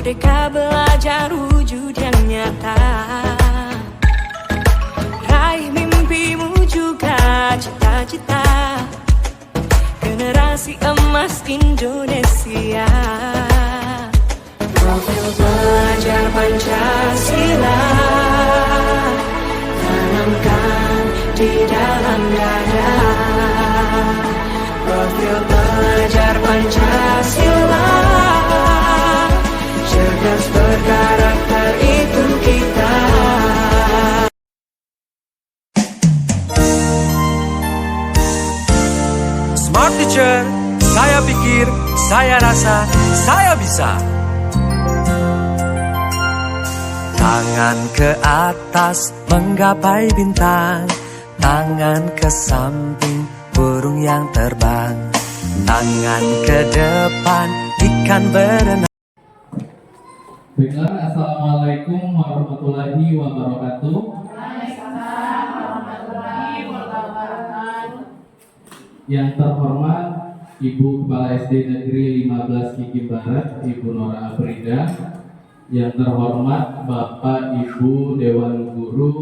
Merdeka belajar wujud yang nyata. Raih mimpimu juga cita-cita. Generasi emas Indonesia. Profil pelajar Pancasila tanamkan di dalam dada. Profil pelajar Pancasila, cerdas berkarakter itu kita. Smart Teacher, saya pikir, saya rasa, saya bisa. Tangan ke atas menggapai bintang, tangan ke samping burung yang terbang, tangan ke depan ikan berenang. Baiklah, Assalamualaikum warahmatullahi wabarakatuh. Yang terhormat Ibu Kepala SD Negeri 15 Kiki Barat, Ibu Nora Afrida. Yang terhormat Bapak Ibu Dewan Guru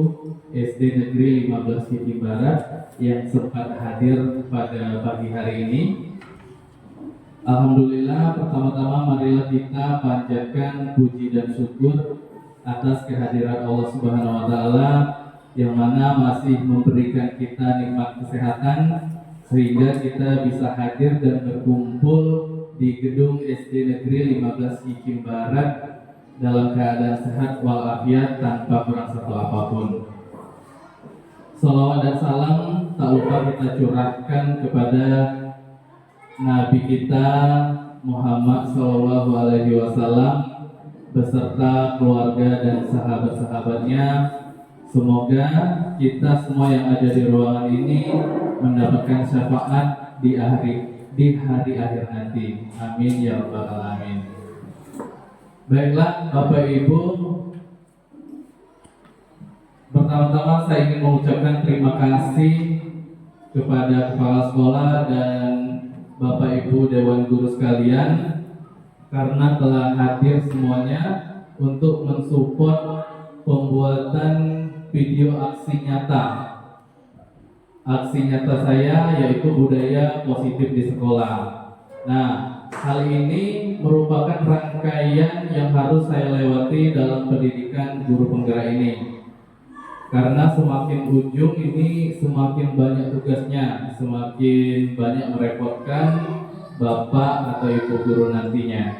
SD Negeri 15 Kiki Barat yang sempat hadir pada pagi hari ini. Alhamdulillah, pertama-tama marilah kita panjatkan puji dan syukur atas kehadiran Allah Subhanahu wa taala yang mana masih memberikan kita nikmat kesehatan sehingga kita bisa hadir dan berkumpul di gedung SD Negeri 15 Kiki Barat dalam keadaan sehat walafiat tanpa kurang satu apapun. Salawat dan salam tak lupa kita curahkan kepada Nabi kita Muhammad Sallallahu Alaihi Wasallam beserta keluarga dan sahabat-sahabatnya. Semoga kita semua yang ada di ruangan ini mendapatkan syafaat di hari akhir nanti. Amin ya rabbal alamin. Baiklah Bapak Ibu, pertama-tama saya ingin mengucapkan terima kasih kepada Kepala Sekolah dan Bapak Ibu Dewan Guru sekalian karena telah hadir semuanya untuk mensupport pembuatan video aksi nyata. Aksi nyata saya yaitu budaya positif di sekolah. Nah, hal ini merupakan rangkaian yang harus saya lewati dalam pendidikan guru penggerak ini. Karena semakin ujung ini semakin banyak tugasnya, semakin banyak merepotkan Bapak atau Ibu guru nantinya.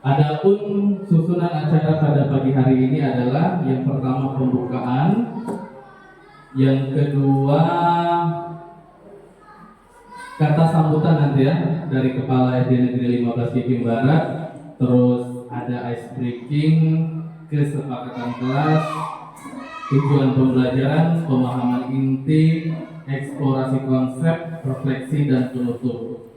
Adapun susunan acara pada pagi hari ini adalah yang pertama pembukaan, yang kedua kata sambutan nanti ya dari Kepala SD Negeri 15 Kiki Barat, terus ada ice breaking, kesepakatan kelas, tujuan pembelajaran, pemahaman inti, eksplorasi konsep, refleksi dan penutup.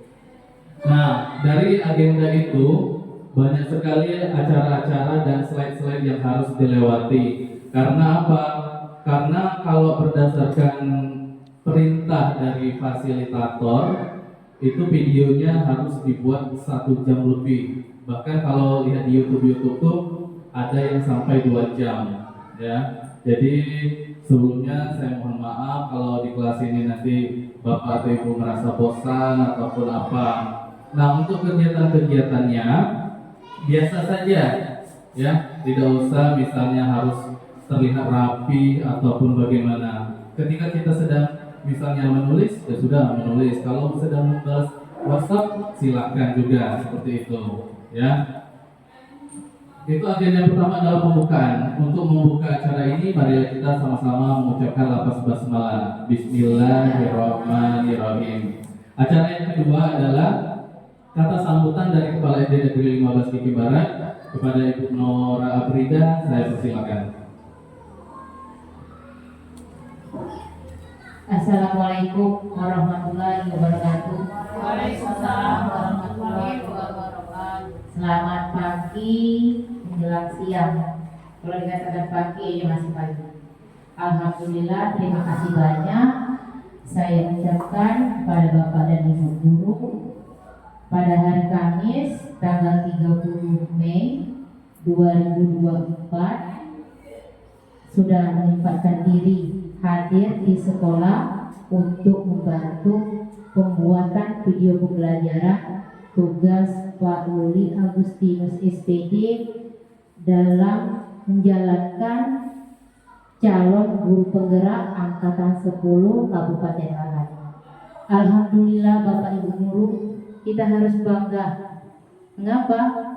Nah, dari agenda itu banyak sekali acara-acara dan slide-slide yang harus dilewati. Karena apa? Karena kalau berdasarkan perintah dari fasilitator itu videonya harus dibuat 1 jam lebih. Bahkan kalau lihat di YouTube tuh ada yang sampai 2 jam ya. Jadi sebelumnya saya mohon maaf kalau di kelas ini nanti Bapak atau Ibu merasa bosan ataupun apa. Nah, untuk kegiatan-kegiatannya biasa saja ya, tidak usah misalnya harus terlihat rapi ataupun bagaimana. Ketika kita sedang misalnya menulis, ya sudah menulis. Kalau sedang membalas WhatsApp, silakan juga seperti itu, ya. Itu agenda pertama adalah pembukaan. Untuk membuka acara ini, mari kita sama-sama mengucapkan lafaz basmalah. Bismillahirrahmanirrahim. Acara yang kedua adalah kata sambutan dari Kepala SD Negeri 15 Kiki Barat kepada Ibu Nora Afrida. Saya persilakan. Assalamualaikum warahmatullahi wabarakatuh. Waalaikumsalam warahmatullahi wabarakatuh. Selamat pagi menjelang siang. Kalau dikatakan pagi ini masih pagi. Alhamdulillah, terima kasih banyak saya ucapkan kepada Bapak dan Ibu guru pada hari Kamis tanggal 30 Mei 2024 sudah menyempatkan diri hadir di sekolah untuk membantu pembuatan video pembelajaran tugas Pak Uli Agustinus SPD dalam menjalankan calon guru penggerak angkatan 10 Kabupaten Lahat. Alhamdulillah Bapak Ibu guru, kita harus bangga. Mengapa?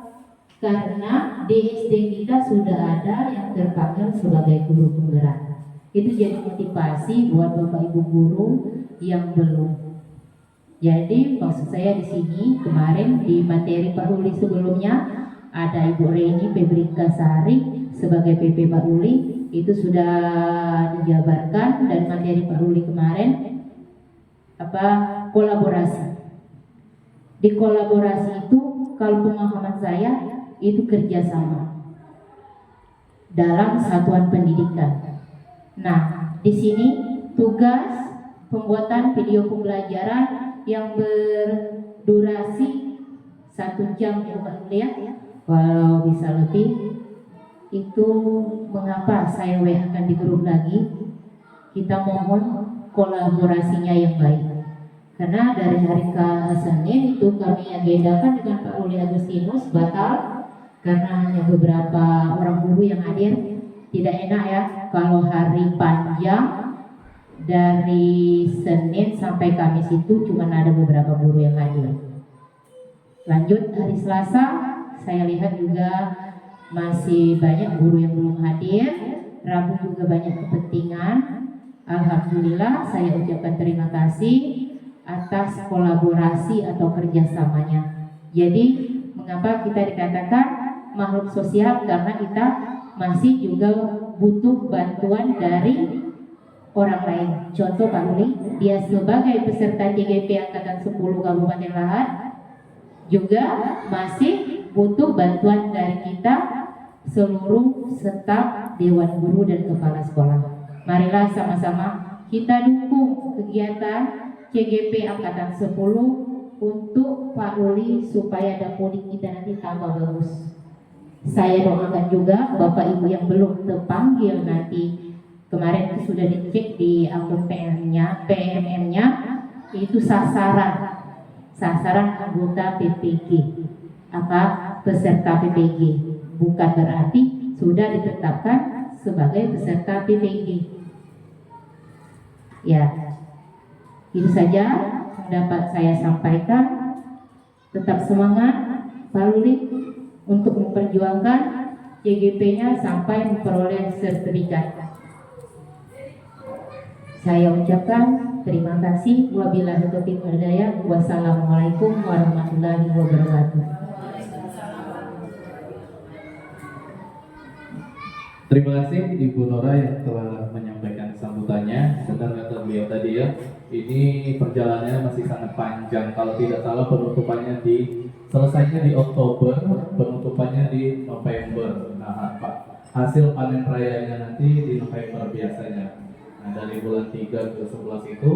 Karena di SD kita sudah ada yang terpanggil sebagai guru penggerak. Itu jadi motivasi buat Bapak Ibu guru yang belum. Jadi maksud saya di sini kemarin di materi Pak Uli sebelumnya ada Ibu Reni Febrika Sari sebagai PP Pak Uli, itu sudah dijabarkan dan materi Pak Uli kemarin kolaborasi. Di kolaborasi itu kalau pemahaman saya itu kerjasama dalam satuan pendidikan. Nah, di sini tugas pembuatan video pembelajaran yang berdurasi 1 jam ya Pak Uli ya, kalau bisa lebih. Itu mengapa saya WA-kan di grup lagi, kita mohon kolaborasinya yang baik. Karena dari hari ke Senin itu kami agendakan dengan Pak Uli Agustinus batal karena hanya beberapa orang guru yang hadir. Tidak enak ya kalau hari panjang dari Senin sampai Kamis itu cuma ada beberapa guru yang hadir. Lanjut hari Selasa, saya lihat juga masih banyak guru yang belum hadir. Rabu juga banyak kepentingan. Alhamdulillah saya ucapkan terima kasih atas kolaborasi atau kerjasamanya. Jadi mengapa kita dikatakan makhluk sosial? Karena kita masih juga butuh bantuan dari orang lain. Contoh Pak Uli, dia sebagai peserta CGP Angkatan 10 Kabupaten Lahat juga masih butuh bantuan dari kita seluruh staf Dewan Guru dan Kepala Sekolah. Marilah sama-sama kita dukung kegiatan CGP Angkatan 10 untuk Pak Uli supaya dapodik kita nanti tambah bagus. Saya doakan juga Bapak Ibu yang belum terpanggil nanti, kemarin itu sudah dicek di akun PMM-nya itu sasaran anggota PPG, peserta PPG, bukan berarti sudah ditetapkan sebagai peserta PPG. Ya, itu saja yang dapat saya sampaikan. Tetap semangat Pak Uli untuk memperjuangkan CGP-nya sampai memperoleh sertifikat. Saya ucapkan terima kasih. Wabillahi taufiq wal hidayah. Wassalamualaikum warahmatullahi wabarakatuh. Terima kasih Ibu Nora yang telah menyampaikan sambutannya. Benar kata beliau tadi ya, ini perjalanannya masih sangat panjang. Kalau tidak salah penutupannya selesainya di Oktober, penutupannya di November. Nah, Pak, hasil panen rayanya nanti di November biasanya. Nah, dari bulan 3 ke 11 itu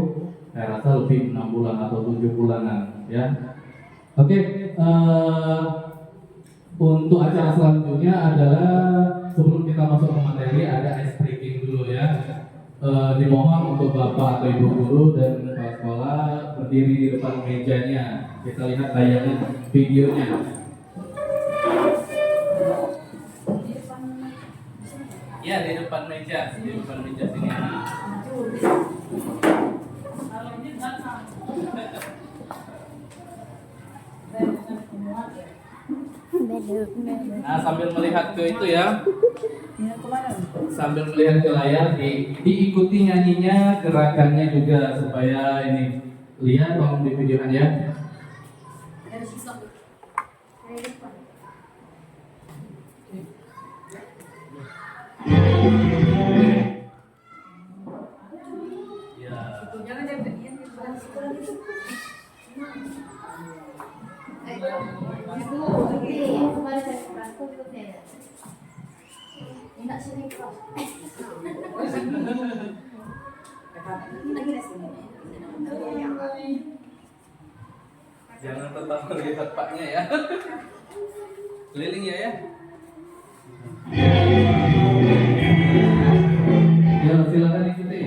saya rasa lebih 6 bulan atau 7 bulanan ya. Oke, untuk acara selanjutnya adalah sebelum kita masuk ke materi ada ice breaking dulu ya. Dimohon untuk Bapak atau Ibu guru dan kepala sekolah berdiri di depan mejanya. Kita lihat tayangan videonya. Ya, di depan meja sini. Nah, sambil melihat ke itu ya, sambil melihat ke layar, diikuti nyanyinya, gerakannya juga supaya ini lihat, tolong di videokan ya. Jangan tetap melihat Paknya ya. Keliling ya ya. Ya, silakan ikuti.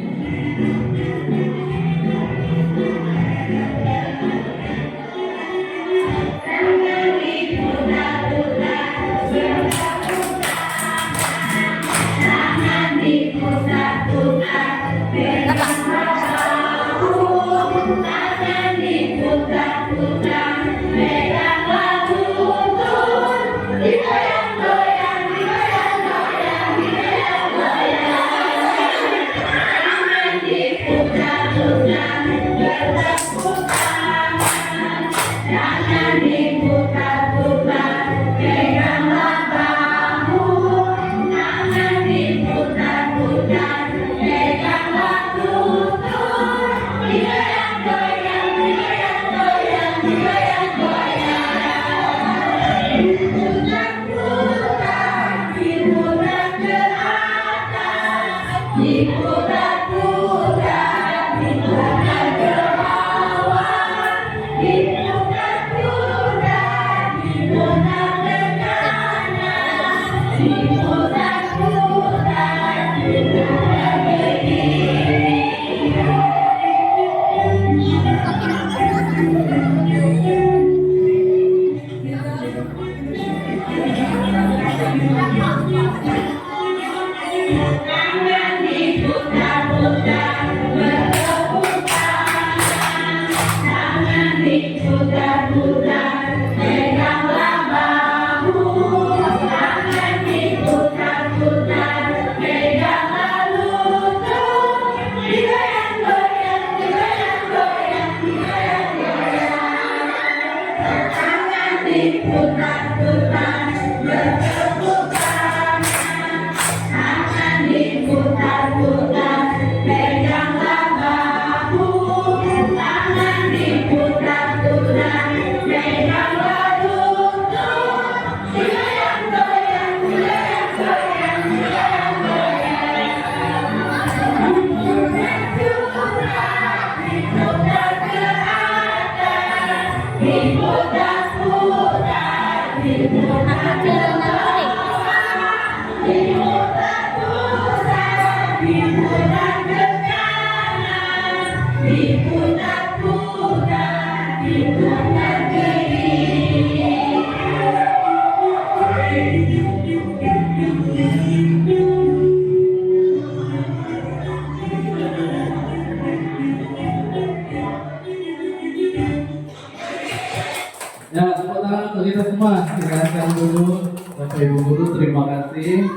Ya, tepuk tangan untuk kita semua. Silakan dulu, Bapak Ibu guru, terima kasih.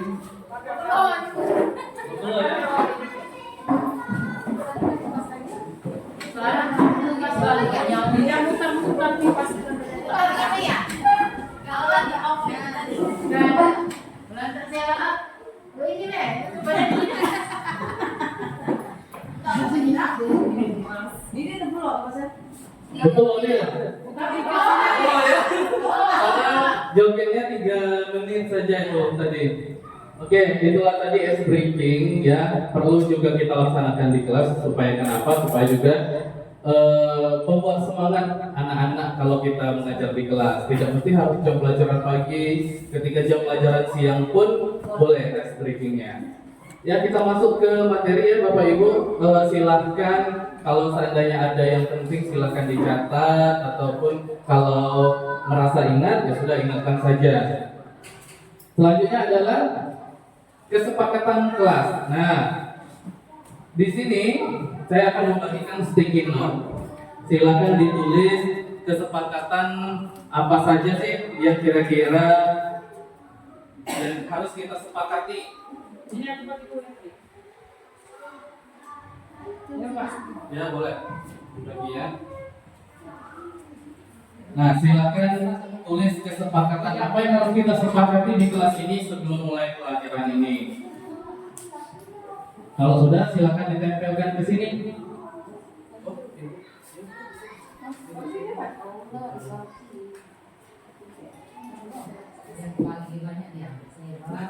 Betul ya. Dia muter-muter nih pas ya. Kalau lagi off ya tadi. Bulan tersiaran. Lu ini deh. Ini dulu apa sih? Betul ya. Karena jogetnya 3 menit saja itu tadi. Oke, itulah tadi ice breaking ya. Perlu juga kita laksanakan di kelas supaya kenapa? Supaya juga membuat semangat anak-anak kalau kita mengajar di kelas. Tidak mesti harus jam pelajaran pagi, ketika jam pelajaran siang pun boleh ice breakingnya. Ya, kita masuk ke materi ya Bapak Ibu. Silahkan kalau seandainya ada yang penting silahkan dicatat, ataupun kalau merasa ingat ya sudah ingatkan saja. Selanjutnya adalah kesepakatan kelas. Nah, di sini saya akan membagikan sticky note. Silakan ditulis kesepakatan apa saja sih yang kira-kira dan harus kita sepakati. Ini aku pakai kulit. Ya, Pak. Ya boleh bagi ya. Nah, silakan tulis kesepakatan apa yang harus kita sepakati di kelas ini sebelum mulai pelajaran ini. Kalau sudah, silakan ditempelkan ke sini.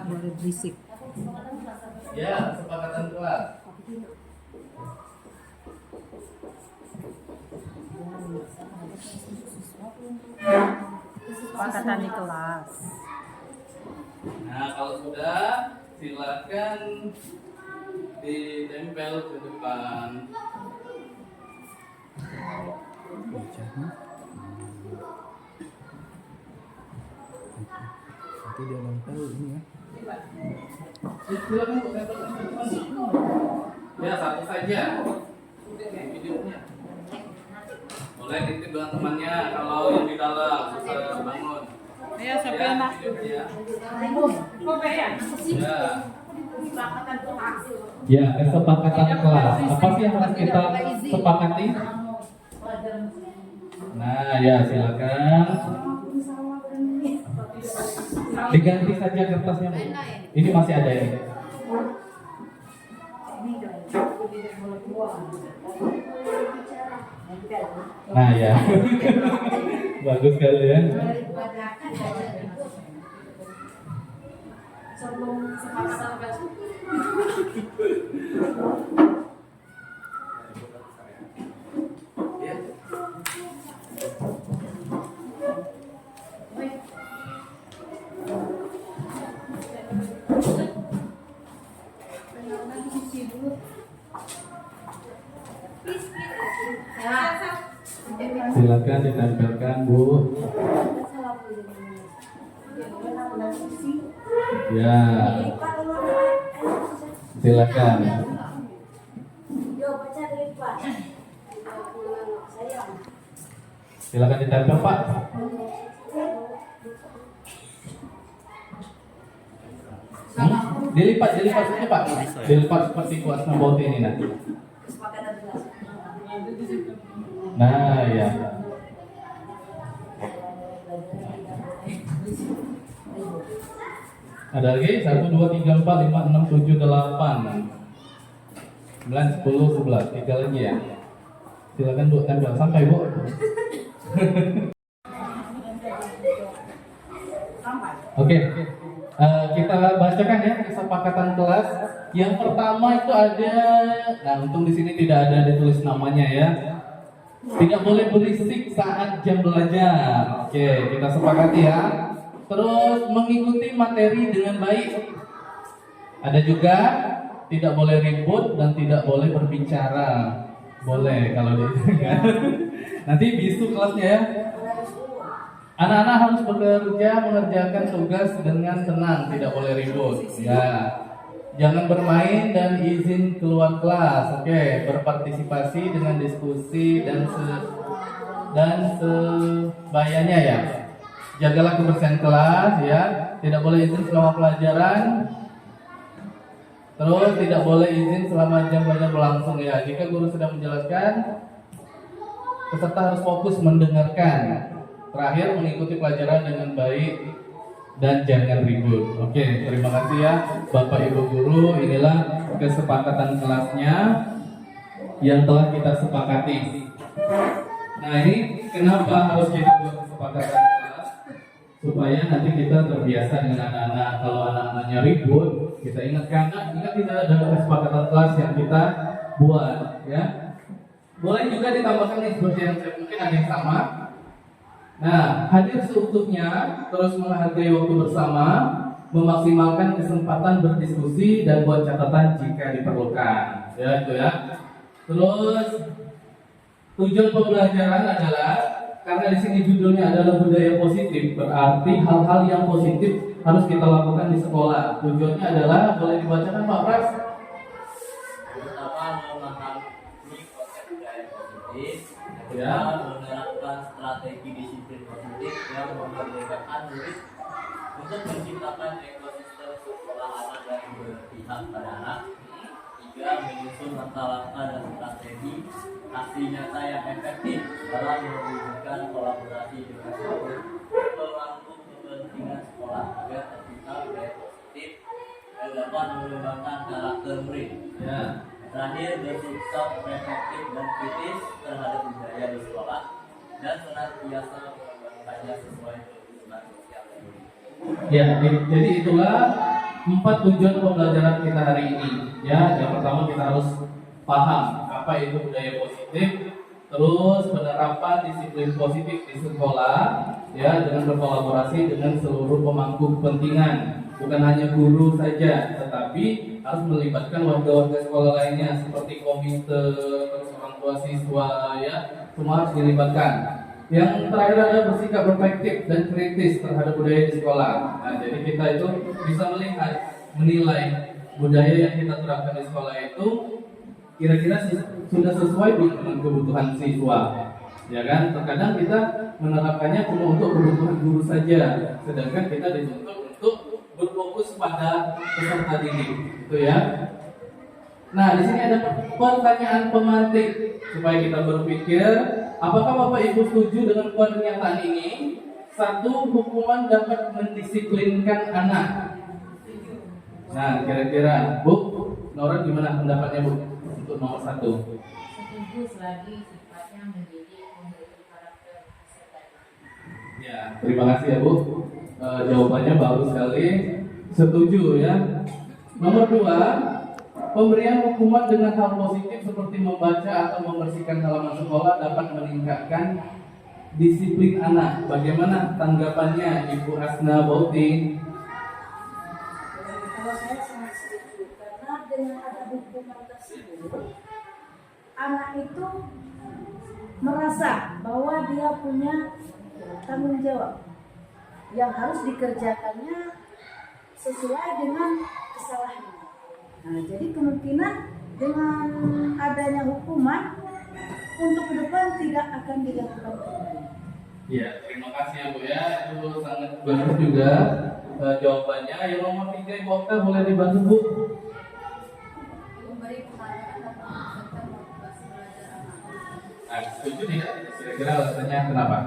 Boleh berisik. Ya, kesepakatan kelas. Kesepakatan di kelas. Nah, kalau sudah silakan ditempel ke depan. Nanti dia nempel ini ya. Silakan Bu, tempel ke depan. Ya, satu saja. Videonya. Boleh nitip dengan temannya kalau yang di dalam susah bangun. Ya, siapa yang masuk? Ya. Kok ya? Ya. Kesepakatan kelas. Ya, kesepakatan kelas. Apa sih yang harus kita sepakati? Nah, ya silakan. Diganti saja kertasnya, Bu. Ini masih ada ini. Nah, ya. Bagus sekali ya. Sebelum kesepakatan kelas. Silakan ditempelkan, Bu. Ya. Silakan. Silakan ditempel, Pak. Dilipat saja, Pak. Dilipat seperti kuas nambauti ini nanti. Nah, ya. Ada lagi 1, 2, 3, 4, 5, 6, 7, 8, 9, 10, 11. 3 lagi ya. Silakan Bu tempel sampai Bu. Oke. Kita bacakan ya kesepakatan kelas. Yang pertama itu ada, nah untung di sini tidak ada ditulis namanya ya. Tidak boleh berisik saat jam belajar. Oke, kita sepakati ya. Terus mengikuti materi dengan baik. Ada juga tidak boleh ribut dan tidak boleh berbicara. Boleh kalau dia nanti bisu kelasnya ya. Anak-anak harus bekerja mengerjakan tugas dengan tenang, tidak boleh ribut. Ya, jangan bermain dan izin keluar kelas. Oke, berpartisipasi dengan diskusi dan sebayanya ya. Jagalah kebersihan kelas ya. Tidak boleh izin selama pelajaran. Terus tidak boleh izin selama jam belajar berlangsung ya. Jika guru sedang menjelaskan, peserta harus fokus mendengarkan. Terakhir, mengikuti pelajaran dengan baik dan jangan ribut. Oke, terima kasih ya Bapak Ibu Guru. Inilah kesepakatan kelasnya yang telah kita sepakati. Nah, ini kenapa harus kita buat kesepakatan kelas? Supaya nanti kita terbiasa dengan anak-anak. Kalau anak-anaknya ribut, kita ingatkan, ingat tidak ada kesepakatan kelas yang kita buat ya. Boleh juga ditambahkan nih seperti yang saya mungkin ada yang sama. Nah, hadir seutuhnya, terus menghargai waktu bersama, memaksimalkan kesempatan berdiskusi dan buat catatan jika diperlukan. Ya, itu ya. Terus tujuan pembelajaran adalah, karena di sini judulnya adalah budaya positif, berarti hal-hal yang positif harus kita lakukan di sekolah. Tujuannya adalah, boleh dibacakan Pak Pras? Pertama, memahami konsep budaya positif. Ya. Menerapkan strategi disiplin positif yang memerdekakan murid untuk menciptakan ekosistem sekolah anak yang berpihak pada anak. 3. Menyusun langkah-langkah dan strategi aksi nyata yang efektif dalam mewujudkan kolaborasi dengan sekolah untuk merangkum kepentingan sekolah agar tercipta budaya positif yang dapat mengembangkan karakter murid. Ya. Terakhir, bersikap reflektif dan kritis terhadap budaya di sekolah dan senantiasa mengembangkannya sesuai kebutuhan sosial. Ya, jadi itulah 4 tujuan pembelajaran kita hari ini. Ya, yang pertama kita harus paham apa itu budaya positif. Terus penerapan disiplin positif di sekolah ya dengan berkolaborasi dengan seluruh pemangku kepentingan, bukan hanya guru saja, tetapi harus melibatkan warga-warga sekolah lainnya seperti komite, terus orang tua siswa ya, semua harus dilibatkan. Yang terakhir adalah bersikap reflektif dan kritis terhadap budaya di sekolah. Nah, jadi kita itu bisa melihat, menilai budaya yang kita terapkan di sekolah itu kira-kira sudah sesuai dengan kebutuhan siswa, ya kan? Terkadang kita menerapkannya cuma untuk kebutuhan guru saja, sedangkan kita dituntut untuk berfokus pada peserta didik, gitu ya. Nah, di sini ada pertanyaan pemantik supaya kita berpikir, apakah Bapak Ibu setuju dengan pernyataan ini? Satu, hukuman dapat mendisiplinkan anak. Nah, kira-kira Bu Nora gimana pendapatnya Bu? Untuk nomor 1. Setuju selagi sifatnya mendidik memberi karakter peserta. Ya, terima kasih ya Bu. Jawabannya bagus sekali. Setuju ya. Nomor 2, pemberian hukuman dengan hal positif seperti membaca atau membersihkan halaman sekolah dapat meningkatkan disiplin anak. Bagaimana tanggapannya Ibu Asna Bauti? Kalau saya sangat setuju, karena dengan ada hukuman tersebut, anak itu merasa bahwa dia punya tanggung jawab yang harus dikerjakannya sesuai dengan kesalahannya. Nah, jadi kemungkinan dengan adanya hukuman untuk ke depan tidak akan dilakukan kembali. Ya, terima kasih ya Bu ya. Itu sangat bagus juga jawabannya. Yang nomor 3 Ibu Okta boleh dibantu Bu? Memberi penghargaan dan serta motivasi belajar anak. Nah, setuju tidak? Kira-kira alasannya kenapa?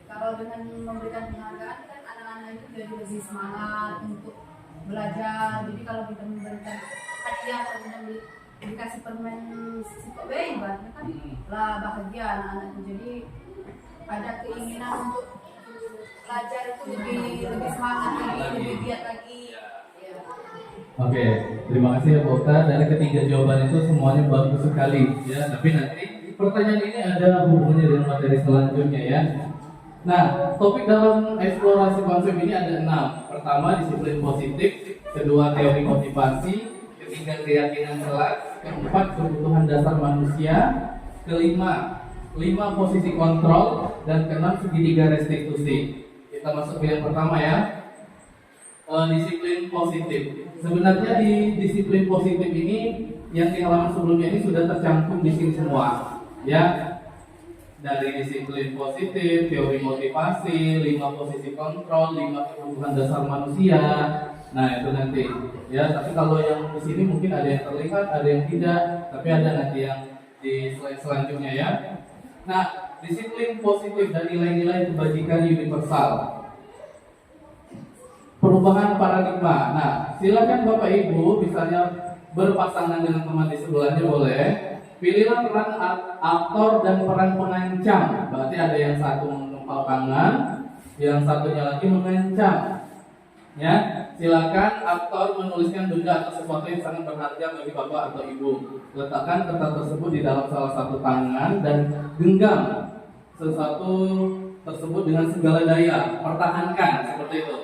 Kalau dengan memberikan penghargaan kan anak-anak itu jadi lebih semangat untuk belajar. Jadi kalau kita memberikan hadiah atau dikasih permen si kok ibaratnya kan lah bahagia anak-anak itu. Jadi ada keinginan untuk belajar itu lebih semangat lagi, lebih giat lagi. Ya. Oke, terima kasih ya Bu Okta. Dari ketiga jawaban itu semuanya bagus sekali ya. Tapi nanti pertanyaan ini ada hubungannya dengan materi selanjutnya ya. Nah, topik dalam eksplorasi konsep ini ada 6. Pertama, disiplin positif. Kedua, teori motivasi. Ketiga, keyakinan kelas. Keempat, kebutuhan dasar manusia. Kelima, 5 posisi kontrol. Dan keenam, segitiga restitusi. Kita masuk ke yang pertama ya. Disiplin positif. Sebenarnya di disiplin positif ini yang di halaman sebelumnya ini sudah tercantum di sini semua. Ya, dari disiplin positif, teori motivasi, 5 posisi kontrol, 5 kebutuhan dasar manusia. Nah, itu nanti. Ya, tapi kalau yang di sini mungkin ada yang terlihat, ada yang tidak, tapi ada nanti yang di slide selanjutnya ya. Nah, disiplin positif dan nilai-nilai kebajikan universal. Perubahan paradigma. Nah, silakan Bapak Ibu misalnya berpasangan dengan teman di sebelahnya boleh. Pilihlah peran aktor dan peran pengancam. Berarti ada yang satu menempal tangan, yang satunya lagi mengancam. Ya, silakan aktor menuliskan benda atau sesuatu yang sangat berharga bagi Bapak atau Ibu. Letakkan kertas tersebut di dalam salah satu tangan dan genggam sesuatu tersebut dengan segala daya. Pertahankan seperti itu.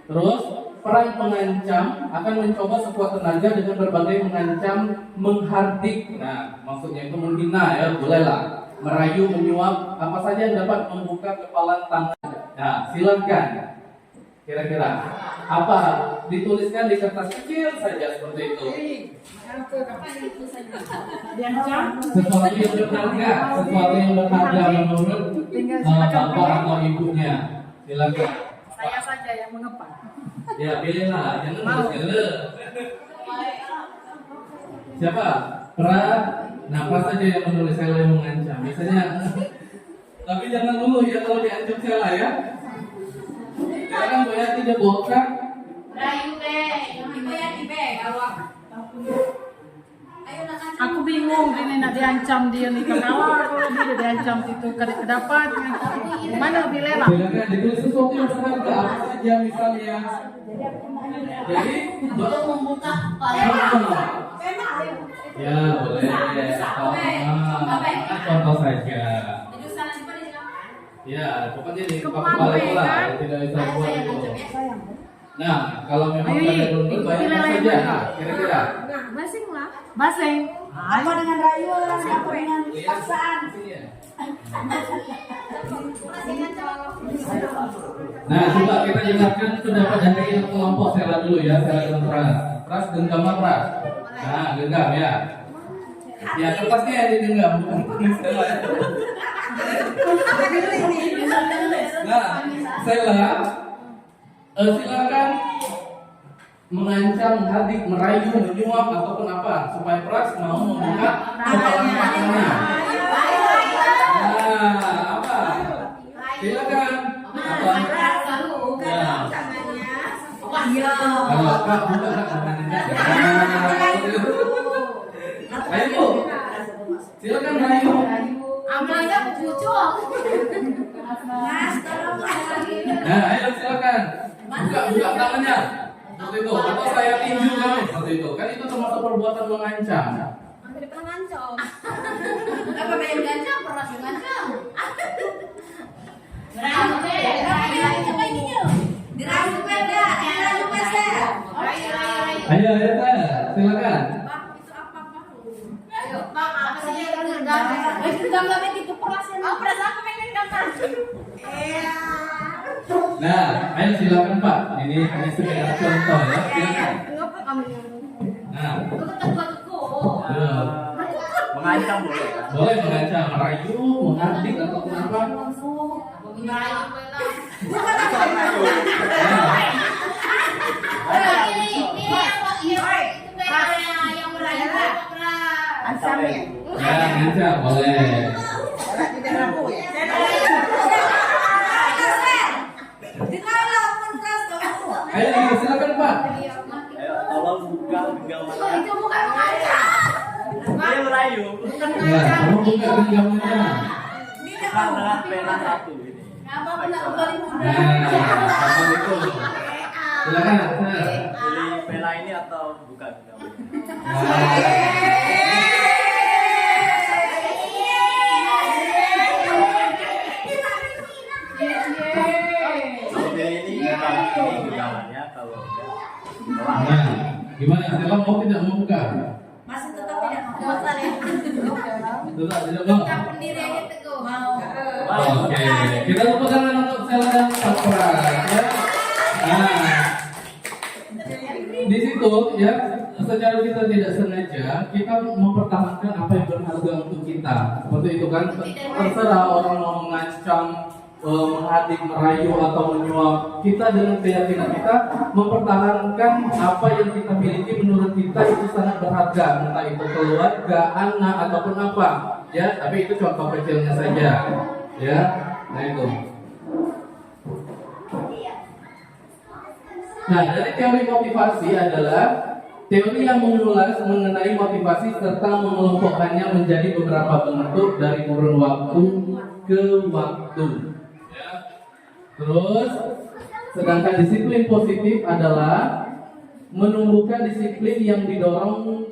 Terus peran pengancam akan mencoba sekuat tenaga dengan berbagai mengancam, menghardik. Nah, maksudnya itu menghina ya, bolehlah. Merayu, menyuap, apa saja yang dapat membuka kepalan tangan. Nah, silakan. Kira-kira apa? Dituliskan di kertas kecil saja seperti itu. Sesuatu yang berharga, sesuatu yang berharga menurut bapak atau ibunya. Silakan. Saya saja yang mengepak. Ya, pilihlah, jangan nulis. Siapa? Pra. Nah, apa saja yang menulis saya yang mengancam. Biasanya. Tapi jangan dulu ya kalau diancam saya ya. Sekarang Bu Yati dia bongkar. Rayu be, Ibu Yati be, awak. Ayo nak Aku bingung ini nak diancam dia nih kalah kalau dia diancam itu kedapat mana lebih lelah. Silakan ditulis sesuatu yang berharga apa saja misalnya. Jadi Untuk membuka ya boleh. Contoh saja. Ya, pokoknya di kepala itu lah, tidak bisa buat itu. Nah, kalau memang kalian belum berbayar saja, kira-kira. Basing lah. Basing. Apa dengan rayuan, apa dengan paksaan? Nah, coba kita jelaskan pendapat dari yang kelompok Sela dulu ya, Sela dengan Pras. Pras genggam Pras. Nah, genggam ya. Ya, kertasnya yang digenggam, bukan Sela. Nah, Sela, silakan mengancam, menghadik, merayu, menyuap ataupun apa supaya Pras mau membuka kepala matanya. Nah, apa? Silakan. Apa? Ya. Kalau Kak buka Kak tangannya. Ayo Bu. Silakan rayu. Ambilnya pucuk. Nah, ayo silakan. Buka tangannya. Seperti itu. Atau saya tinju kamu seperti itu. Kan itu termasuk perbuatan mengancam. Hampir pernah ngancam. Apa main ngancam? Pernah ngancam. Ayo, silakan. Nah, ayo silakan Pak. Ini hanya sekedar contoh ya. Silakan. Nah, Mengancam boleh. boleh mengancam, merayu, menghadik ataupun apa. Ya, mengancam boleh. Ayo, silakan Pak. Ayo, tolong buka genggamannya. Dia merayu. Ya, kamu buka genggamannya. Bukan dengan pena satu ini. Nah, apa itu? Silakan. Pilih pena ini atau buka genggamannya. Kalau pilih ini bukan ini genggamannya, kalau enggak tolak. Nah, gimana? Stella mau tidak mau buka? Masih tetap tidak mau. Tetap tidak mau. Pendiriannya teguh. Mau. Oke, kita tepuk tangan untuk Stella dan Sapra ya. Nah, di situ ya, secara kita tidak sengaja kita mempertahankan apa yang berharga untuk kita. Seperti itu kan, terserah orang mau mengancam, menghadik, merayu atau menyuap, kita dengan keyakinan kita mempertahankan apa yang kita miliki menurut kita itu sangat berharga, entah itu keluarga, anak ataupun apa ya. Tapi itu contoh kecilnya saja ya. Nah itu. Nah, dari teori motivasi adalah teori yang mengulas mengenai motivasi serta mengelompokkannya menjadi beberapa bentuk dari kurun waktu ke waktu. Ya. Terus, sedangkan disiplin positif adalah menumbuhkan disiplin yang didorong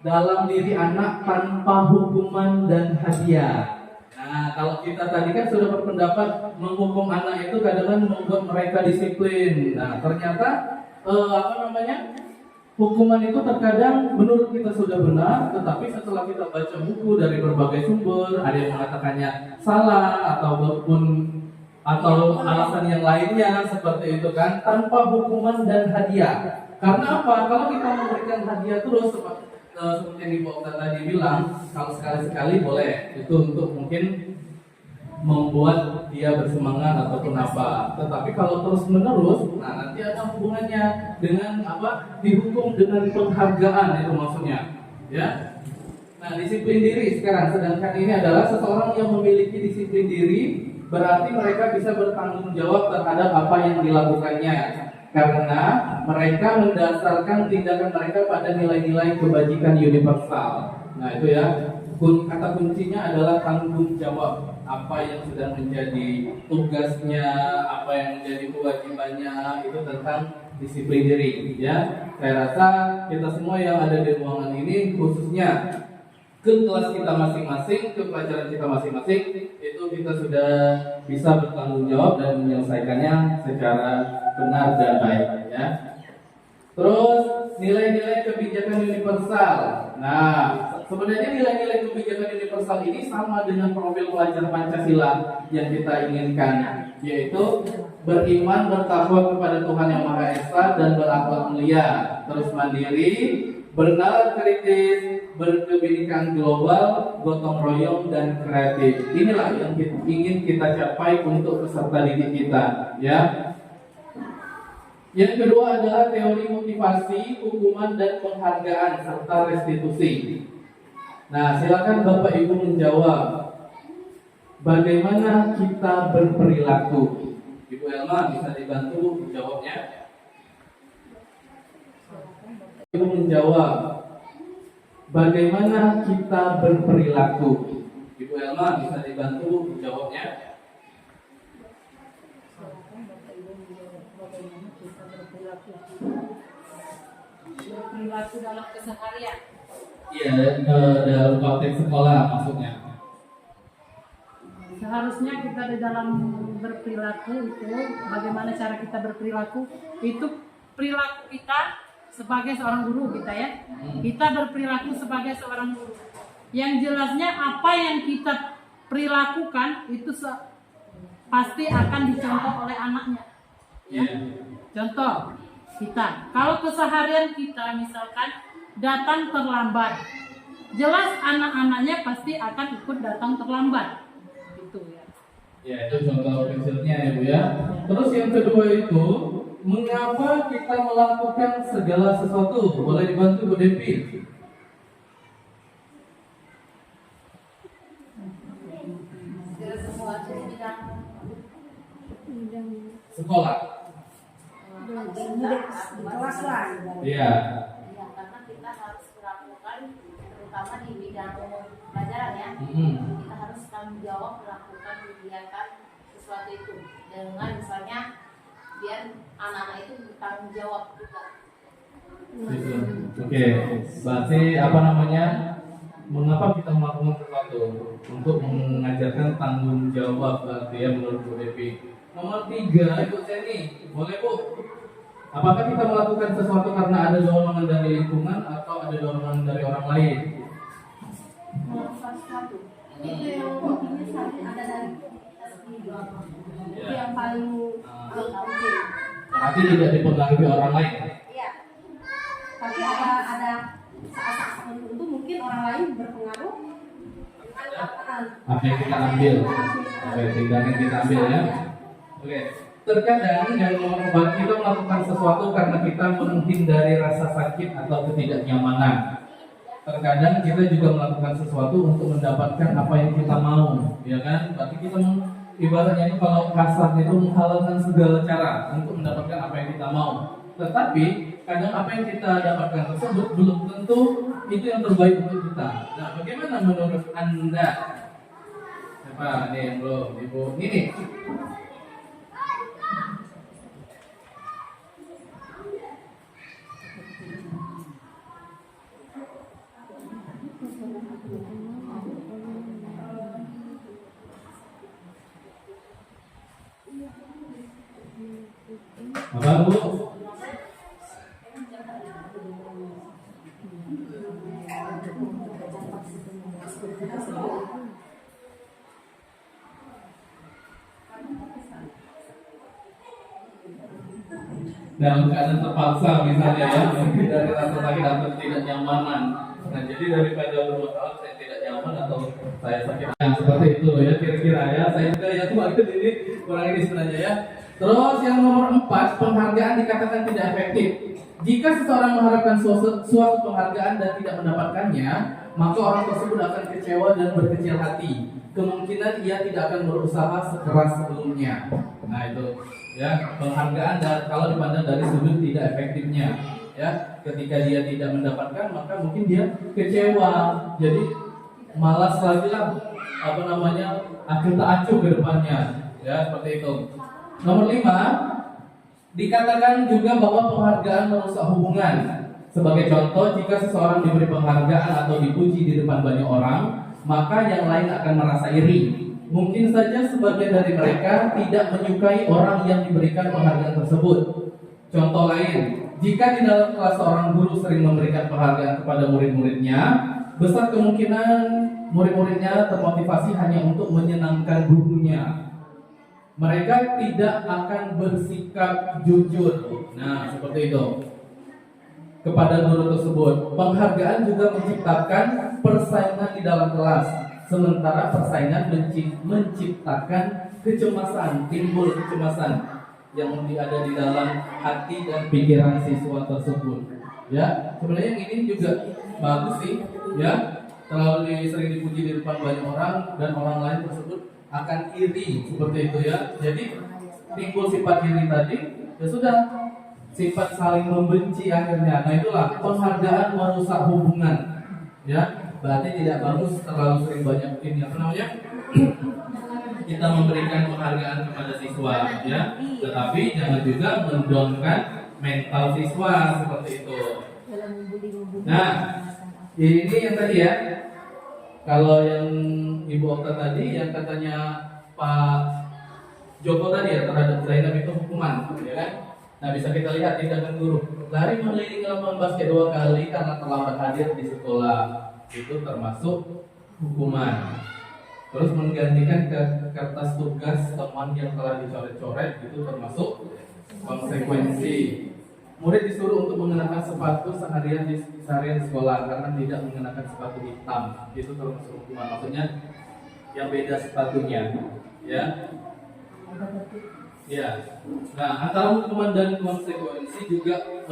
dalam diri anak tanpa hukuman dan hadiah. Nah, kalau kita tadi kan sudah berpendapat menghukum anak itu kadang-kadang membuat mereka disiplin. Nah, ternyata hukuman itu terkadang menurut kita sudah benar, tetapi setelah kita baca buku dari berbagai sumber, ada yang mengatakannya salah atau alasan yang lainnya seperti itu kan, tanpa hukuman dan hadiah. Karena apa? Kalau kita memberikan hadiah terus seperti yang Ibu Okta tadi bilang, kalau sekali-sekali boleh, itu untuk mungkin membuat dia bersemangat ataupun apa. Tetapi kalau terus-menerus, nah nanti ada hubungannya dengan apa? Dihukum dengan penghargaan, itu maksudnya, ya. Nah, disiplin diri sekarang, sedangkan ini adalah seseorang yang memiliki disiplin diri, berarti mereka bisa bertanggung jawab terhadap apa yang dilakukannya. Karena mereka mendasarkan tindakan mereka pada nilai-nilai kebajikan universal. Nah itu ya, kata kuncinya adalah tanggung jawab. Apa yang sudah menjadi tugasnya, apa yang menjadi kewajibannya, itu tentang disiplin diri. Ya, saya rasa kita semua yang ada di ruangan ini, khususnya ke kelas kita masing-masing, ke pelajaran kita masing-masing, itu kita sudah bisa bertanggung jawab dan menyelesaikannya secara benar dan baik. Ya. Terus nilai-nilai kebijakan universal. Nah, sebenarnya nilai-nilai kebijakan universal ini sama dengan profil pelajar Pancasila yang kita inginkan, yaitu beriman, bertakwa kepada Tuhan Yang Maha Esa dan berakhlak mulia, terus mandiri, bernalar kritis, berkebinekaan global, gotong royong dan kreatif. Inilah yang ingin kita capai untuk peserta didik kita, ya. Yang kedua adalah teori motivasi, hukuman dan penghargaan serta restitusi. Nah, silakan Bapak Ibu menjawab bagaimana kita berperilaku. Ibu Elma bisa dibantu menjawabnya. Ibu menjawab bagaimana kita berperilaku. Ibu Elma bisa dibantu menjawabnya. Berperilaku dalam keseharian. Iya, dalam konteks sekolah maksudnya. Seharusnya kita di dalam berperilaku itu, bagaimana cara kita berperilaku, itu perilaku kita sebagai seorang guru kita ya. Kita berperilaku sebagai seorang guru. Yang jelasnya apa yang kita perilakukan itu pasti akan dicontoh oleh anaknya. Ya. Contoh kita, kalau keseharian kita misalkan datang terlambat, jelas anak-anaknya pasti akan ikut datang terlambat. Itu ya. Ya, itu contoh kecilnya ya Bu ya. Terus yang kedua itu, mengapa kita melakukan segala sesuatu? Boleh dibantu Bu Devi? Sekolah. Di kelas lah. Iya. Ya, karena kita harus melakukan, terutama di bidang pelajaran ya. Kita harus tanggung jawab melakukan kegiatan sesuatu itu dengan misalnya biar anak-anak itu bertanggung jawab juga. Gitu. Oke. Berarti apa namanya? Mengapa kita melakukan sesuatu? Untuk mengajarkan tanggung jawab berarti ya menurut Bu Devi. Nomor 3, Ibu Seni, boleh Bu? Apakah kita melakukan sesuatu karena ada dorongan dari lingkungan atau ada dorongan dari orang lain? Melakukan sesuatu. Itu yang penting ada dari kita sendiri. Itu yang paling penting. Berarti tidak dipengaruhi orang lain. Iya. Tapi ada saat-saat tertentu mungkin orang lain berpengaruh. Apa yang kita ambil? Oke, tindakan kita ambil ya. Oke. Terkadang yang membuat kita melakukan sesuatu karena kita menghindari rasa sakit atau ketidaknyamanan. Terkadang kita juga melakukan sesuatu untuk mendapatkan apa yang kita mau, ya kan? Berarti kita ibaratnya itu kalau kasar itu menghalalkan segala cara untuk mendapatkan apa yang kita mau. Tetapi kadang apa yang kita dapatkan tersebut belum tentu itu yang terbaik untuk kita. Nah, bagaimana menurut Anda? Siapa nih yang belum? Ibu ini. Apa Bu? Dalam keadaan terpaksa misalnya ya, mungkin dari rasa sakit atau tidak nyamanan. Nah, jadi daripada berbuat saya tidak nyaman atau saya sakit, nah, seperti itu ya kira-kira ya. Saya juga ya kemarin ini kurang ini sebenarnya ya. Terus yang nomor 4, penghargaan dikatakan tidak efektif. Jika seseorang mengharapkan suatu penghargaan dan tidak mendapatkannya, maka orang tersebut akan kecewa dan berkecil hati. Kemungkinan ia tidak akan berusaha sekeras sebelumnya. Nah itu ya, penghargaan dan kalau dipandang dari sudut tidak efektifnya. Ya, ketika dia tidak mendapatkan, maka mungkin dia kecewa. Jadi malas lagi lah, acuh tak acuh ke depannya. Ya, seperti itu. Nomor 5, dikatakan juga bahwa penghargaan merusak hubungan. Sebagai contoh, jika seseorang diberi penghargaan atau dipuji di depan banyak orang, maka yang lain akan merasa iri. Mungkin saja sebagian dari mereka tidak menyukai orang yang diberikan penghargaan tersebut. Contoh lain, jika di dalam kelas seorang guru sering memberikan penghargaan kepada murid-muridnya, besar kemungkinan murid-muridnya termotivasi hanya untuk menyenangkan gurunya. Mereka tidak akan bersikap jujur. Nah, seperti itu kepada guru tersebut. Penghargaan juga menciptakan persaingan di dalam kelas, sementara persaingan menciptakan kecemasan, timbul kecemasan yang ada di dalam hati dan pikiran siswa tersebut. Ya, sebenarnya ini juga bagus sih, ya. Terlalu sering dipuji di depan banyak orang dan orang lain tersebut akan iri, seperti itu ya. Jadi timbul sifat iri tadi, ya sudah, sifat saling membenci akhirnya. Nah, itulah penghargaan merusak hubungan. Ya, berarti tidak bagus terlalu sering banyak ini kita memberikan penghargaan kepada siswa, ya. Tetapi jangan juga mendongkan mental siswa seperti itu. Nah, ini yang tadi ya. Kalau yang Ibu Okta tadi, yang katanya Pak Joko tadi ya, terhadap Zainab itu hukuman, ya kan? Nah, bisa kita lihat tindakan guru. Lari mengelilingi lapangan basket 2 kali karena terlambat hadir di sekolah, itu termasuk hukuman. Terus menggantikan kertas tugas teman yang telah dicoret-coret, itu termasuk konsekuensi. Murid disuruh untuk mengenakan sepatu seharian di sekolah karena tidak mengenakan sepatu hitam, itu termasuk hukuman. Maksudnya yang beda sepatunya, ya. Ya. Nah, antara hukuman dan konsekuensi juga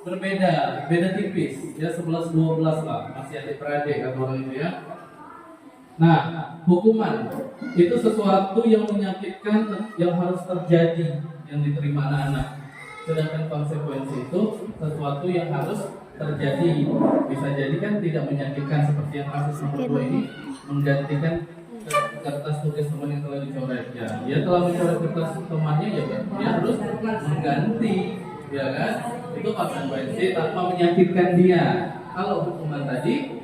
berbeda, beda tipis. Ya, 11-12 lah, masih adik-beradik atau orang itu ya. Nah, hukuman itu sesuatu yang menyakitkan yang harus terjadi, yang diterima anak-anak. Sedangkan konsekuensi itu sesuatu yang harus terjadi. Bisa jadi kan tidak menyakitkan, seperti yang kasus nomor 2 ini, menggantikan kertas tugas teman yang telah dicoret. Ya, dia telah mencoret kertas temannya, ya dia harus mengganti, ya kan? Itu konsekuensi tanpa menyakitkan dia. Kalau hukuman tadi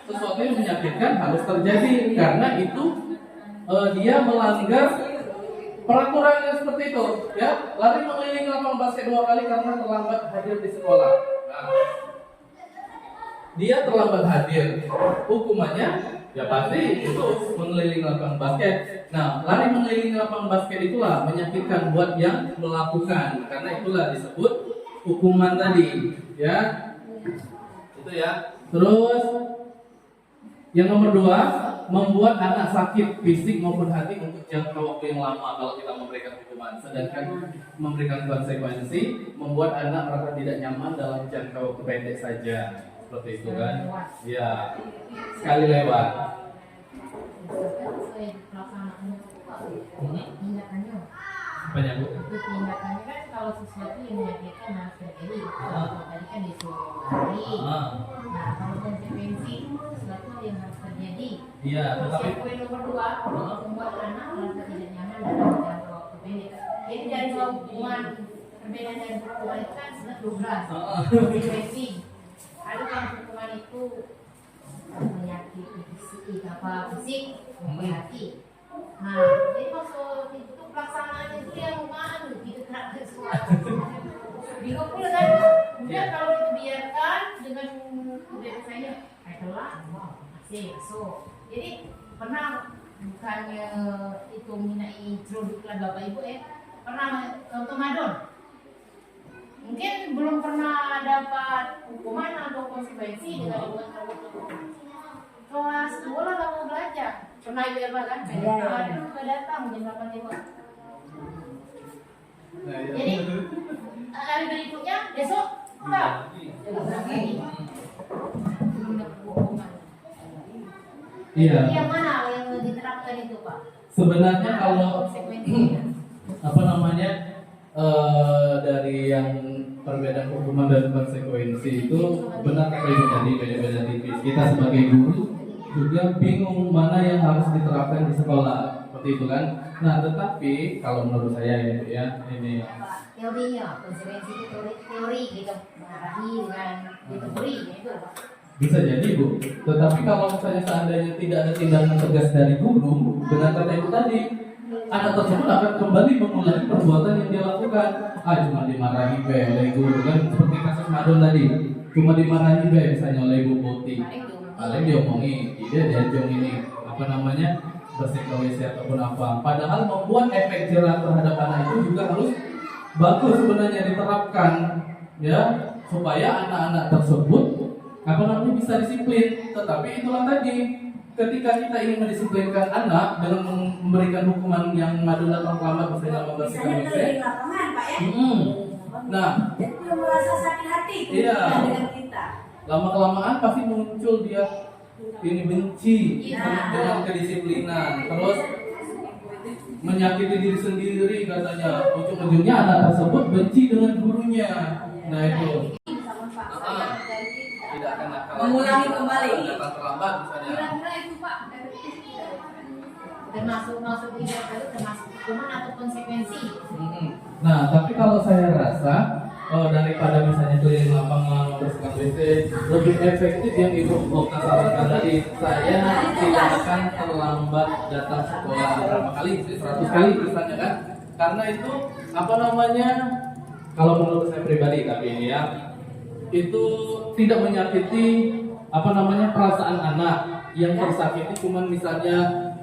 sesuatu yang menyakitkan harus terjadi karena itu dia melanggar peraturan yang seperti itu, ya. Lari mengelilingi lapangan basket 2 kali karena terlambat hadir di sekolah. Nah, dia terlambat hadir, hukumannya ya pasti itu mengelilingi lapangan basket. Nah, lari mengelilingi lapangan basket itulah menyakitkan buat yang melakukan, karena itulah disebut hukuman tadi, ya. Itu ya. Terus yang nomor 2, membuat anak sakit fisik maupun hati untuk jangka waktu yang lama kalau kita memberikan hukuman. Sedangkan memberikan konsekuensi membuat anak merasa tidak nyaman dalam jangka waktu pendek saja. Seperti itu kan? Ya, sekali lewat. Banyak bu. Tindakannya kan kalau sesuatu yang menyakitkan harus terjadi. Tadi kan disuruh lari. Nah, kalau konsekuensi sesuatu yang harus terjadi. Iya, tetapi poin nomor 2, membuat anak merasa tidak nyaman dalam jangka waktu pendek. Jadi dari hukuman, perbedaan dari hukuman itu kan sebenarnya 12. Konsekuensi. Ada kan hukuman itu menyakiti fisik, maupun hati. Nah, jadi maksud itu pelaksanaannya itu yang mana gitu kan sesuatu. Bingung pula kan. Kemudian kalau itu biarkan dengan biasanya telah masih so. Jadi pernah bukannya itu minai produklah Bapak Ibu pernah contoh madon. Mungkin belum pernah dapat hukuman atau konsekuensi dengan dibuat kelas 2 lah nggak mau belajar. Pernah ibu apa kan? Ada juga datang jam 8 lewat. Jadi hari berikutnya besok enggak. Belum dapat hukuman. iya. Yang mana yang diterapkan itu Pak? Sebenarnya kalau dari yang perbedaan hukuman dan konsekuensi itu benar kata Ibu tadi, beda-beda tipis. Kita sebagai guru juga bingung mana yang harus diterapkan di sekolah, seperti itu kan. Nah, tetapi kalau menurut saya ya Bu ya, ini Teorinya, konsekuensi itu teori gitu, mengarah dengan teori gitu. bisa jadi Bu. Tetapi kalau misalnya seandainya tidak ada tindakan tegas dari guru, benar kata Ibu tadi, anak tersebut akan kembali mengulangi perbuatan yang dia lakukan. Cuma dimarahi be oleh guru kan, seperti kasus Madon tadi, cuma dimarahi be misalnya oleh Ibu Putih. Paling diomongi, dia ini apa namanya bersih ke WC ataupun apa. Padahal membuat efek jerah terhadap anak itu juga harus bagus sebenarnya diterapkan, ya, supaya anak-anak tersebut apa namanya bisa disiplin. Tetapi itulah tadi, ketika kita ingin mendisiplinkan anak dengan memberikan hukuman yang Madon datang terlambat misalnya membersihkan Misalnya WC. dari lapangan Pak ya. Nah, Jadi dia merasa sakit hati Iya. dengan kita. lama-kelamaan pasti muncul dia ini benci dengan kedisiplinan, terus menyakiti diri sendiri katanya. Ujung-ujungnya anak tersebut benci dengan gurunya. Nah itu tidak akan nakal lagi. Mengulangi kembali. Datang terlambat misalnya. Kira-kira itu Pak efektif tidak? Termasuk tidak termasuk hukuman atau konsekuensi. Nah, tapi kalau saya rasa daripada misalnya keliling lapangan membersihkan WC, lebih efektif yang Ibu Okta sarankan tadi. Saya tidak akan terlambat datang sekolah berapa kali, 100 kali misalnya kan? Karena itu apa namanya? Kalau menurut saya pribadi tapi ini ya, itu tidak menyakiti apa namanya perasaan anak. Yang tersakiti cuman misalnya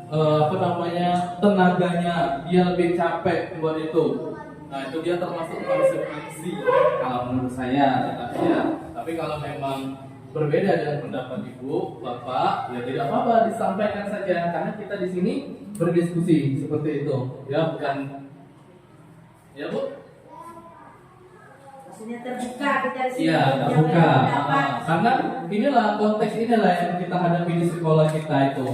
apa namanya tenaganya, dia lebih capek buat itu. Nah itu dia termasuk konsekuensi kalau menurut saya. Tapi kalau memang berbeda dengan pendapat Ibu, Bapak, ya tidak apa-apa disampaikan saja karena kita di sini berdiskusi seperti itu, ya bukan, ya Bu? Maksudnya terbuka kita di sini. Iya terbuka. Karena inilah konteks inilah yang kita hadapi di sekolah kita itu,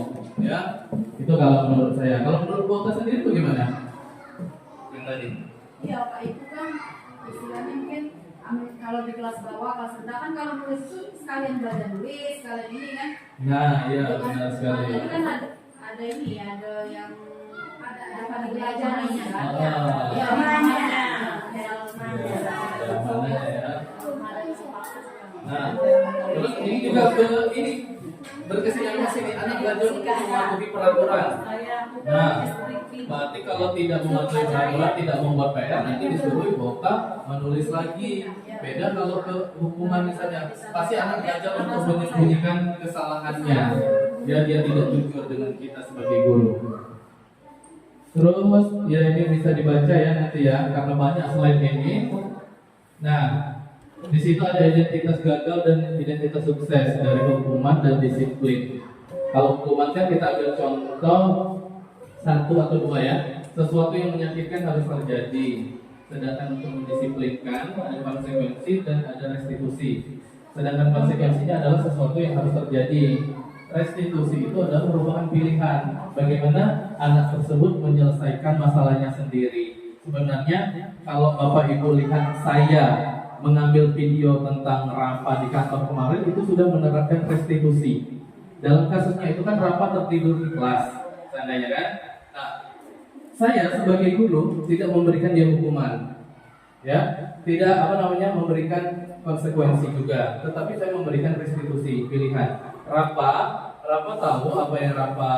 ya. Itu kalau menurut saya. Kalau menurut Bapak sendiri bagaimana? Yang tadi. Iya Pak, itu kan istilahnya mungkin kalau di kelas bawah, kelas rendah kan kalau nulis itu sekalian belajar nulis, sekalian ini kan. Nah, iya Itu kan, benar sekali. Ini kan ada ini, ada yang ada pada belajarnya kan. Ya, mana? Nah, terus ini juga ini berkesinambungan sini anak belajar untuk mematuhi peraturan. Nah, berarti kalau tidak mematuhi peraturan, tidak membuat PR, nanti disuruh Bapak menulis lagi. Beda kalau ke hukuman misalnya, pasti anak belajar untuk menyembunyikan kesalahannya. Ya dia tidak jujur dengan kita sebagai guru. Terus ya ini bisa dibaca ya nanti ya, karena banyak slide ini. Nah, di situ ada identitas gagal dan identitas sukses dari hukuman dan disiplin. Kalau hukuman kan kita ambil contoh 1 atau 2 ya. Sesuatu yang menyakitkan harus terjadi. Sedangkan untuk mendisiplinkan ada konsekuensi dan ada restitusi. Sedangkan konsekuensinya adalah sesuatu yang harus terjadi. Restitusi itu adalah merupakan pilihan bagaimana anak tersebut menyelesaikan masalahnya sendiri. Sebenarnya kalau Bapak Ibu lihat saya mengambil video tentang Rafa di kantor kemarin itu sudah menerapkan restitusi. Dalam kasusnya itu kan Rafa tertidur di kelas, seandainya kan. Nah, saya sebagai guru tidak memberikan dia hukuman, ya, tidak memberikan konsekuensi juga, tetapi saya memberikan restitusi pilihan. Rafa tahu apa yang Rafa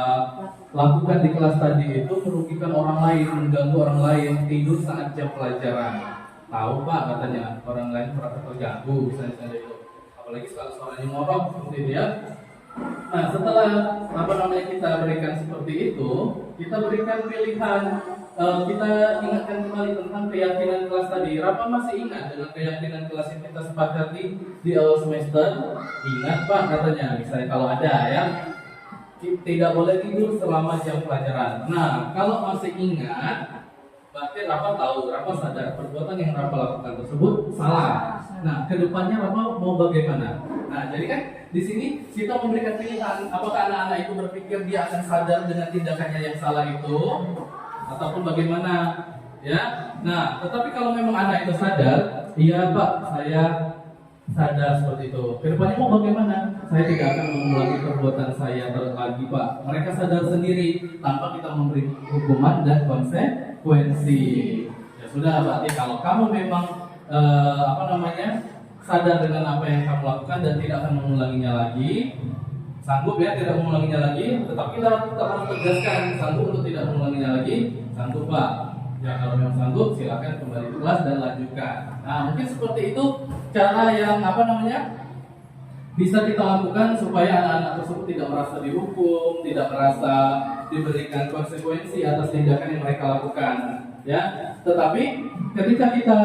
lakukan di kelas tadi itu merugikan orang lain, mengganggu orang lain, tidur saat jam pelajaran. Tahu Pak katanya orang lain merasa terganggu misalnya itu, apalagi kalau suaranya ngorok seperti dia. Nah setelah kita berikan seperti itu, kita berikan pilihan, kita ingatkan kembali tentang keyakinan kelas tadi. Rafa masih ingat dengan keyakinan kelas yang kita sepakati di awal semester? Ingat Pak katanya, misalnya kalau ada ya, tidak boleh tidur selama jam pelajaran. Nah kalau masih ingat, berarti Rafa tahu, Rafa sadar perbuatan yang Rafa lakukan tersebut salah. Nah, kedepannya Rafa mau bagaimana? Nah, jadi kan di sini kita memberikan pilihan, apakah anak-anak itu berpikir dia akan sadar dengan tindakannya yang salah itu, ataupun bagaimana? Ya. Nah, tetapi kalau memang anak itu sadar, iya Pak, saya sadar seperti itu. Kedepannya mau bagaimana? Saya tidak akan mengulangi perbuatan saya lagi Pak. Mereka sadar sendiri tanpa kita memberi hukuman dan konsekuensi. Ya sudah, berarti kalau kamu memang sadar dengan apa yang kamu lakukan dan tidak akan mengulanginya lagi, sanggup ya tidak mengulanginya lagi, tetap kita harus tegaskan sanggup untuk tidak mengulanginya lagi, sanggup Pak. Ya kalau memang sanggup silakan kembali ke kelas dan lanjutkan. Nah mungkin seperti itu cara yang bisa kita lakukan supaya anak-anak tersebut tidak merasa dihukum, tidak merasa diberikan konsekuensi atas tindakan yang mereka lakukan. Ya, tetapi ketika kita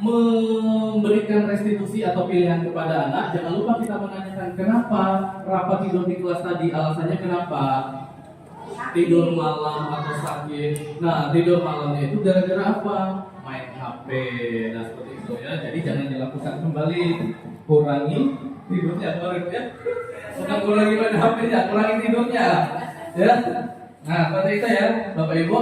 memberikan restitusi atau pilihan kepada anak, jangan lupa kita menanyakan kenapa rapat tidur di kelas tadi, alasannya kenapa? Tidur malam atau sakit. Nah, tidur malamnya itu gara-gara apa? Main HP. Nah, seperti itu ya. Jadi jangan dilakukan kembali. Kurangi tidurnya, bukan kurangi main HP-nya, kurangi tidurnya. Ya. Nah, seperti itu ya, Bapak Ibu.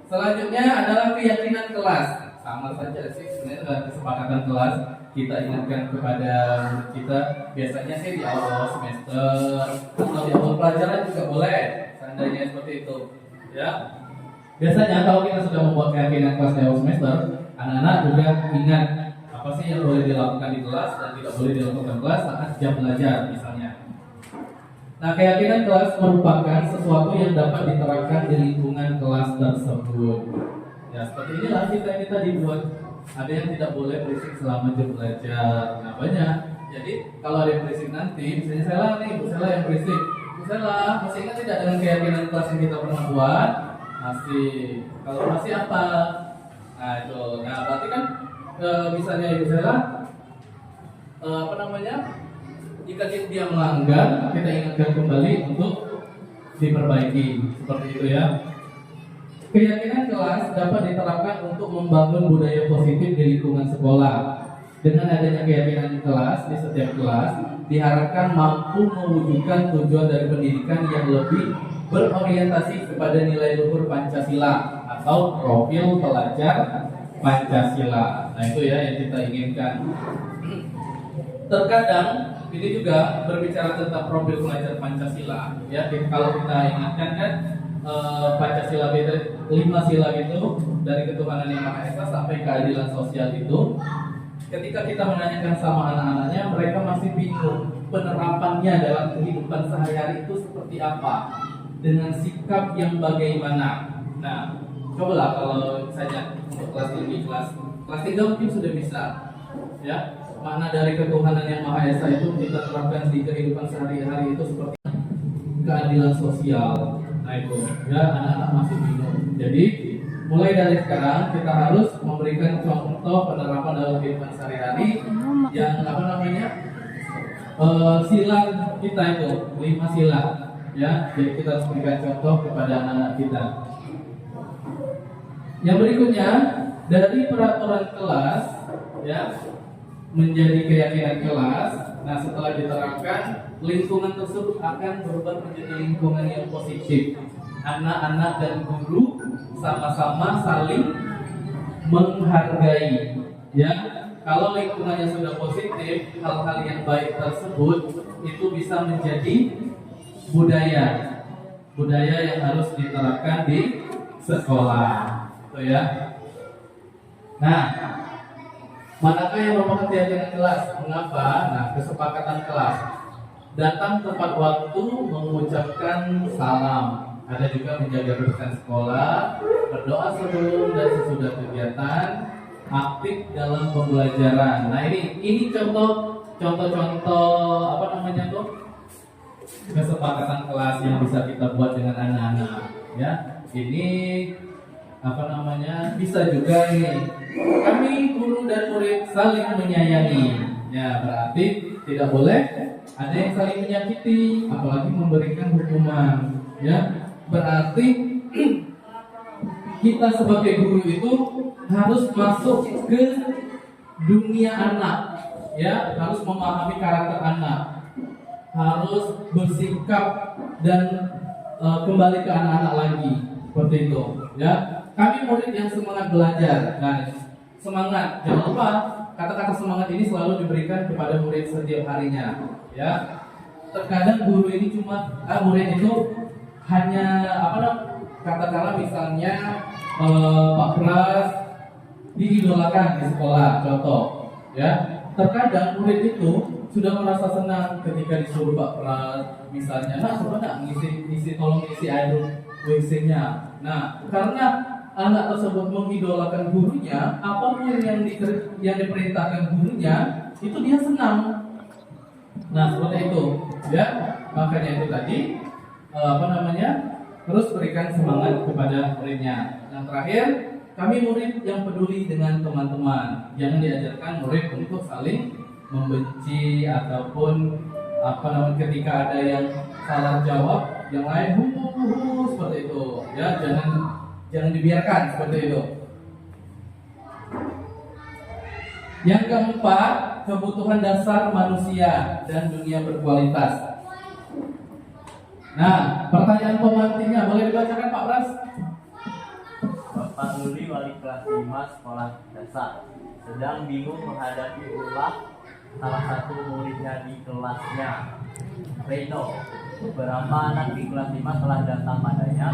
Selanjutnya adalah keyakinan kelas. Sama saja sih sebenarnya dalam kesepakatan kelas kita ingatkan kepada murid kita, biasanya sih di awal semester atau di awal pelajaran juga boleh, seandainya seperti itu ya. Biasanya kalau kita sudah membuat keyakinan kelas di awal semester, anak-anak juga ingat apa sih yang boleh dilakukan di kelas dan tidak boleh dilakukan kelas saat jam belajar misalnya. Nah, keyakinan kelas merupakan sesuatu yang dapat diterapkan di lingkungan kelas tersebut. Ya, seperti inilah kita ini tadi buat. Ada yang tidak boleh berisik selama jam belajar. Nah, banyak. Jadi, kalau ada yang berisik nanti, misalnya Sela nih, Bu Sela yang berisik. Bu Sela, masih ingat tidak dengan keyakinan kelas yang kita pernah buat? Masih. Kalau masih apa? Nah, itu. Nah, berarti kan misalnya Ibu Sela jika dia melanggar, kita ingatkan kembali untuk diperbaiki. Seperti itu ya. Keyakinan kelas dapat diterapkan untuk membangun budaya positif di lingkungan sekolah. Dengan adanya keyakinan kelas di setiap kelas, diharapkan mampu mewujudkan tujuan dari pendidikan yang lebih berorientasi kepada nilai luhur Pancasila atau profil pelajar Pancasila. Nah, itu ya yang kita inginkan. Terkadang ini juga berbicara tentang profil pelajar Pancasila. Ya, kalau kita ingatkan kan Pancasila itu 5 sila itu dari ketuhanan yang Maha Esa sampai keadilan sosial itu. Ketika kita menanyakan sama anak-anaknya, mereka masih bingung penerapannya dalam kehidupan sehari-hari itu seperti apa, dengan sikap yang bagaimana. Nah, cobalah kalau misalnya untuk kelas 3 mungkin sudah bisa, ya. Makna dari ketuhanan yang Maha Esa itu kita terapkan di kehidupan sehari-hari itu seperti keadilan sosial. Nah itu, ya anak-anak masih bingung. Jadi mulai dari sekarang kita harus memberikan contoh penerapan dalam kehidupan sehari-hari yang sila kita itu 5 sila, ya. Jadi kita harus berikan contoh kepada anak-anak kita. Yang berikutnya dari peraturan kelas, ya, menjadi keyakinan kelas. Nah, setelah diterapkan, lingkungan tersebut akan berubah menjadi lingkungan yang positif. Anak-anak dan guru sama-sama saling menghargai. Ya, kalau lingkungannya sudah positif, hal-hal yang baik tersebut itu bisa menjadi budaya yang harus diterapkan di sekolah. Itu ya. Nah, manakah yang merupakan keyakinan kelas? Mengapa? Nah, kesepakatan kelas. Datang tepat waktu, mengucapkan salam. Ada juga menjaga kebersihan sekolah, berdoa sebelum dan sesudah kegiatan, aktif dalam pembelajaran. Nah, ini contoh kesepakatan kelas yang bisa kita buat dengan anak-anak. Ya, ini bisa juga ini. Kami guru dan murid saling menyayangi. Ya, berarti tidak boleh ada yang saling menyakiti, apalagi memberikan hukuman. Ya, berarti kita sebagai guru itu harus masuk ke dunia anak. Ya, harus memahami karakter anak, harus bersikap dan kembali ke anak-anak lagi, seperti itu. Ya. kami murid yang semangat belajar. Nah, semangat, jangan lupa kata-kata semangat ini selalu diberikan kepada murid setiap harinya. Ya, terkadang guru ini murid itu hanya katakanlah misalnya Pak Pras diidolakan di sekolah, contoh. Ya, terkadang murid itu sudah merasa senang ketika disuruh Pak Pras, misalnya, nah sebenarnya tolong isi air WC-nya. Nah, karena anak tersebut mengidolakan gurunya, apapun yang diperintahkan gurunya, itu dia senang. Nah, seperti itu, ya. Makanya itu tadi, terus berikan semangat kepada muridnya. Yang terakhir, kami murid yang peduli dengan teman-teman. Jangan diajarkan murid untuk saling membenci ataupun ketika ada yang salah jawab, yang lain seperti itu. Ya, jangan dibiarkan seperti itu. Yang keempat, kebutuhan dasar manusia dan dunia berkualitas. Nah, pertanyaan pemantinya boleh dibacakan Pak Pras? Bapak Luli, wali kelas 5 sekolah dasar, sedang bingung menghadapi ulah salah satu muridnya di kelasnya, Reno. Beberapa anak di kelas 5 telah datang padanya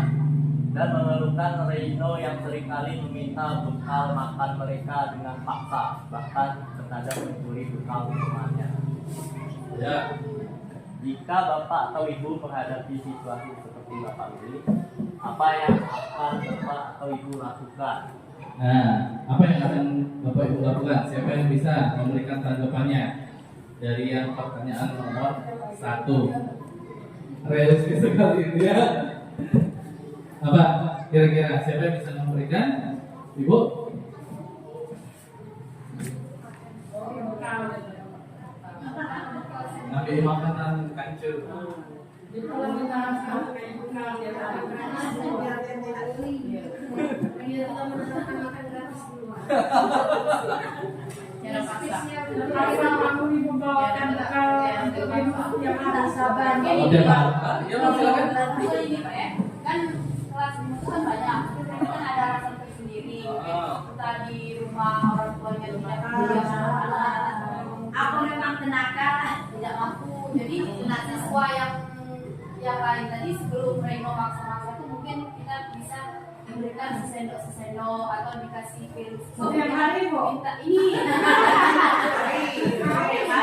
dan mengeluhkan Reno yang seringkali meminta bekal makan mereka dengan paksa, bahkan terkadang mencuri bekal minumannya. Ya. Jika Bapak atau Ibu menghadapi situasi seperti Bapak Luli, apa yang akan Bapak atau Ibu lakukan? Nah, apa yang akan Bapak Ibu lakukan? Siapa yang bisa memberikan tanggapannya? Dari yang pertanyaan nomor 1. Realistis sekali ini ya. Apa? Kira-kira siapa yang bisa memberikan? Ibu? Nabi makanan kancur. Kan kelas itu kan banyak, kan ada alasan tersendiri. Kita di rumah orang tuanya tidak aku memang tenaga tidak mampu, jadi tidak sesuai yang lain tadi. Sebelum Reno maksa-maksa itu mungkin kita bisa diberikan sesendok atau dikasih pil setiap hari kok minta ini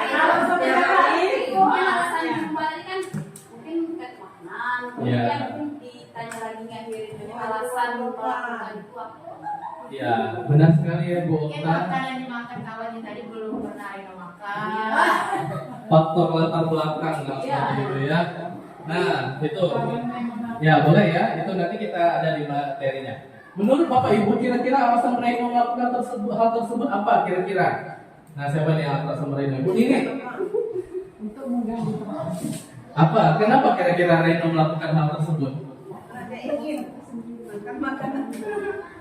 kalau setiap hari mungkin alasan di rumah tadi kan mungkin bukan makanan, kemudian mungkin ditanya lagi ngakhirin alasan melakukan itu apa. Ya, benar sekali ya Bu Mungkin Okta. makanan yang dimakan kawannya tadi belum pernah Reno makan. Faktor latar belakang seperti itu ya. Nah, itu. Ya, boleh ya. Itu nanti kita ada di materinya. Menurut Bapak Ibu, kira-kira alasan Reno melakukan hal tersebut apa kira-kira? Nah, siapa nih alasan Reno? Ibu ini. Untuk mengganggu teman. Apa? Kenapa kira-kira Reno melakukan hal tersebut?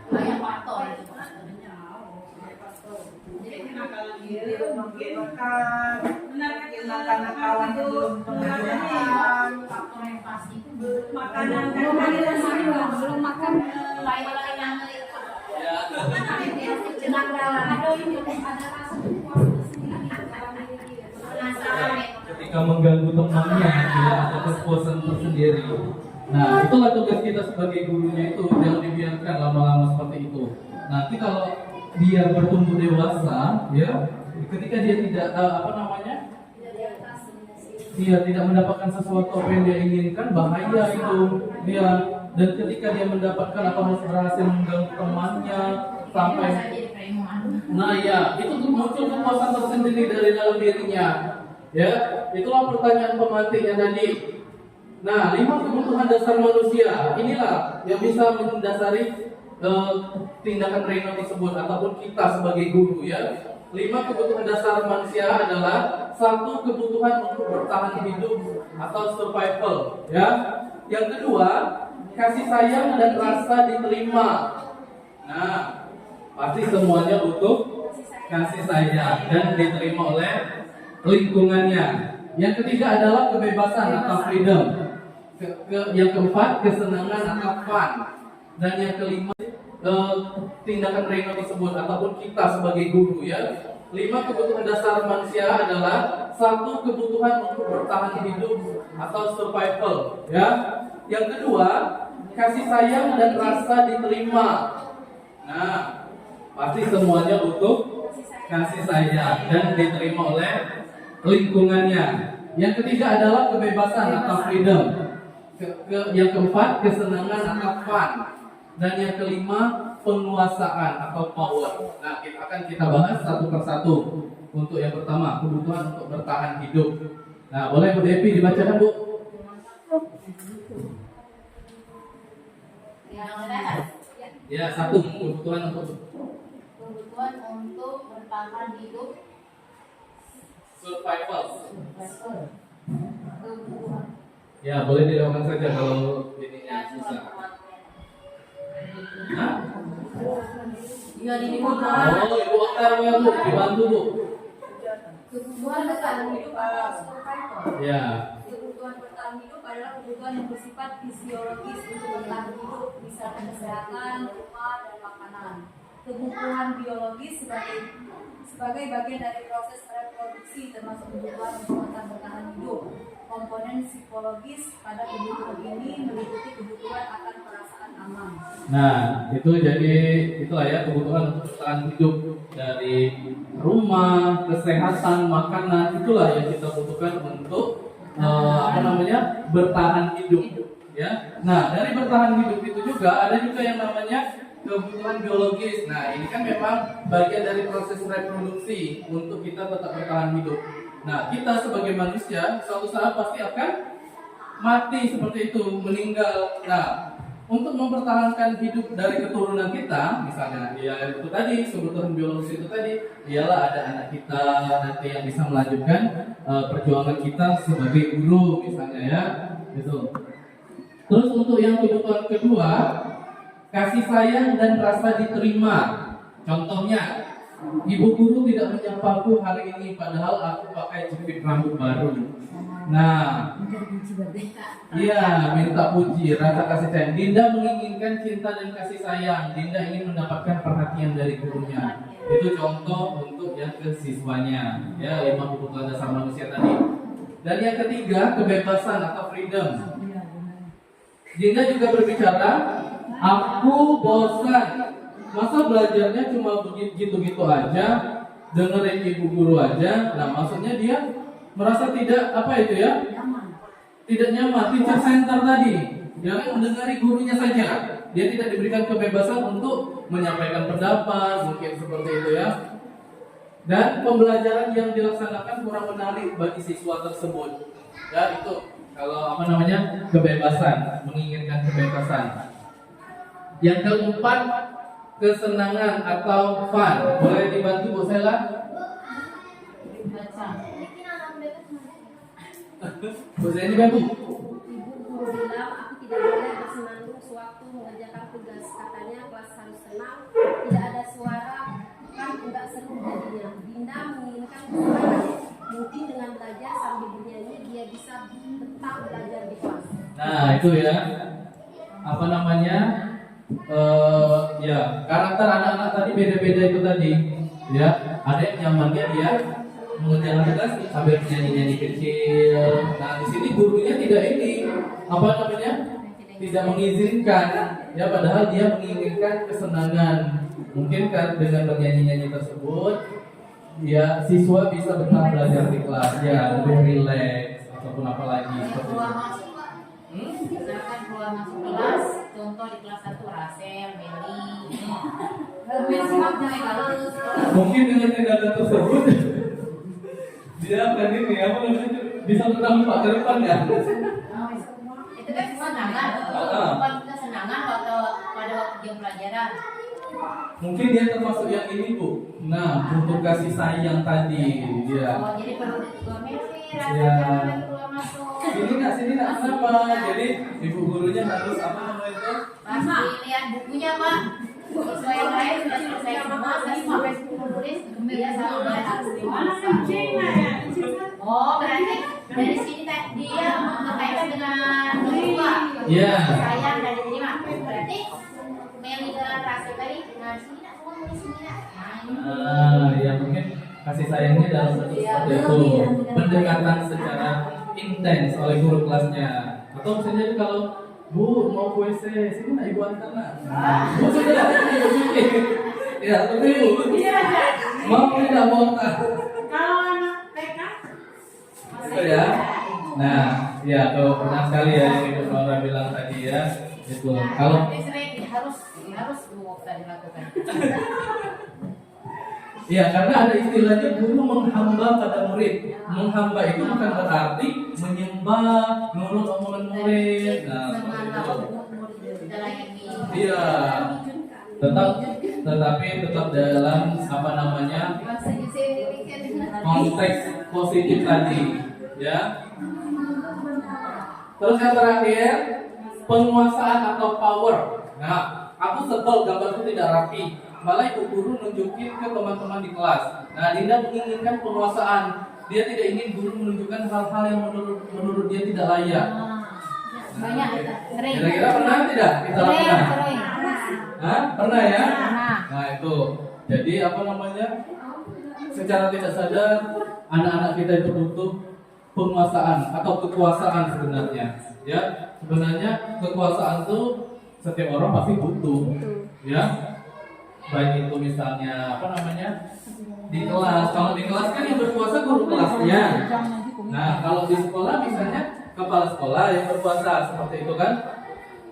Banyak faktor. Jadi kenakalan diri, mungkin makan kawan belum pengalaman, Faktor yang pasti itu makanan belum makan lain-lain yang ada ini ada rasa puas sendiri dalam diri penasaran. Ketika mengganggu temannya, tidak ada kepuasan tersendiri. Nah, itulah tugas kita sebagai gurunya itu, jangan dibiarkan lama-lama seperti itu. Nanti kalau dia bertumbuh dewasa, ya, ketika dia tidak dia tidak mendapatkan sesuatu apa yang dia inginkan, bahaya itu dia. Dan ketika dia mendapatkan atau berhasil mengganggu temannya sampai, nah ya, itu muncul kepuasan tersendiri dari dalam dirinya. Ya, itulah pertanyaan pemantiknya tadi. Nah, 5 kebutuhan dasar manusia inilah yang bisa mendasari tindakan Reno tersebut ataupun kita sebagai guru ya. 5 kebutuhan dasar manusia adalah 1 kebutuhan untuk bertahan hidup atau survival ya. Yang kedua, kasih sayang dan rasa diterima. Nah, pasti semuanya butuh kasih sayang dan diterima oleh lingkungannya. Yang ketiga adalah kebebasan atau freedom. Yang keempat, kesenangan atau fun. Dan yang kelima, tindakan Reno tersebut ataupun kita sebagai guru ya. 5 kebutuhan dasar manusia adalah 1 kebutuhan untuk bertahan hidup atau survival ya. Yang kedua, kasih sayang dan rasa diterima. Nah, pasti semuanya butuh kasih sayang dan diterima oleh lingkungannya. Yang ketiga adalah kebebasan atau freedom. Yang keempat, kesenangan atau fun. Dan yang kelima, penguasaan atau power. Nah, kita bahas satu persatu. Untuk yang pertama, kebutuhan untuk bertahan hidup. Nah, boleh Bu Devi dibacakan, Bu? Ya, 1 kebutuhan untuk bertahan hidup, survival. Ya, boleh dilakukan saja kalau ininya susah. Hah? ya ini Oh, Ibu Oktar ya, Bu, dibantu, Bu. kebutuhan bertahan hidup adalah survival. Ya. Kebutuhan bertahan hidup adalah kebutuhan yang bersifat fisiologis untuk bertahan hidup, misalnya kesehatan, rumah, dan makanan. Kebutuhan biologis sebagai bagian dari proses reproduksi, termasuk kebutuhan untuk bertahan hidup. Komponen psikologis pada kebutuhan ini meliputi kebutuhan akan perasaan aman. Nah, itu jadi itulah ya kebutuhan untuk bertahan hidup, dari rumah, kesehatan, makanan, itulah yang kita butuhkan untuk bertahan hidup ya. Nah, dari bertahan hidup itu juga ada juga yang namanya kebutuhan biologis. Nah, ini kan memang bagian dari proses reproduksi untuk kita tetap bertahan hidup. Nah, kita sebagai manusia suatu saat pasti akan mati seperti itu, meninggal. Nah, untuk mempertahankan hidup dari keturunan kita, misalnya ya itu tadi kebutuhan biologis itu tadi, ialah ada anak kita nanti yang bisa melanjutkan perjuangan kita sebagai guru misalnya ya, gitu. Terus untuk yang kebutuhan kedua, kasih sayang dan rasa diterima. Contohnya, ibu guru tidak menyapaku hari ini padahal aku pakai jepit rambut baru. Nah, iya, minta puji, rasa kasih sayang. Dinda menginginkan cinta dan kasih sayang. Dinda ingin mendapatkan perhatian dari gurunya. Itu contoh untuk yang ke siswanya. Ya, 5 kebutuhan dasar manusia tadi. Dan yang ketiga, kebebasan atau freedom. Dinda juga berbicara, aku bosan. Masa belajarnya cuma begitu-gitu aja, dengerin ibu guru aja. Nah, maksudnya dia merasa tidak tidak nyaman. Teacher center tadi, dia mendengari gurunya saja. Dia tidak diberikan kebebasan untuk menyampaikan pendapat, mungkin seperti itu ya. Dan pembelajaran yang dilaksanakan kurang menarik bagi siswa tersebut. Ya, itu kalau kebebasan, menginginkan kebebasan. Yang keempat, kesenangan atau fun. Boleh dibantu Bu Sela? Bu Sela ini bantu. Ibu guru bilang aku tidak boleh bersenandung sewaktu mengerjakan tugas. Katanya kelas harus tenang, tidak ada suara, kan enggak seru jadinya. Dinda menginginkan kesenangan. Mungkin dengan belajar sambil bernyanyi dia bisa tetap belajar di kelas. Nah, itu ya. Ya, karakter anak-anak tadi beda-beda itu tadi. Ya, ada yang nyamannya dia mengerjakan tugas sambil nyanyi-nyanyi kecil. Nah, di sini gurunya tidak tidak mengizinkan. Ya, padahal dia menginginkan kesenangan. Mungkin kan dengan bernyanyi-nyanyi tersebut, ya siswa bisa betah belajar di kelas. Ya, lebih rileks ataupun apa lagi. Misalkan keluar masuk kelas, contoh di kelas 1 Rasel, Meli. Mungkin dengan tindakan tersebut dia akan bisa berdampak ke depan ya. Itu kan kesenangan, bukan kesenangan pada waktu jam pelajaran. Mungkin dia termasuk yang ini Bu. Nah, untuk kasih sayang tadi dia. Oh, jadi perlu ditegur Meli, Ya. Rasel keluar masuk. Sini nggak kenapa? Jadi ibu gurunya harus Pasti lihat bukunya Pak. Siswa yang lain sudah selesai semua, sampai 10 tulis, dia selalu belajar Oh, berarti dari sini dia berkaitan dengan dua. Iya. Sayang dan diterima. Berarti Meli dan Rasel Ya mungkin kasih sayangnya dalam bentuk seperti itu, pendekatan secara intens oleh guru kelasnya. Atau bisa jadi kalau Bu mau ke WC, sini nak ibu antar nak. Bu sudah ibu cuci. Ya seperti itu. Mau tidak mau tak? Kalau anak TK Itu ya. Nah, ya tuh benar sekali ya yang Ibu Nora bilang tadi ya. Itu kalau harus tadi lakukan. ya karena ada istilahnya guru menghamba pada murid. Menghamba itu bukan berarti menyembah, nurut omongan murid. Nah, seperti itu. Iya. Tetapi tetap dalam apa namanya konteks positif tadi, ya. Terus yang terakhir penguasaan atau power. Nah, aku sebel gambarku tidak rapi. Malah ibu guru nunjukin ke teman-teman di kelas. Nah, Dinda menginginkan penguasaan. Dia tidak ingin guru menunjukkan hal-hal yang menurut dia tidak layak. Banyak, sering. Kira-kira pernah tidak? Kita lakukan. Sering. Hah? Pernah ya? Pernah. Nah itu. Jadi apa namanya? Secara tidak sadar anak-anak kita itu butuh penguasaan atau kekuasaan sebenarnya. Ya, sebenarnya kekuasaan itu setiap orang pasti butuh. Ya. Baik itu misalnya apa namanya? Di kelas. Kalau di kelas kan yang berkuasa guru kelasnya. Nah, kalau di sekolah misalnya kepala sekolah yang berkuasa seperti itu kan.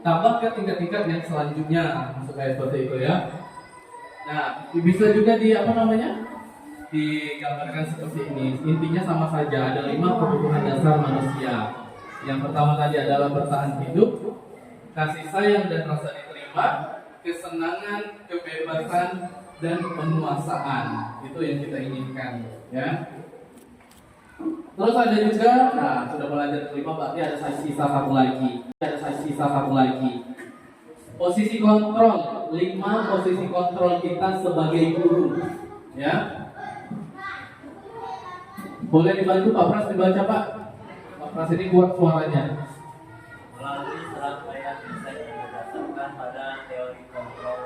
Tambah ke tingkat-tingkat yang selanjutnya, maksud saya seperti itu ya. Nah, bisa juga di apa namanya? Digambarkan seperti ini. Intinya sama saja, ada 5 kebutuhan dasar manusia. Yang pertama tadi adalah bertahan hidup, kasih sayang dan rasa diterima, kesenangan, kebebasan, dan penguasaan. Itu yang kita inginkan, ya. Terus ada juga, nah sudah belajar kelima, berarti ada sisa satu lagi. Posisi kontrol, 5 posisi kontrol kita sebagai guru, ya. Boleh dibantu Pak Pras dibaca Pak. Pak Pras ini kuat suaranya. Melalui serangkaian riset yang berdasarkan pada teori kontrol,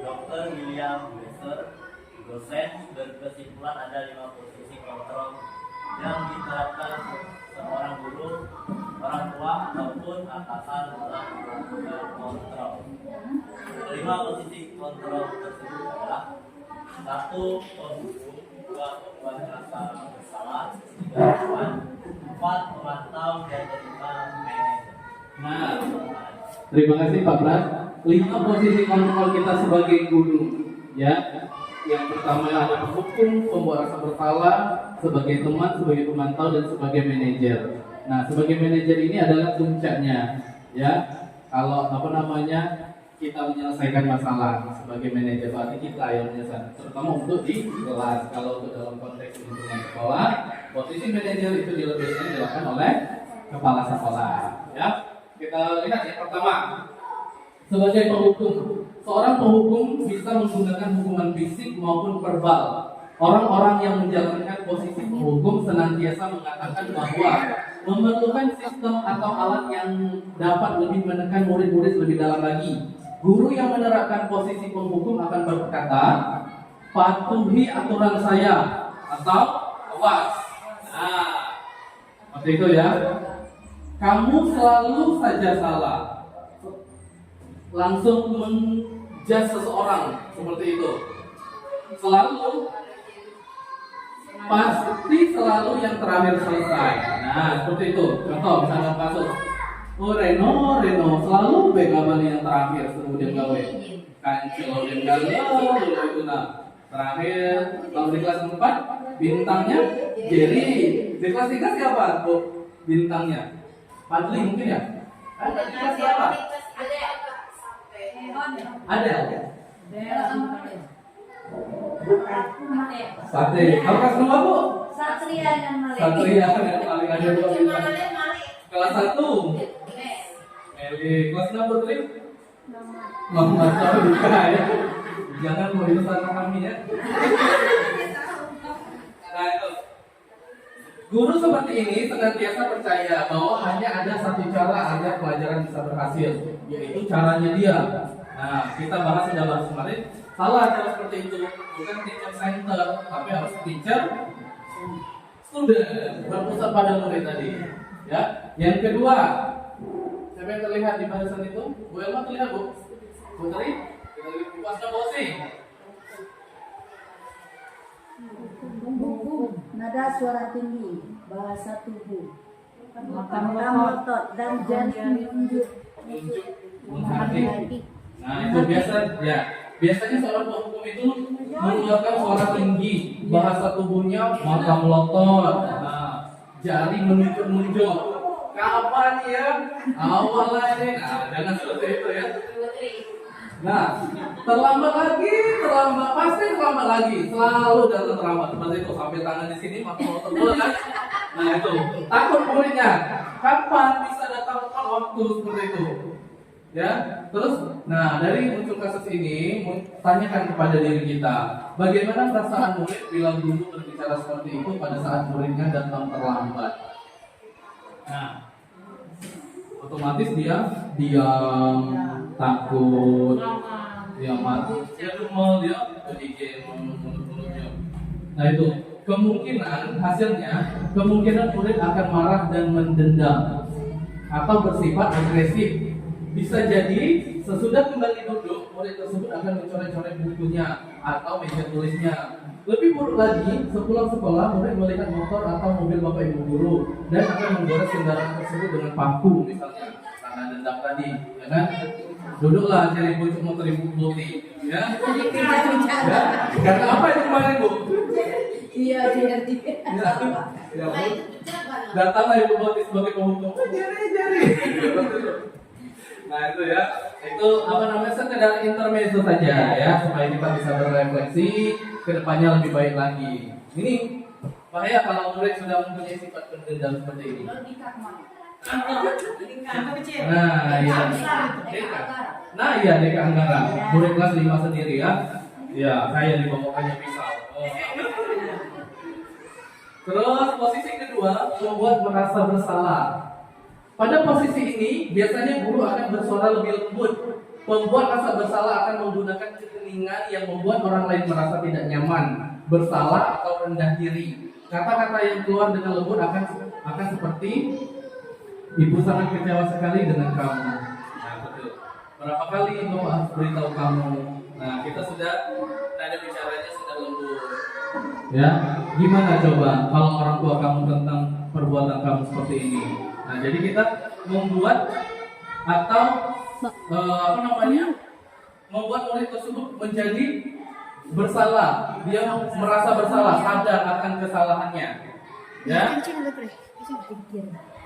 Dr. William Besser, dosen, berkesimpulan ada 5 posisi kontrol yang diterapkan seorang guru, orang tua ataupun atasan dalam melakukan kontrol. 5 posisi kontrol tersebut adalah 1. Penghukum, 2. Membuat rasa bersalah, 3. Teman, 4. Memantau, dan 5. Manajer. Nah, terima kasih Pak Pras. 5 posisi kontrol kita sebagai guru, ya. Yang pertama ada penghukum, pembuat rasa bersalah, sebagai teman, sebagai pemantau, dan sebagai manajer. Nah, sebagai manajer ini adalah puncaknya, ya. Kalau apa namanya kita menyelesaikan masalah sebagai manajer, berarti kita yang menyelesaikan, terutama untuk di kelas. Kalau untuk dalam konteks lingkungan sekolah, posisi manajer itu biasanya dilakukan oleh kepala sekolah, ya. Kita lihat yang pertama, sebagai penghukum. Seorang penghukum bisa menggunakan hukuman fisik maupun verbal. Orang-orang yang menjalankan posisi penghukum senantiasa mengatakan bahwa memerlukan sistem atau alat yang dapat lebih menekan murid-murid lebih dalam lagi. Guru yang menerapkan posisi penghukum akan berkata, patuhi aturan saya atau awas. Nah, seperti itu ya. Kamu selalu saja salah. Langsung menjudge seseorang seperti itu. Selalu pasti selalu yang terakhir selesai. Nah, seperti itu. Contoh misalnya kasus, oh Reno selalu begabali yang terakhir kemudian gawe kancil dan galau itu nah. Terakhir kalau di kelas 4 bintangnya Jerry. Di kelas 3 siapa Bu bintangnya? Padli mungkin ya? Ada di kelas siapa? Ada. Sate. Kamu kelas berapa Bu? Satria dan Malik. Satria dan Malik ada 2 bintang. Kelas 1. Meli. Kelas 6 Putri? Muhammad Tahu juga ya. Jangan mau sama kami ya. Nah itu. Guru seperti ini senantiasa percaya bahwa hanya ada satu cara agar pelajaran bisa berhasil, yaitu caranya dia. Nah, kita sudah bahas kemarin. Salah kalau seperti itu, bukan teacher center, tapi harus teacher student, berpusat pada murid tadi. Ya. Yang kedua, siapa yang terlihat di barisan itu? Bu Elma terlihat, Bu? Putri? Kita lihat kuasnya posing. Nada suara tinggi, bahasa tubuh, Mata melotot dan jari menunjuk. Menghati. Nah, itu biasa ya. Biasanya seorang penghukum itu mengeluarkan suara tinggi, bahasa tubuhnya mata melotot, nah, jari menunjuk-nunjuk. Kapan ya? Awalnya ini. Nah, jangan seperti itu ya. Nah, terlambat pasti terlambat lagi. Selalu datang terlambat seperti itu, sampai tangan di sini mata melotot dulu kan. Nah, itu takut muridnya. Kapan bisa datang tepat waktu seperti itu? Ya, terus, nah dari muncul kasus ini, tanyakan kepada diri kita, bagaimana perasaan murid bila guru berbicara seperti itu pada saat muridnya datang terlambat? Nah, otomatis dia diam, takut, dia mati, dia gemel, dia sedikit menurutnya. Nah itu kemungkinan murid akan marah dan mendendam atau bersifat agresif. Bisa jadi sesudah kembali duduk, murid tersebut akan mencoret-coret bukunya atau meja tulisnya. Lebih buruk lagi, sepulang sekolah murid melihat motor atau mobil bapak ibu guru dan akan menggores kendaraan tersebut dengan paku misalnya, karena dendam tadi, ya kan? Duduklah cari pucuk motor ibu putih, ya? Karena apa itu kemarin, Bu? Iya, jadi. Ya, Bu. Datanglah ibu putih sebagai penghukum. Jari. Nah itu ya, itu sekedar intermezzo saja ya, supaya kita bisa berefleksi kedepannya lebih baik lagi. Ini bahaya kalau murid sudah mempunyai sifat pendendam seperti ini. Nah iya, Deka. Nah iya, Deka Anggara, murid kelas 5 sendiri ya. Ya, saya dibawakannya pisau. Terus posisi kedua, membuat merasa bersalah. Pada posisi ini, biasanya guru akan bersuara lebih lembut. Pembuat rasa bersalah akan menggunakan kekeningan yang membuat orang lain merasa tidak nyaman, bersalah atau rendah diri. Kata-kata yang keluar dengan lembut akan seperti, ibu sangat kecewa sekali dengan kamu. Nah, betul. Berapa kali ibu harus beritahu kamu? Nah, kita sudah nada bicaranya sudah lembut. Ya, gimana coba kalau orang tua kamu tentang perbuatan kamu seperti ini? Nah, jadi kita membuat atau membuat murid tersebut menjadi bersalah, dia merasa bersalah, sadar akan kesalahannya, ya.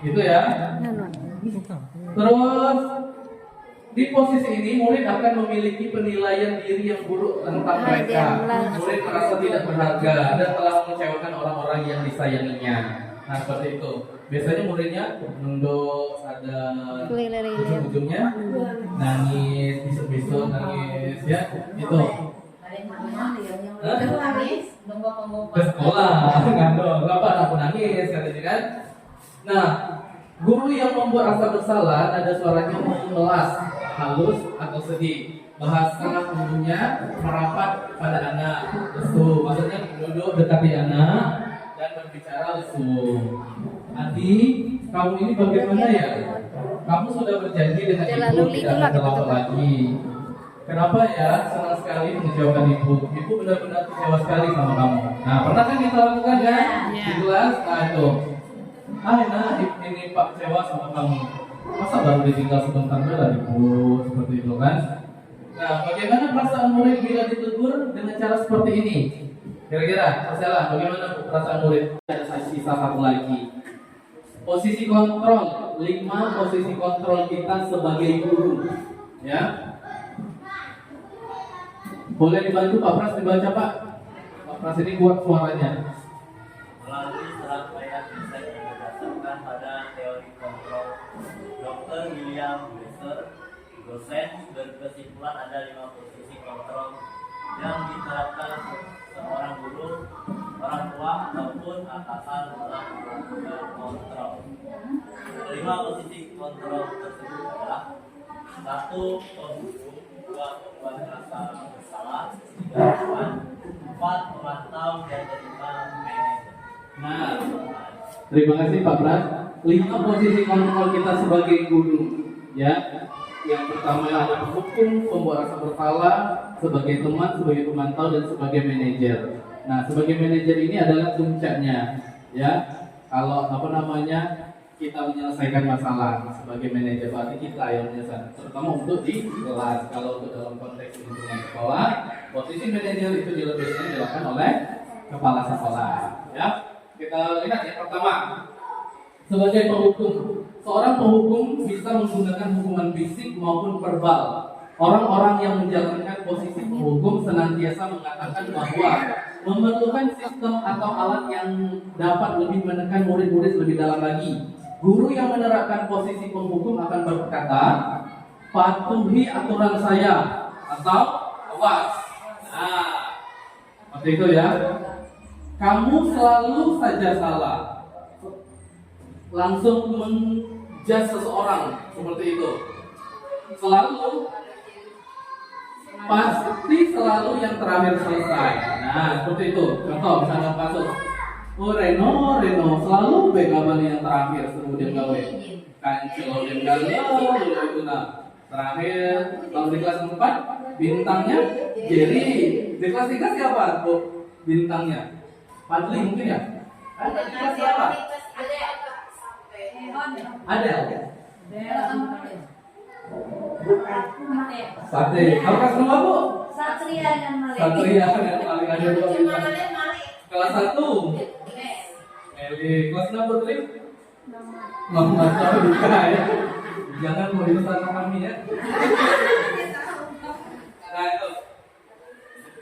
Gitu ya. Terus di posisi ini murid akan memiliki penilaian diri yang buruk tentang mereka. Murid merasa tidak berharga dan telah mengecewakan orang-orang yang disayanginya. Nah seperti itu. Biasanya muridnya nunduk, sadar, ujung-ujungnya nangis, bisuk-bisuk, nangis, ya, itu. Ke sekolah, ngandong, kenapa aku nangis, katanya kan? Nah, guru yang membuat rasa bersalah, ada suaranya memelas, halus atau sedih. Bahasa umumnya merapat pada anak, lesu, maksudnya duduk dekati anak dan berbicara lesu. Adi, kamu ini bagaimana ya? Kamu sudah berjanji dengan ibu tidak akan terlambat lagi. Kenapa ya? Senang sekali mengecewakan ibu. Ibu benar-benar kecewa sekali sama kamu. Nah, pernah kan kita lakukan kan? Di kelas, nah itu. Ini Pak kecewa sama kamu. Masa baru ditinggal sebentar lah ibu, seperti itu kan? Nah, bagaimana perasaan murid bila ditegur dengan cara seperti ini? Kira-kira, Marcella, bagaimana perasaan murid? Ada sisa satu lagi. Posisi kontrol, 5 posisi kontrol kita sebagai guru, ya. Boleh dibantu Pak Pras dibaca Pak. Pak Pras ini kuat suaranya. Melalui serangkaian riset yang berdasarkan pada teori kontrol, Dr. William Glasser, dosen, berkesimpulan ada 5 posisi kontrol yang diterapkan seorang guru, orang tua ataupun atasan dalam melakukan kontrol. 5 posisi kontrol tersebut adalah 1. Penghukum, 2. Membuat rasa bersalah. 3. Teman. 4. Memantau. Dan 5. Manajer. Nah, terima kasih Pak Pras. 5 posisi kontrol kita sebagai guru, ya. Yang pertama ada penghukum, pembuat rasa bersalah, sebagai teman, sebagai pemantau, dan sebagai manajer. Nah, sebagai manajer ini adalah puncaknya, ya. Kalau kita menyelesaikan masalah sebagai manajer, berarti kita yang menyelesaikan, terutama untuk di kelas. Kalau untuk dalam konteks lingkungan sekolah, posisi manajer itu biasanya dilakukan oleh kepala sekolah, ya. Kita lihat yang pertama, sebagai penghukum. Seorang penghukum bisa menggunakan hukuman fisik maupun verbal. Orang-orang yang menjalankan posisi penghukum senantiasa mengatakan bahwa memerlukan sistem atau alat yang dapat lebih menekan murid-murid lebih dalam lagi. Guru yang menerapkan posisi penghukum akan berkata, patuhi aturan saya atau awas. Nah, seperti itu ya. Kamu selalu saja salah. Langsung menjudge seseorang seperti itu. Pasti selalu yang terakhir selesai. Nah, seperti itu. Contoh misalnya kasus, oh Reno selalu begawan yang terakhir sebelum dia gawe. Kancil dia galau itu nah. Terakhir kalau di kelas 4 bintangnya Jerry. Di kelas 3 siapa? Bu, bintangnya Padli mungkin ya? Ada di kelas berapa? Ada. Sate. Kalau kelas berapa Bu? Satria dan Malik. Satria yang paling ada 2 bintang. Kelas 1. Eli. Kelas 6 Putri? Muhammad tahu juga ya. Jangan mau sama kami ya. Nah itu.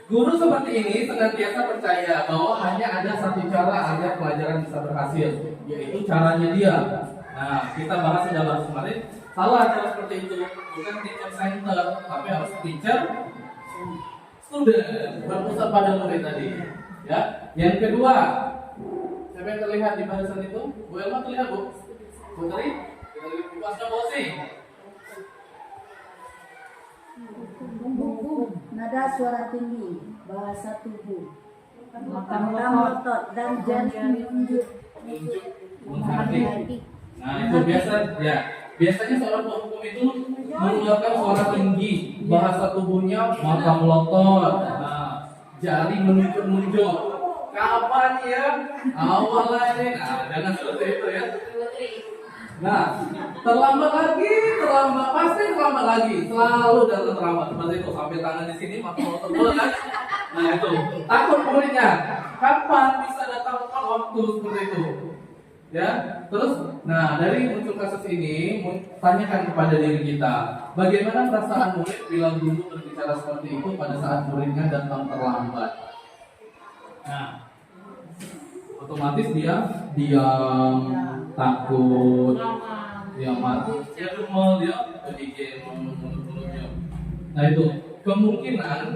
Guru seperti ini senantiasa percaya bahwa hanya ada satu cara agar pelajaran bisa berhasil, yaitu caranya dia. Nah, kita bahas kemarin, salah cara seperti itu, bukan teacher center, tapi harus teacher student, berpusat pada murid tadi. Ya. Yang kedua, siapa yang terlihat di barisan itu? Bu Elma terlihat Bu? Bu Tari? Kita lihat di pasca posisi. Nada suara tinggi, bahasa tubuh, mata otot dan jari menunjuk. Menghardik. Nah itu biasanya seorang penghukum itu mengeluarkan suara tinggi, bahasa tubuhnya mata melotot, jari menunjuk-nunjuk. Kapan ya? Awalnya ini, jangan seperti itu ya. Nah, terlambat pasti terlambat lagi, selalu dalam terlambat seperti itu, sampai tangan di sini maka mau tebel kan? Nah itu, takut muridnya, kapan bisa datang tepat waktu seperti itu, ya. Terus, nah dari muncul kasus ini, tanyakan kepada diri kita, bagaimana perasaan murid bila guru berbicara seperti itu pada saat muridnya datang terlambat? Nah, otomatis dia diam, takut, dia mati, dia demel, dia berpikir mulutnya. Nah itu kemungkinan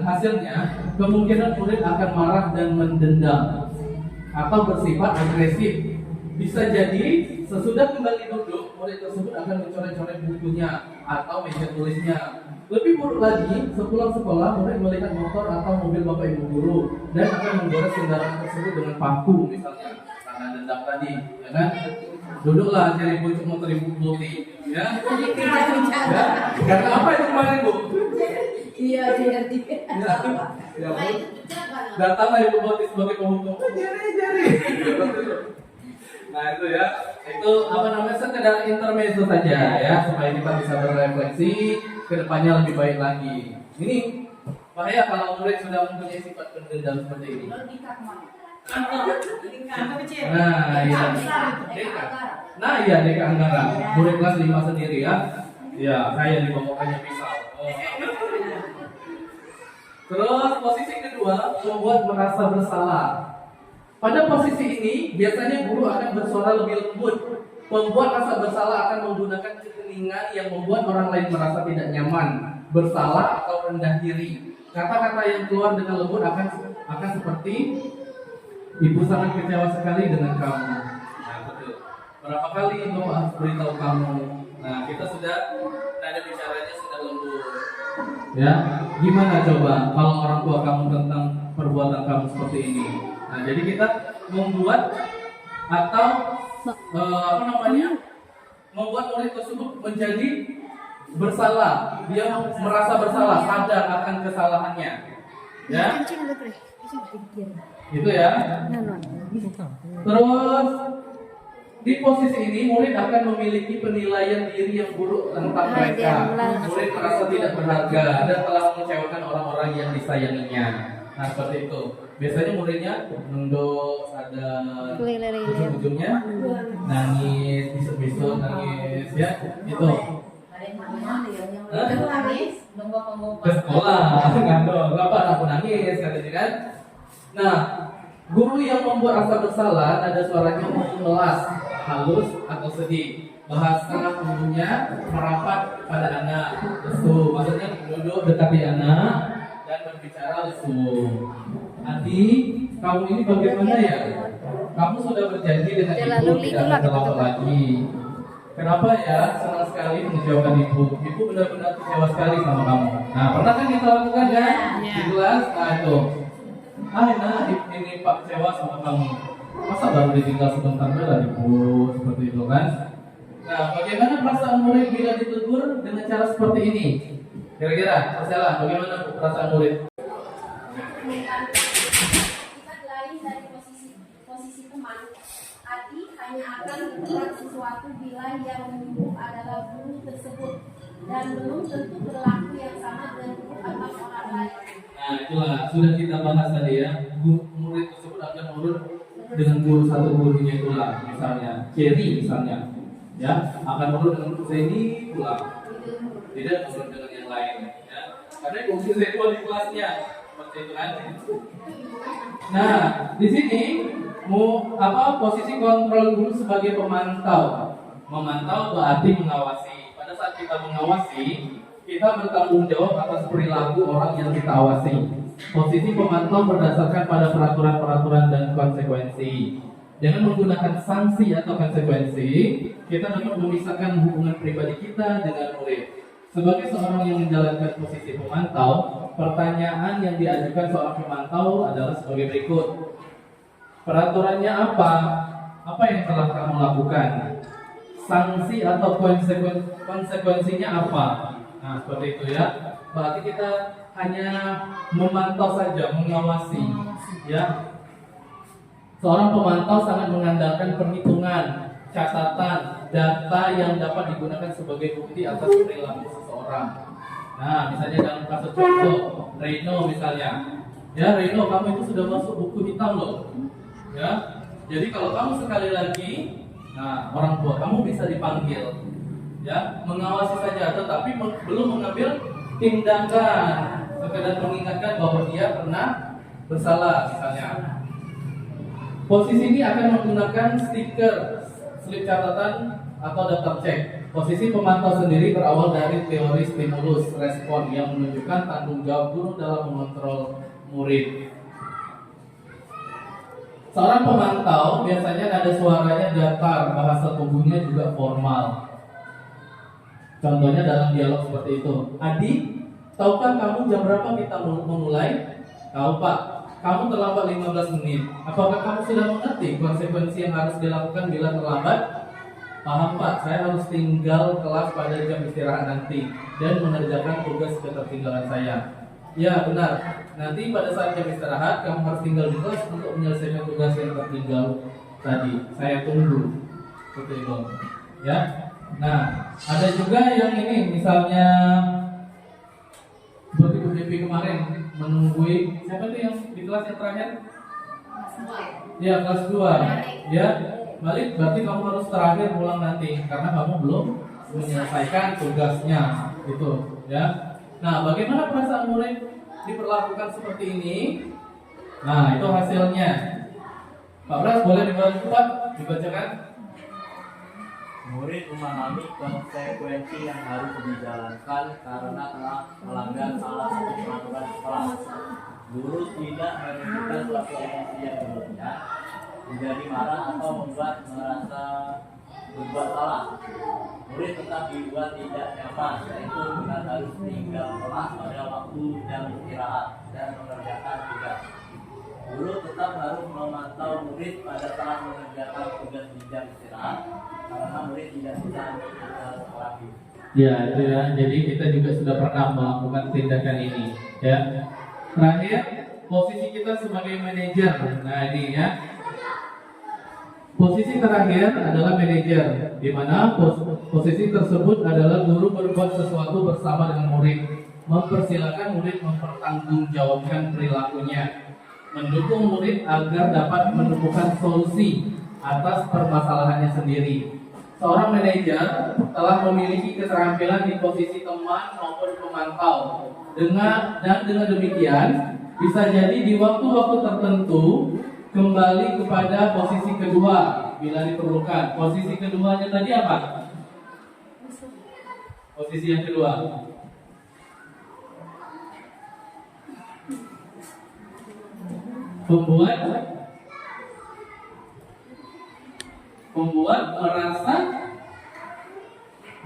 murid akan marah dan mendendam atau bersifat agresif. Bisa jadi sesudah kembali duduk, murid tersebut akan mencoret-coret bukunya atau meja tulisnya. Lebih buruk lagi, sepulang sekolah murid melihat motor atau mobil bapak ibu guru dan akan menggores kendaraan tersebut dengan paku misalnya, karena dendam tadi, ya kan? Duduklah cari pucuk motor ibu putih, ya. Karena apa itu kemarin Bu? Iya, jadi. Ya, Bu. Datanglah ibu putih sebagai penghukum. Jari. Nah itu ya, itu sekedar intermezzo saja ya, supaya kita bisa berefleksi kedepannya lebih baik lagi. Ini bahaya kalau murid sudah mempunyai sifat pendendam seperti ini. Nah iya Deka Anggara, murid kelas 5 sendiri ya. Ya, saya dibawanya pisau. Terus posisi kedua, membuat merasa bersalah. Pada posisi ini biasanya guru akan bersuara lebih lembut. Pembuat rasa bersalah akan menggunakan keheningan yang membuat orang lain merasa tidak nyaman, bersalah atau rendah diri. Kata-kata yang keluar dengan lembut akan seperti, ibu sangat kecewa sekali dengan kamu. Nah betul. Berapa kali ibu harus beritahu kamu? Nah kita sudah nada bicaranya sudah lembut. Ya, gimana coba kalau orang tua kamu tentang perbuatan kamu seperti ini? Nah, jadi kita membuat atau membuat murid tersebut menjadi bersalah, dia merasa bersalah, sadar akan kesalahannya, ya. Gitu ya. Terus di posisi ini murid akan memiliki penilaian diri yang buruk tentang mereka. Murid merasa tidak berharga dan telah mengecewakan orang-orang yang disayanginya. Nah, seperti itu. Biasanya muridnya nunduk, sadar, ujung-ujungnya nangis, besok-besok nangis, ya, itu. Ke sekolah, ngandong, kapan aku nangis, katanya kan. Nah, guru yang membuat rasa bersalah ada suaranya memelas, halus atau sedih. Bahasa gurunya merapat pada anak, lesu, maksudnya duduk dekati anak dan berbicara lesu. Adi, kamu ini bagaimana ya? Kamu sudah berjanji dengan ibu tidak akan terlambat lagi. Kenapa ya? Senang sekali mengecewakan ibu. Ibu benar-benar kecewa sekali sama kamu. Nah, pernah kan kita lakukan kan? Di kelas, nah itu. Ini Pak kecewa sama kamu. Masa baru ditinggal sebentar lah ibu, seperti itu kan? Nah, bagaimana perasaan murid bila ditegur dengan cara seperti ini? Kira-kira, Marcella, bagaimana perasaan murid? Kita lain dari posisi teman. Adi hanya akan melakukan sesuatu bila yang menyuruh adalah guru tersebut dan belum tentu berlaku yang sama dengan guru atau orang lain. Nah, itulah sudah kita bahas tadi ya. Murid tersebut akan menurut dengan guru satu gurunya itulah, misalnya Cherry misalnya, ya akan menurut dengan guru ini pula, tidak menurut dengan yang lain, ya. Karena fungsi seksual di kelasnya seperti itu kan. Nah, di sini posisi kontrol guru sebagai pemantau. Memantau berarti mengawasi. Pada saat kita mengawasi, kita bertanggung jawab atas perilaku orang yang kita awasi. Posisi pemantau berdasarkan pada peraturan-peraturan dan konsekuensi. Dengan menggunakan sanksi atau konsekuensi, kita dapat memisahkan hubungan pribadi kita dengan murid. Sebagai seorang yang menjalankan posisi pemantau, pertanyaan yang diajukan seorang pemantau adalah sebagai berikut. Peraturannya apa? Apa yang telah kamu lakukan? Sanksi atau konsekuensinya apa? Nah, seperti itu ya. Berarti kita hanya memantau saja, mengawasi, ya. Seorang pemantau sangat mengandalkan perhitungan, catatan, data yang dapat digunakan sebagai bukti atas perilaku seseorang. Nah, misalnya dalam kasus contoh, Reno misalnya, ya Reno, kamu itu sudah masuk buku hitam loh, ya. Jadi kalau kamu sekali lagi, nah orang tua kamu bisa dipanggil, ya, mengawasi saja, tetapi belum mengambil tindakan, sekedar mengingatkan bahwa dia pernah bersalah misalnya. Posisi ini akan menggunakan stiker, slip catatan atau daftar cek. Posisi pemantau sendiri berawal dari teori stimulus respon yang menunjukkan tanggung jawab guru dalam mengontrol murid. Seorang pemantau biasanya ada suaranya datar, bahasa tubuhnya juga formal. Contohnya dalam dialog seperti itu. Adi, tahukah kamu jam berapa kita memulai? Tahu Pak. Kamu terlambat 15 menit. Apakah kamu sudah mengerti konsekuensi yang harus dilakukan bila terlambat? Paham Pak, saya harus tinggal kelas pada jam istirahat nanti dan mengerjakan tugas ketertinggalan saya. Ya benar, nanti pada saat jam istirahat kamu harus tinggal di kelas untuk menyelesaikan tugas yang tertinggal tadi. Saya tunggu. Seperti itu. Ya. Nah, ada juga yang ini, misalnya seperti UJP kemarin menunggui siapa tuh yang di kelas yang terakhir? Ya, kelas 2. Ya, balik berarti kamu harus terakhir pulang nanti karena kamu belum menyelesaikan tugasnya gitu, ya. Nah, bagaimana perasaan murid diperlakukan seperti ini? Nah, itu hasilnya. Pak Bras boleh dibacakan? Murid memahami konsekuensi yang harus dijalankan karena telah melanggar salah satu peraturan kelas. Guru tidak menunjukkan suatu emosi yang berlebihan, menjadi marah atau membuat merasa berbuat salah, murid tetap dibuat tidak nyaman, yaitu dengan harus tinggal kelas pada waktu jam istirahat dan mengerjakan tugas. Guru tetap harus memantau murid pada saat mengerjakan tugas di jam istirahat, karena murid tidak bisa meninggal sekolah. Ya, itu ya. Jadi kita juga sudah pernah melakukan tindakan ini, ya. Terakhir, posisi kita sebagai manajer. Nah, ini ya. Posisi terakhir adalah manajer, di mana posisi tersebut adalah guru berbuat sesuatu bersama dengan murid, mempersilahkan murid mempertanggungjawabkan perilakunya, mendukung murid agar dapat menemukan solusi atas permasalahannya sendiri. Seorang manajer telah memiliki keterampilan di posisi teman maupun pemantau. Dengan demikian, bisa jadi di waktu-waktu tertentu kembali kepada posisi kedua bila diperlukan. Posisi keduanya tadi apa? Posisi yang kedua. Membuat merasa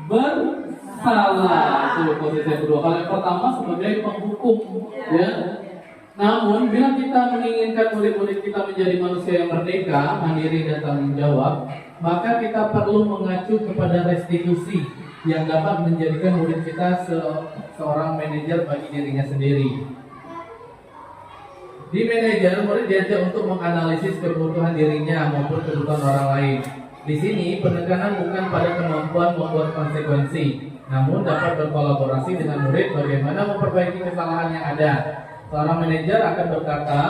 bersalah. Itu posisi yang kedua. Kalau yang pertama sebagai penghukum, ya. Namun bila kita menginginkan murid-murid kita menjadi manusia yang merdeka, mandiri dan tanggung jawab, maka kita perlu mengacu kepada restitusi yang dapat menjadikan murid kita seorang manajer bagi dirinya sendiri. Di manajer, murid diajak untuk menganalisis kebutuhan dirinya maupun kebutuhan orang lain. Di sini penekanan bukan pada kemampuan membuat konsekuensi, namun dapat berkolaborasi dengan murid bagaimana memperbaiki kesalahan yang ada. Seorang manajer akan berkata,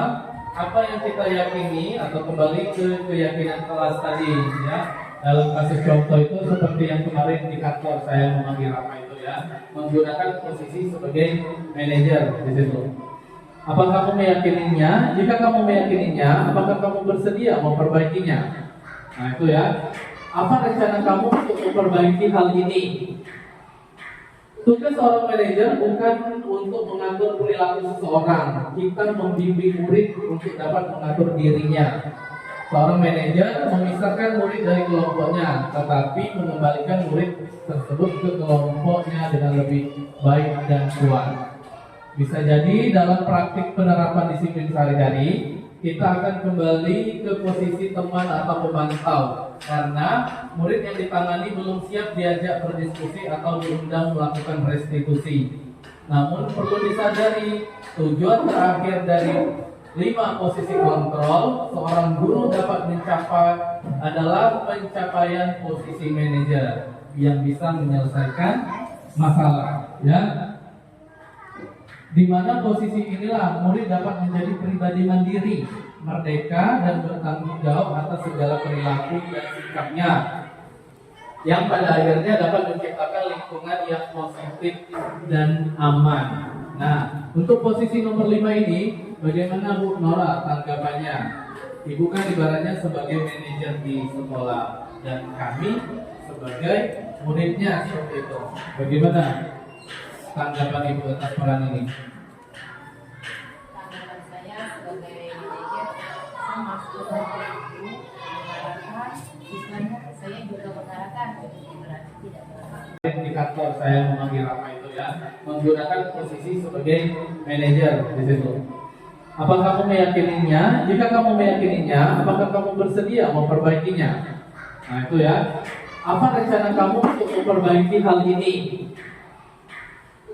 apa yang kita yakini atau kembali ke keyakinan kelas tadi, ya. Dalam kasus contoh itu seperti yang kemarin di kantor saya memanggil apa itu, ya, menggunakan posisi sebagai manajer di situ. Apakah kamu meyakininya? Jika kamu meyakininya, apakah kamu bersedia memperbaikinya? Nah itu ya. Apa rencana kamu untuk memperbaiki hal ini? Tugas seorang manajer bukan untuk mengatur perilaku seseorang. Kita membimbing murid untuk dapat mengatur dirinya. Seorang manajer memisahkan murid dari kelompoknya, tetapi mengembalikan murid tersebut ke kelompoknya dengan lebih baik dan kuat. Bisa jadi dalam praktik penerapan disiplin sehari-hari, kita akan kembali ke posisi teman atau pemantau, karena murid yang ditangani belum siap diajak berdiskusi atau diundang melakukan restitusi. Namun perlu disadari, tujuan terakhir dari 5 posisi kontrol seorang guru dapat mencapai adalah pencapaian posisi manajer yang bisa menyelesaikan masalah, ya. Di mana posisi inilah murid dapat menjadi pribadi mandiri, merdeka dan bertanggung jawab atas segala perilaku dan sikapnya, yang pada akhirnya dapat menciptakan lingkungan yang positif dan aman. Nah, untuk posisi nomor 5 ini, bagaimana Bu Nora tanggapannya? Ibu kan ibaratnya sebagai manajer di sekolah dan kami sebagai muridnya seperti itu. Bagaimana tanggapan Ibu atas peran ini? Tanggapan saya sebagai manajer sama sebagai ibu mengharapkan, istilahnya saya juga mengharapkan berarti tidak berharap. Di kantor saya memanggil apa itu, ya, menggunakan posisi sebagai manajer di situ. Apakah kamu meyakininya? Jika kamu meyakininya, apakah kamu bersedia memperbaikinya? Nah itu ya. Apa rencana kamu untuk memperbaiki hal ini?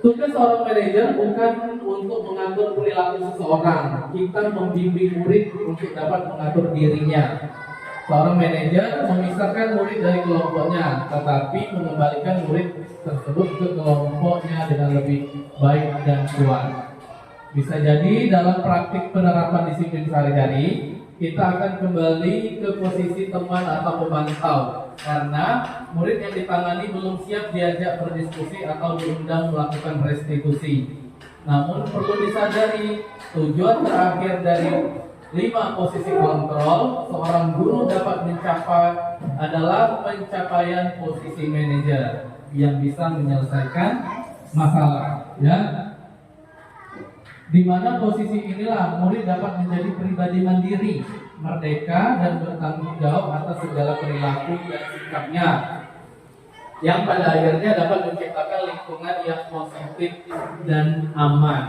Tugas seorang manajer bukan untuk mengatur perilaku seseorang. Kita membimbing murid untuk dapat mengatur dirinya. Seorang manajer memisahkan murid dari kelompoknya, tetapi mengembalikan murid tersebut ke kelompoknya dengan lebih baik dan kuat. Bisa jadi dalam praktik penerapan disiplin sehari-hari, kita akan kembali ke posisi teman atau pemantau, karena murid yang ditangani belum siap diajak berdiskusi atau diundang melakukan restitusi. Namun perlu disadari, tujuan terakhir dari 5 posisi kontrol seorang guru dapat mencapai adalah pencapaian posisi manajer yang bisa menyelesaikan masalah, ya. Di mana posisi inilah murid dapat menjadi pribadi mandiri, merdeka dan bertanggung jawab atas segala perilaku dan sikapnya, yang pada akhirnya dapat menciptakan lingkungan yang positif dan aman.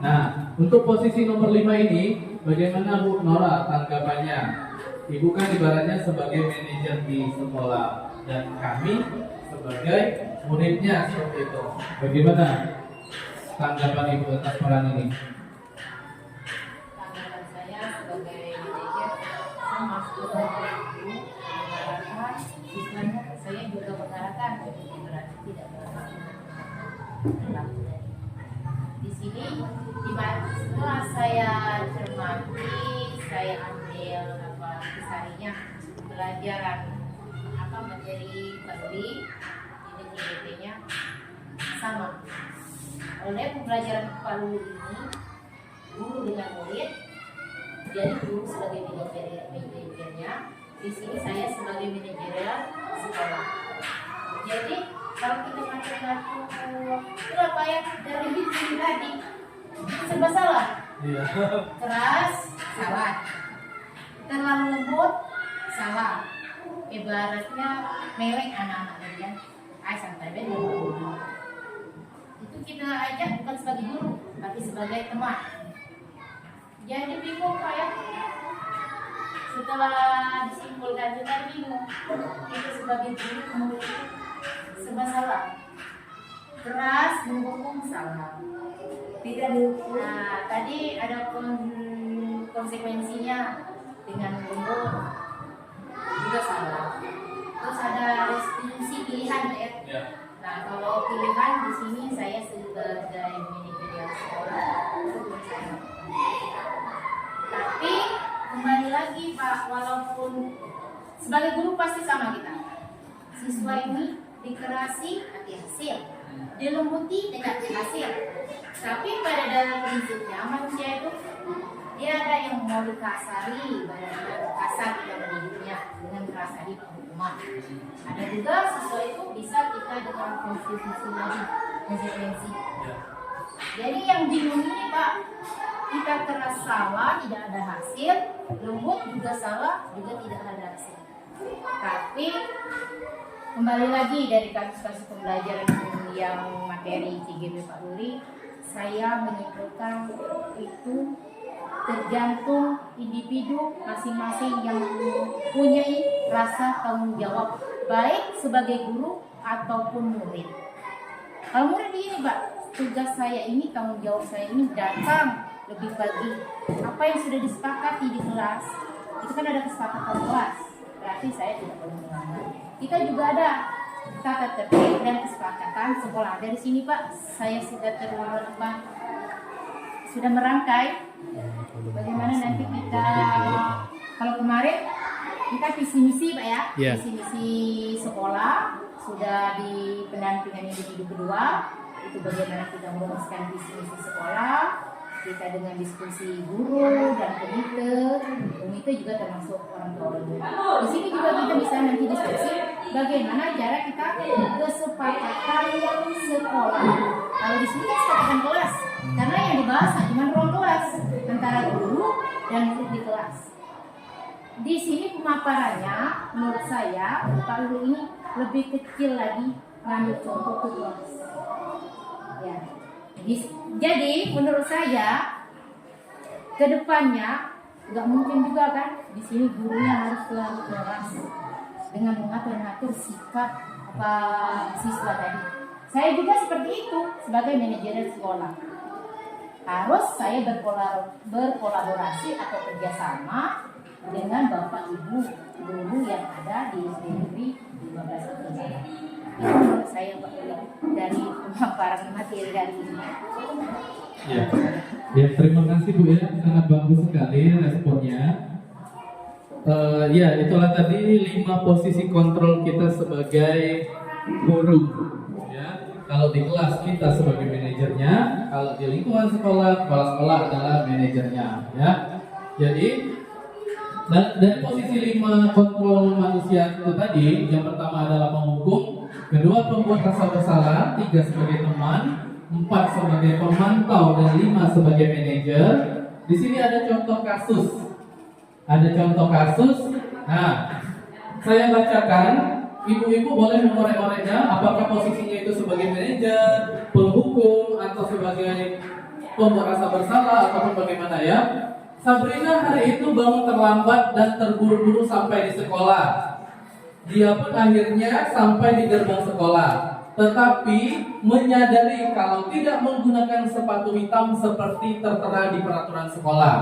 Nah, untuk posisi nomor 5 ini, bagaimana Bu Nora tanggapannya? Ibu kan ibaratnya sebagai manajer di sekolah dan kami sebagai muridnya seperti itu. Bagaimana tanggapan Ibu atas peran ini? Tanggapan saya sebagai manajer sama sebagai guru mengarahkan, siswanya saya juga mengarahkan, jadi berarti tidak berlaku. Di sini setelah saya cermati, saya ambil kisahnya, pelajaran materi Bali ini GDP-nya sama. Oleh pembelajaran Pak Lulu ini, guru dengan murid, jadi guru sebagai manajernya, di sini saya sebagai manajer sekolah. Jadi kalau kita pakai kartu itulah Pak ya, dari sini tadi serba salah. Keras salah, terlalu lembut salah, ibaratnya melek anak-anak ya, santai benar. Itu kita ajak bukan sebagai guru, tapi sebagai teman. Jadi bingung Pak ya, setelah disimpulkan kita bingung, kita sebagai guru kemudian serba salah, keras menghukum salah, tidak dihukum. Nah tadi ada konsekuensinya dengan lembut juga salah. Terus ada restitusi pilihan ya. Nah kalau pilihan di sini saya sebagai manajer sekolah itu belum saya lakukan. Tapi kembali lagi Pak, walaupun sebagai guru pasti sama kita. Siswa ini dikerasi nanti hasil, dilembuti tidak hasil. Tapi pada dalam prinsipnya manusia itu dia ada yang mau dikasari, dengan kasar kita mendidiknya, dengan kasari penghukuman. Ada juga siswa itu bisa kita dengan konstitusi lagi, konsekuensi. Jadi yang bingung ini Pak, kita keras salah tidak ada hasil, lembut juga salah juga tidak ada hasil. Tapi kembali lagi dari kasus-kasus pembelajaran yang materi CGP Pak Luli, saya menyimpulkan itu tergantung individu masing-masing yang mempunyai rasa tanggung jawab baik sebagai guru ataupun murid. Kalau murid ini Pak, tugas saya ini, tanggung jawab saya ini datang lebih pagi. Apa yang sudah disepakati di kelas, itu kan ada kesepakatan kelas, berarti saya tidak boleh melanggar. Kita juga ada tata tertib dan kesepakatan sekolah. Dari sini Pak, saya sudah sudah merangkai bagaimana nanti kita, kalau kemarin kita visi misi Pak ya, visi misi sekolah sudah di pendampingan individu kedua, itu bagaimana kita merumuskan visi misi sekolah, kita dengan diskusi guru dan komite juga termasuk orang tua. Di sini juga kita bisa nanti diskusi bagaimana cara kita kesepakatan sekolah. Kalau di sini kan kesepakatan kelas, karena yang dibahas cuma ruang kelas antara guru dan murid di kelas. Di sini pemaparannya menurut saya Pak Lulu ini lebih kecil lagi, ngambil contoh ke kelas. Ya. Jadi menurut saya ke depannya nggak mungkin juga kan di sini gurunya harus selalu keras dengan mengatur sikap apa siswa tadi. Saya juga seperti itu sebagai manajer sekolah. Harus saya berkolaborasi atau kerjasama dengan bapak ibu guru yang ada di SD Negeri 15 Kota. Itu menurut saya Pak dari pemaparan materi dari ini. Ya, terima kasih Bu ya, sangat bagus sekali responnya. Ya, itulah tadi 5 posisi kontrol kita sebagai guru. Ya, kalau di kelas kita sebagai manajernya, kalau di lingkungan sekolah, kepala sekolah adalah manajernya. Ya, jadi dari posisi 5 kontrol manusia itu tadi, yang pertama adalah penghukum, kedua pembuat rasa bersalah, 3 sebagai teman, 4 sebagai pemantau, dan 5 sebagai manajer. Di sini ada contoh kasus Ada contoh kasus. Nah, saya bacakan. Ibu-ibu boleh mengorek-oreknya. Apakah posisinya itu sebagai manajer, penghukum, atau sebagai pembuat rasa bersalah, ataupun bagaimana ya? Sabrina hari itu bangun terlambat dan terburu-buru sampai di sekolah. Dia pun akhirnya sampai di gerbang sekolah, tetapi menyadari kalau tidak menggunakan sepatu hitam seperti tertera di peraturan sekolah.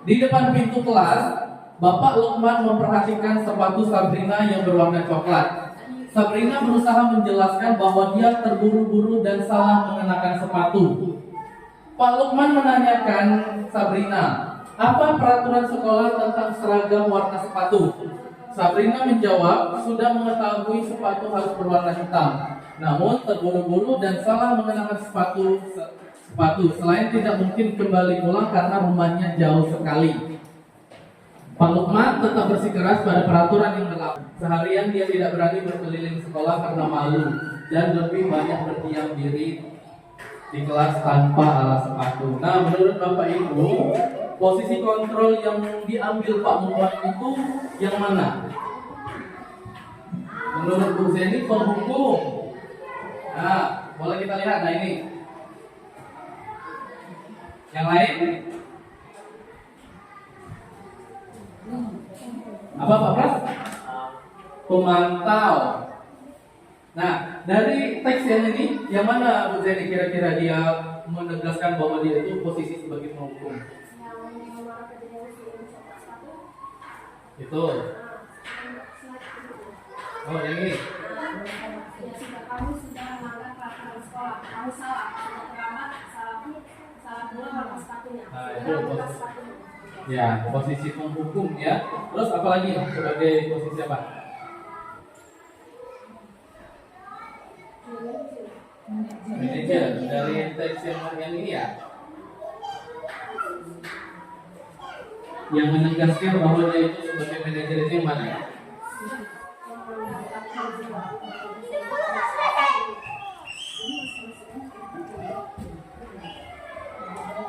Di depan pintu kelas, Bapak Lukman memperhatikan sepatu Sabrina yang berwarna coklat. Sabrina berusaha menjelaskan bahwa dia terburu-buru dan salah mengenakan sepatu. Pak Lukman menanyakan Sabrina, apa peraturan sekolah tentang seragam warna sepatu? Sabrina menjawab, sudah mengetahui sepatu harus berwarna hitam, namun terburu-buru dan salah mengenakan sepatu. Selain tidak mungkin kembali pulang karena rumahnya jauh sekali. Pak Lukman tetap bersikeras pada peraturan yang berlaku. Seharian dia tidak berani berkeliling sekolah karena malu dan lebih banyak berdiam diri di kelas tanpa alas sepatu. Nah, menurut Bapak Ibu, posisi kontrol yang diambil Pak Lukman itu yang mana? Menurut Bu Zeni, penghukum. Nah, boleh kita lihat. Nah, ini. Yang lain? Apa Pak Pras? Pemantau. Nah, dari teks yang ini, yang mana Bu Zeni kira-kira dia menegaskan bahwa dia itu posisi sebagai penghukum? Itu. Oh, yang ini. Kamu sudah melanggar peraturan sekolah. Kamu salah. Sudah terlambat. Salah pula warna sepatunya. Nah, itu posisi. Ya, posisi penghukum ya. Terus apa lagi sebagai posisi apa? Manajer dari teks yang ini ya. Yang menegaskan bahwa dia itu sebagai manajer itu yang mana ya?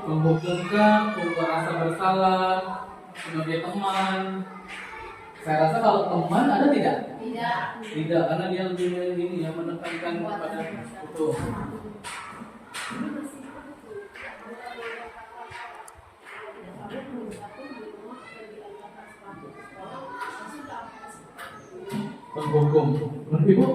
Menghukumkan, membuat rasa bersalah sebagai teman. Saya rasa kalau teman ada tidak? Tidak, karena dia lebih ini yang menekankan pada itu. Penghukum, menurut Ibu?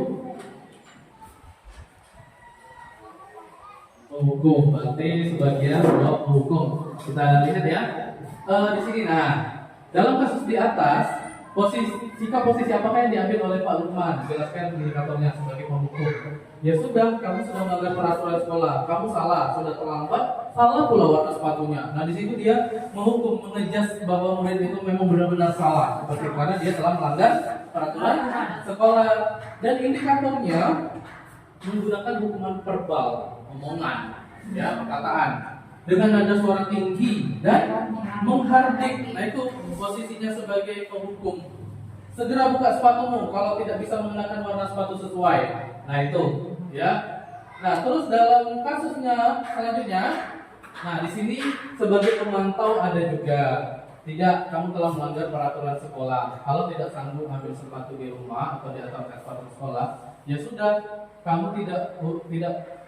Penghukum, berarti sebagian bahwa penghukum. Kita lihat ya. Di sini, nah, dalam kasus di atas, sikap posisi apakah yang diambil oleh Pak Lukman? Jelaskan indikatornya sebagai penghukum. Ya sudah, kamu sudah melanggar peraturan sekolah, kamu salah, sudah terlambat, salah pula warna sepatunya. Nah, di situ dia menghukum, mengejas bahwa murid itu memang benar-benar salah, seperti karena dia telah melanggar peraturan sekolah. Dan indikatornya menggunakan hukuman verbal, omongan, ya, perkataan dengan nada suara tinggi dan menghardik. Nah, itu posisinya sebagai penghukum. Segera buka sepatumu kalau tidak bisa menggunakan warna sepatu sesuai. Nah, itu ya. Nah, terus dalam kasusnya selanjutnya, nah di sini sebagai pemantau ada juga. Tidak, kamu telah melanggar peraturan sekolah. Kalau tidak sanggup ambil sepatu di rumah atau di atas sepatu sekolah, ya sudah, kamu tidak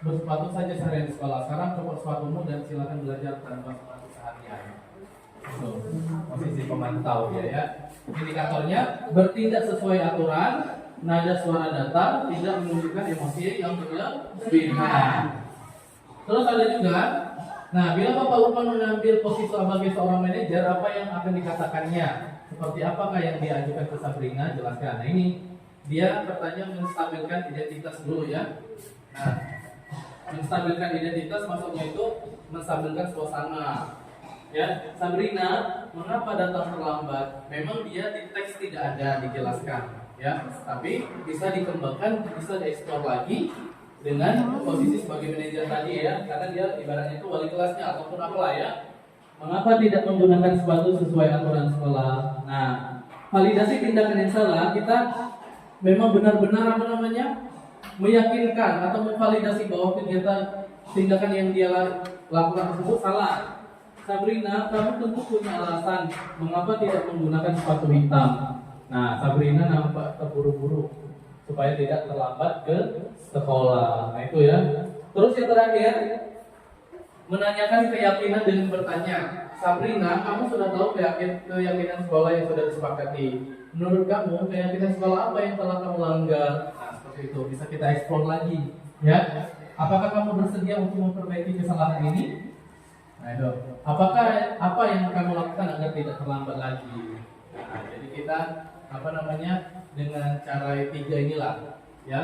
bersepatu saja seharian di sekolah. Sekarang copot sepatumu dan silakan belajar tanpa sepatu seharian. So, posisi pemantau ya. Indikatornya bertindak sesuai aturan, nada suara datar, tidak menunjukkan emosi yang berlebihan. Terus ada juga, nah bila Bapak Lukman mengambil posisi sebagai seorang manajer, apa yang akan dikatakannya? Seperti apakah yang diajukan ke Sabrina? Jelaskan. Nah, ini dia bertanya menstabilkan identitas dulu ya. Nah, menstabilkan identitas maksudnya itu menstabilkan suasana. Ya, Sabrina, mengapa datang terlambat? Memang dia di teks tidak ada dijelaskan, ya. Tapi bisa dikembangkan, bisa dieksplor lagi dengan posisi sebagai manajer tadi ya, karena dia ibaratnya itu wali kelasnya ataupun apalah ya. Mengapa tidak menggunakan sepatu sesuai aturan sekolah? Nah, validasi tindakan yang salah kita memang benar-benar meyakinkan atau memvalidasi bahwa kegiatan tindakan yang dia lakukan tersebut salah. Sabrina, kamu tentu punya alasan mengapa tidak menggunakan sepatu hitam. Nah, Sabrina nampak terburu-buru supaya tidak terlambat ke sekolah. Nah, itu ya. Terus yang terakhir, menanyakan keyakinan dengan bertanya. Sabrina, kamu sudah tahu keyakinan sekolah yang sudah disepakati. Menurut kamu, keyakinan sekolah apa yang telah kamu langgar? Nah, seperti itu. Bisa kita eksplor lagi, ya. Apakah kamu bersedia untuk memperbaiki kesalahan ini? Nah, itu. Apakah apa yang kamu lakukan agar tidak terlambat lagi? Nah, jadi kita dengan cara 3 inilah, ya.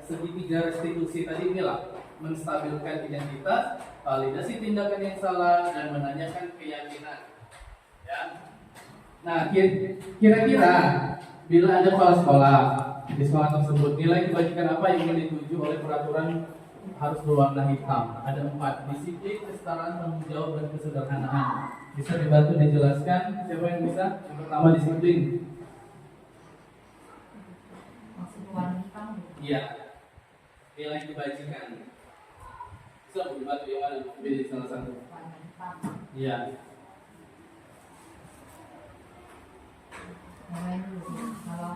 Segitiga restitusi tadi inilah, menstabilkan identitas, validasi tindakan yang salah, dan menanyakan keyakinan. Ya. Nah, kira-kira bila ada kepala sekolah di sekolah tersebut, nilai kebajikan apa yang ingin dituju oleh peraturan harus berwarna hitam? Ada 4: disiplin, kesetaraan, tanggung jawab, dan kesederhanaan. Bisa dibantu dijelaskan? Siapa yang bisa? Yang pertama, disiplin. warna hitam. Iya. Nilai kebajikan. Bisa dibantu yang mana? Pilih salah satu. Warna hitam. Iya. Yang lain dulu sih. Kalau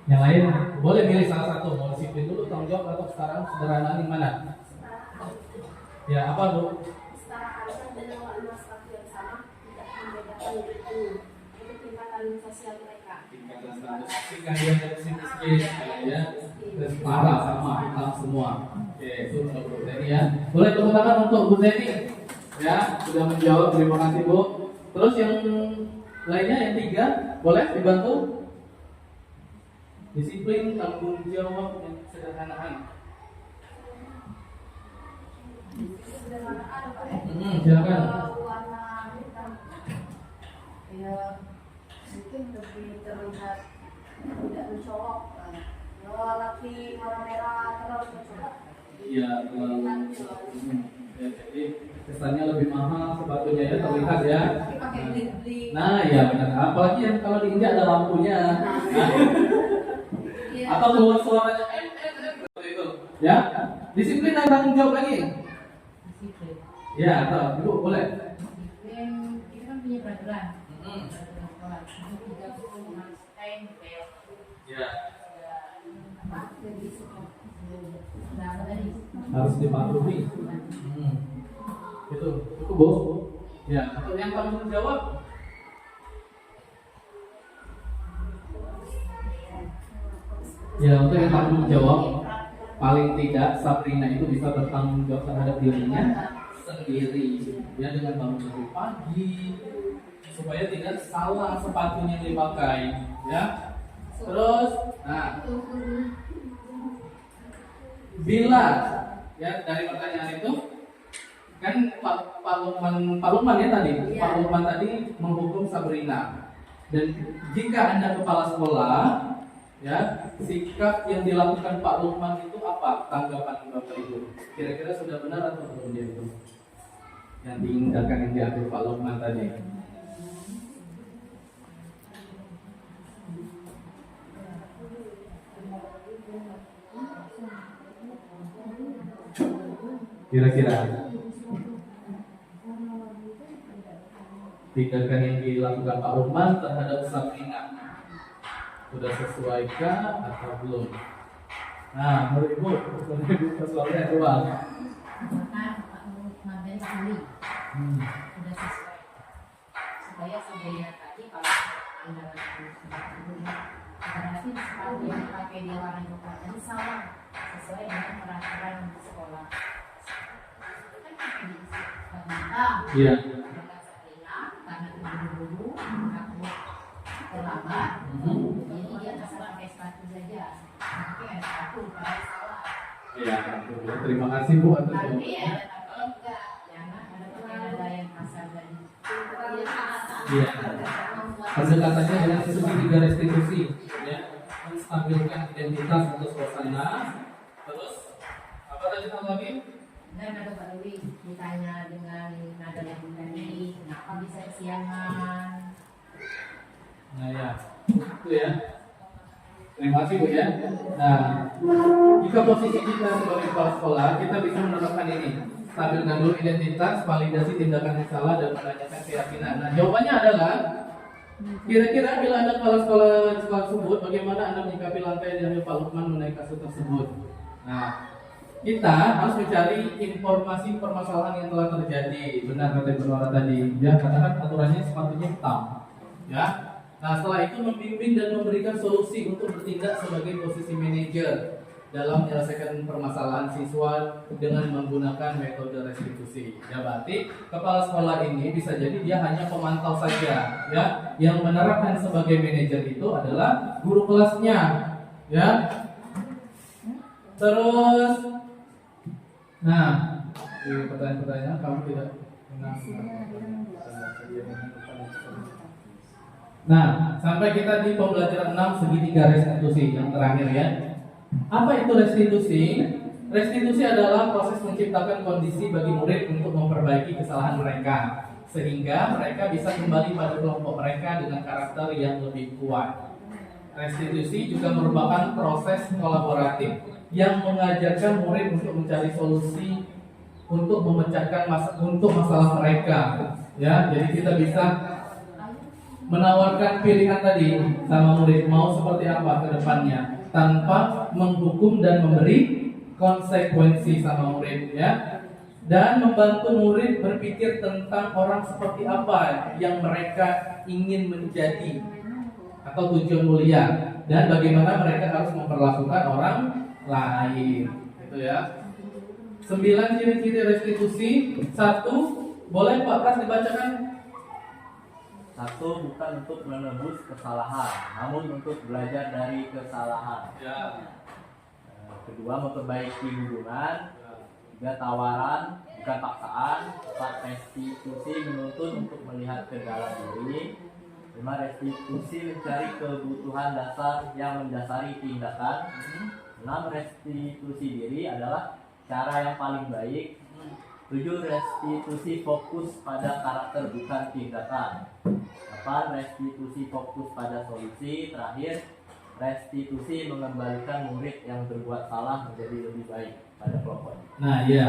Yang lain boleh milih salah satu. Mau disiplin dulu, tanggung jawab, atau kesetaraan, sederhanaan yang mana? Ya, apa Bu? Kesetaraan dan warna sepatu yang sama tidak membedakan itu tingkatan sosial mereka. Tingkatan status kalian dari sini ya. Setara sama hitam semua. Oke, itu untuk Bu Teni ya. Boleh tepuk tangan untuk Bu Teni. Ya, sudah menjawab. Terima kasih Bu. Terus yang lainnya yang 3, boleh dibantu? Disiplin, tanggung jawab, dan kesederhanaan. Kesederhanaan Pak ya. Silakan. Kalau warna hitam ya mungkin lebih terlihat tidak mencolok. Kalau laki warna merah terlalu mencolok. Iya, ya, jadi kesannya lebih mahal sepatunya ya, terlihat ya. pakai bling-bling. Nah, ya benar. Apalagi yang kalau di India ada lampunya. Nah, Iya. atau keluar suaranya seperti itu. Ya, disiplin dan tanggung jawab lagi. Disiplin. Ya, atau Ibu boleh. Disiplin kita kan punya peraturan. Mm-mm. Peraturan sekolah. Itu 30 Einstein bel. Ya, Apa? Jadi nah, apa tadi? harus dipatuhi. Itu Bu. Ya, untuk yang tanggung jawab. Ya, untuk yang tanggung jawab, paling tidak Sabrina itu bisa bertanggung jawab terhadap dirinya sendiri, ya, dengan bangun lebih pagi supaya tidak salah sepatunya yang dipakai, ya. Terus, nah, bila ya dari pertanyaan itu kan Pak Lukman ya tadi, Pak Lukman tadi menghukum Sabrina, dan jika Anda kepala sekolah, ya, sikap yang dilakukan Pak Lukman itu apa tanggapan Bapak Ibu? Kira-kira sudah benar atau belum dia itu? Yang diindahkan yang diatur Pak Lukman tadi. Kira-kira tindakan yang dilakukan Pak Lukman terhadap Sabrina sudah sesuaikah atau belum? Nah, menurut Ibu persoalannya dua. Maka Pak Mabel Suli sudah sesuai supaya Sabrina tadi kalau anggaran berarti sepatu yang dipakai dia warna coklat ini sama sesuai dengan peraturan sekolah. Ternyata Iya. Sabrina karena terburu-buru takut terlambat, jadi dia asal pakai sepatu saja. Tapi ada sepatu padahal salah. Iya, terima kasih Bu atas Tapi jawabannya. ya, tapi enggak, jangan ada yang kasar tadi. Iya. Pendekatannya dengan segitiga restitusi, ya, menstabilkan identitas atau suasana. Terus apa tadi satu lagi? Dan ada Pak Dewi ditanya dengan nada yang tadi, kenapa bisa kesiangan? Nah ya, itu ya. Terima kasih Bu ya. Nah, jika posisi kita sebagai kepala sekolah, kita bisa menerapkan ini. stabilkan dulu identitas, validasi tindakan yang salah, dan menanyakan keyakinan. Nah, jawabannya adalah kira-kira bila Anda kepala sekolah tersebut, bagaimana Anda menyikapi langkah yang diambil Pak Lukman mengenai kasus tersebut? Nah, kita harus mencari informasi permasalahan yang telah terjadi. Benar kata Ibu Nora tadi, ya katakan aturannya sepatutnya hitam, ya. Nah, setelah itu membimbing dan memberikan solusi untuk bertindak sebagai posisi manajer dalam menyelesaikan permasalahan siswa dengan menggunakan metode restitusi. Ya, berarti kepala sekolah ini bisa jadi dia hanya pemantau saja, ya. Yang menerapkan sebagai manajer itu adalah guru kelasnya, ya. Terus, nah, di pertanyaan-pertanyaan kamu tidak pernah. Nah, sampai kita di pembelajaran 6 segitiga restitusi yang terakhir, ya. Apa itu restitusi? Restitusi adalah proses menciptakan kondisi bagi murid untuk memperbaiki kesalahan mereka sehingga mereka bisa kembali pada kelompok mereka dengan karakter yang lebih kuat. Restitusi juga merupakan proses kolaboratif yang mengajarkan murid untuk mencari solusi untuk memecahkan masalah mereka. Ya, jadi kita bisa menawarkan pilihan tadi sama murid mau seperti apa ke depannya, tanpa menghukum dan memberi konsekuensi sama murid, ya, dan membantu murid berpikir tentang orang seperti apa yang mereka ingin menjadi atau tujuan mulia dan bagaimana mereka harus memperlakukan orang lain, gitu ya. 9 ciri-ciri restitusi. 1, boleh Pak Pras dibacakan? 1, bukan untuk menebus kesalahan, namun untuk belajar dari kesalahan. Ya. Kedua, memperbaiki hubungan. 3, tawaran, bukan paksaan. 4, restitusi, menuntun untuk melihat ke dalam diri. 5, restitusi, mencari kebutuhan dasar yang mendasari tindakan. 6, restitusi diri adalah cara yang paling baik. 7, restitusi fokus pada karakter bukan tindakan. 8, restitusi fokus pada solusi. Terakhir, restitusi mengembalikan murid yang berbuat salah menjadi lebih baik pada kelompoknya. Nah, iya.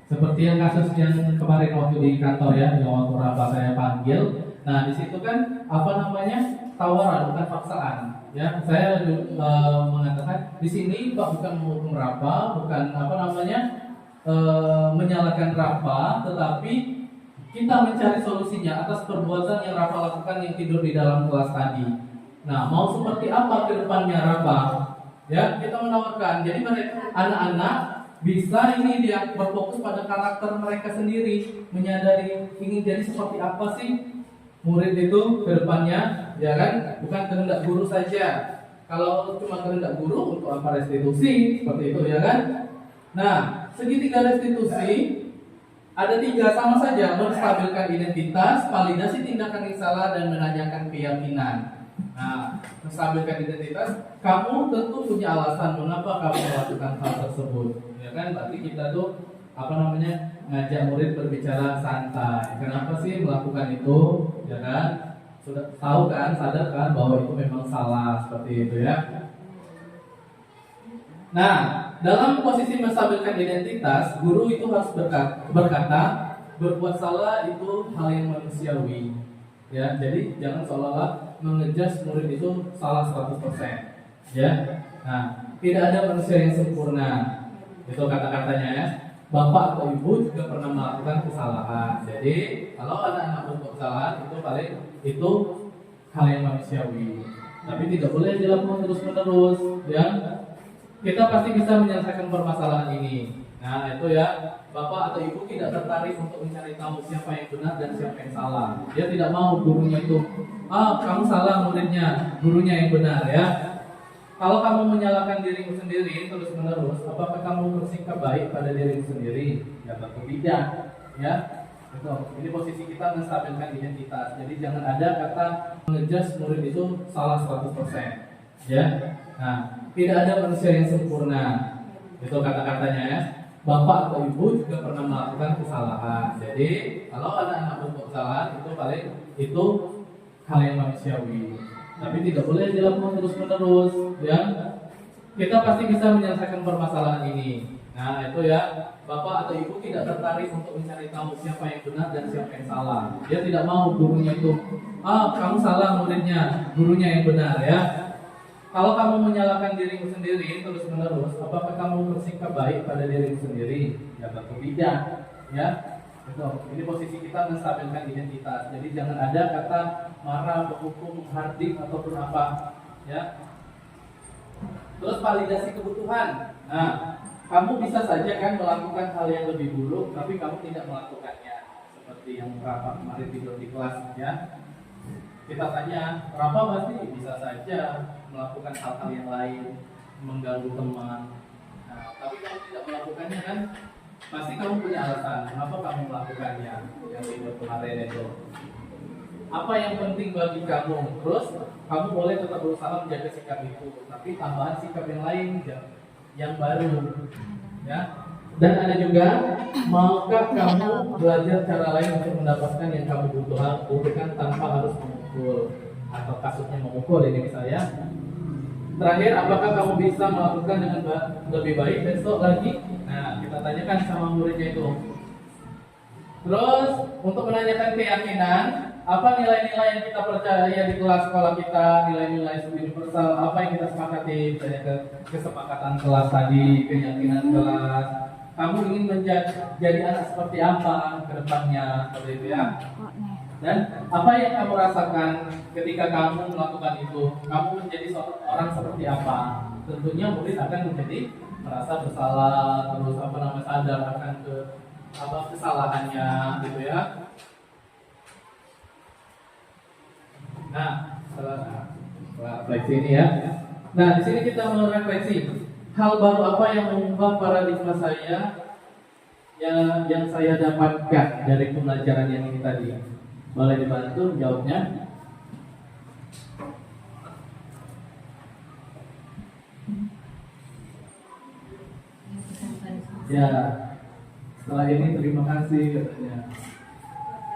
Seperti yang kasus yang kemarin waktu di kantor, ya, yang waktu Rafa saya panggil. Nah, di situ kan apa namanya? Tawaran, bukan paksaan. Ya, saya mengatakan di sini Pak bukan menghukum Rafa, bukan apa namanya? Menyalahkan Rafa, tetapi kita mencari solusinya atas perbuatan yang Rafa lakukan yang tidur di dalam kelas tadi. Nah, mau seperti apa ke depannya Rafa? Ya, kita menawarkan. Jadi mereka anak-anak bisa ini dia berfokus pada karakter mereka sendiri, menyadari ingin jadi seperti apa sih murid itu ke depannya, ya kan? Bukan kehendak guru saja. Kalau cuma kehendak guru, untuk apa restitusi? Seperti itu, ya kan? Nah, segitiga restitusi ada 3 sama saja, menstabilkan identitas, validasi tindakan yang salah, dan menanyakan keyakinan. Nah, menstabilkan identitas, kamu tentu punya alasan mengapa kamu melakukan hal tersebut, ya kan? Berarti kita tuh apa namanya ngajak murid berbicara santai. Kenapa sih melakukan itu, ya kan? Sudah tahu kan, sadar kan bahwa itu memang salah, seperti itu, ya. Nah, dalam posisi menstabilkan identitas, guru itu harus berkata, berbuat salah itu hal yang manusiawi. Ya, jadi jangan seolah-olah mengejas murid itu salah 100%. Ya. Nah, tidak ada manusia yang sempurna. Itu kata-katanya, ya. Bapak atau ibu juga pernah melakukan kesalahan. Jadi, kalau anak-anak berbuat kesalahan itu paling itu hal yang manusiawi. Tapi tidak boleh dilakukan terus-menerus, ya. Kita pasti bisa menyelesaikan permasalahan ini. Nah, itu ya, bapak atau ibu tidak tertarik untuk mencari tahu siapa yang benar dan siapa yang salah. Dia tidak mau gurunya itu, kamu salah muridnya, gurunya yang benar, ya. Kalau kamu menyalahkan dirimu sendiri terus menerus, apakah kamu bersikap baik pada dirimu sendiri? Ya tentu tidak, ya. Itu. Ini posisi kita menstabilkan identitas. Jadi jangan ada kata mengejas murid itu salah 100%, ya. Nah, tidak ada manusia yang sempurna. Itu kata-katanya, ya. Bapak atau ibu juga pernah melakukan kesalahan. Jadi, kalau anak-anak berbuat kesalahan itu paling itu hal yang manusiawi. Tapi tidak boleh dilakukan terus-menerus, ya. Kita pasti bisa menyelesaikan permasalahan ini. Nah itu ya, bapak atau ibu tidak tertarik untuk mencari tahu siapa yang benar dan siapa yang salah. Dia tidak mau gurunya itu, kamu salah muridnya, gurunya yang benar ya. Kalau kamu menyalahkan dirimu sendiri terus menerus, apakah kamu bersikap baik pada dirimu sendiri? Ya tentu tidak ya. Betul. Ini posisi kita menstabilkan identitas. Jadi jangan ada kata marah, berhukum, hardik ataupun apa ya. Terus validasi kebutuhan. Nah, kamu bisa saja kan melakukan hal yang lebih buruk, tapi kamu tidak melakukannya. Seperti yang Rafa kemarin tidur di kelas ya. Kita tanya, Rafa pasti bisa saja melakukan hal-hal yang lain, mengganggu teman. Nah, tapi kamu tidak melakukannya kan? Pasti kamu punya alasan kenapa kamu melakukannya. Yang tidur kemarin itu. Apa yang penting bagi kamu? Terus kamu boleh tetap berusaha menjaga sikap itu, tapi tambahan sikap yang lain yang baru ya. Dan ada juga, maukah kamu belajar cara lain untuk mendapatkan yang kamu butuhkan tanpa harus memukul atau kasusnya memukul ini misalnya. Terakhir, apakah kamu bisa melakukan dengan lebih baik besok lagi? Nah, kita tanyakan sama muridnya itu. Terus untuk menanyakan keyakinan, apa nilai-nilai yang kita percaya di kelas sekolah kita, nilai-nilai universal, apa yang kita sepakati, misalnya kesepakatan kelas tadi, keyakinan kelas. Kamu ingin menjadi anak seperti apa ke depannya, seperti itu ya. Dan apa yang kamu rasakan ketika kamu melakukan itu? Kamu menjadi orang seperti apa? Tentunya murid akan menjadi merasa bersalah, terus sadar akan kesalahannya gitu ya. Nah, setelah refleksi ini ya. Nah, di sini kita merefleksi hal baru apa yang mengubah paradigma saya yang saya dapatkan dari pembelajaran yang ini tadi. Boleh dibantu jawabnya? Ya, setelah ini terima kasih katanya.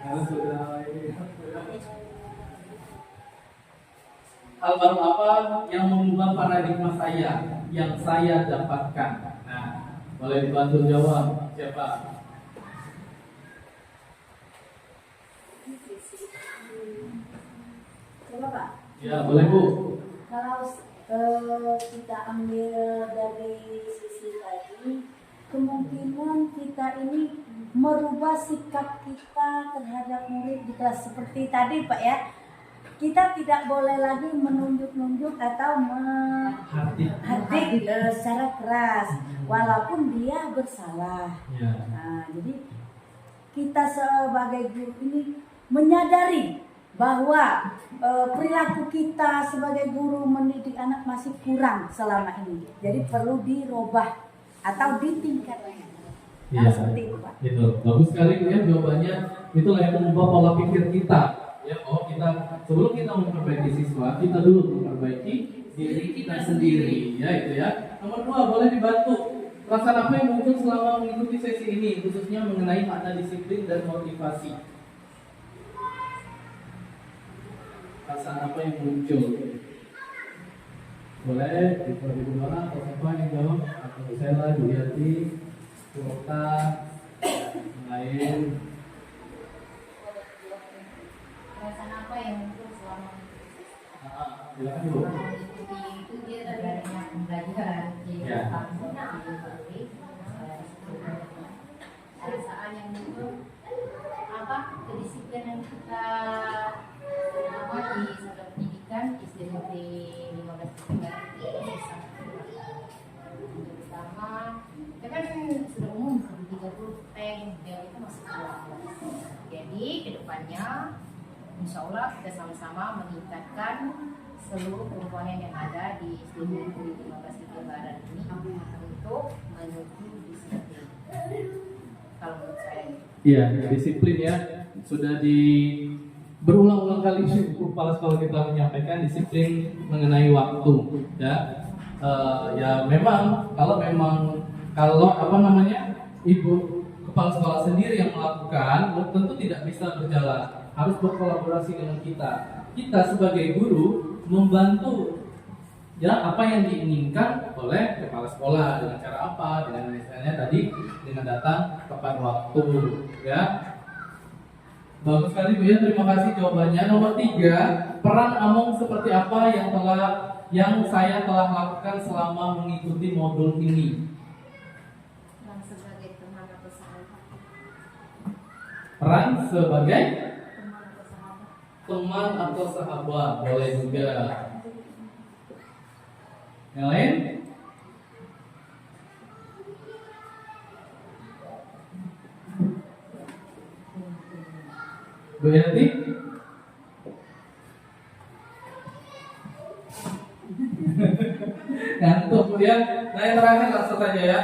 Karena sudah ini. Hal baru apa yang mengubah paradigma saya yang saya dapatkan? Nah, boleh dibantu jawab siapa? Coba Pak. Ya, boleh Bu. Kalau kita ambil dari sisi tadi, kemungkinan kita ini merubah sikap kita terhadap murid di kelas seperti tadi Pak ya. Kita tidak boleh lagi menunjuk-nunjuk atau menghardik secara keras, walaupun dia bersalah. Ya. Nah, jadi kita sebagai guru ini menyadari bahwa perilaku kita sebagai guru mendidik anak masih kurang selama ini. Jadi perlu dirubah atau ditingkatkan. Nah, seperti itu Pak. Itu bagus sekali ya jawabannya. Itulah yang mengubah pola pikir kita. Ya, kita sebelum kita memperbaiki siswa, kita dulu memperbaiki diri kita sendiri, ya itu ya. Nomor 2, boleh dibantu. Perasaan apa yang muncul selama mengikuti sesi ini, khususnya mengenai makna disiplin dan motivasi? Perasaan apa yang muncul? Boleh, Ibu Nora atau siapa yang jawab? Atau Sela, Bu Yati, Bu Okta, yang lain. Perasaan apa yang muncul selama Silakan Bu. mengikuti itu dia tadi adanya pembelajaran di perasaan yang muncul apa kedisiplinan kita terutama di satuan pendidikan SMP 15 ini sangat terutama ya kan sudah umum 30 tank dia itu masih kurang. Jadi kedepannya Insya Allah kita sama-sama meningkatkan seluruh komponen yang ada di SD Negeri 15 Tiga Barat ini untuk menuju disiplin. Kalau menurut saya. Iya, disiplin ya. Sudah berulang-ulang kali kepala sekolah kita menyampaikan disiplin mengenai waktu. Ya, ya memang kalau ibu kepala sekolah sendiri yang melakukan, tentu tidak bisa berjalan. Harus berkolaborasi dengan kita. Kita sebagai guru membantu ya apa yang diinginkan oleh kepala sekolah dengan cara apa? Dengan misalnya tadi dengan datang tepat waktu, ya. Bagus sekali Bu ya, terima kasih jawabannya. Nomor 3, peran Among seperti apa yang saya telah lakukan selama mengikuti modul ini? Dan sebagai teman atau sahabat. Peran sebagai Teman atau sahabat. teman atau sahabat, boleh juga. Yang lain? Bu Yanti? Ngantuk Bu ya. Nah yang terakhir langsung saja ya.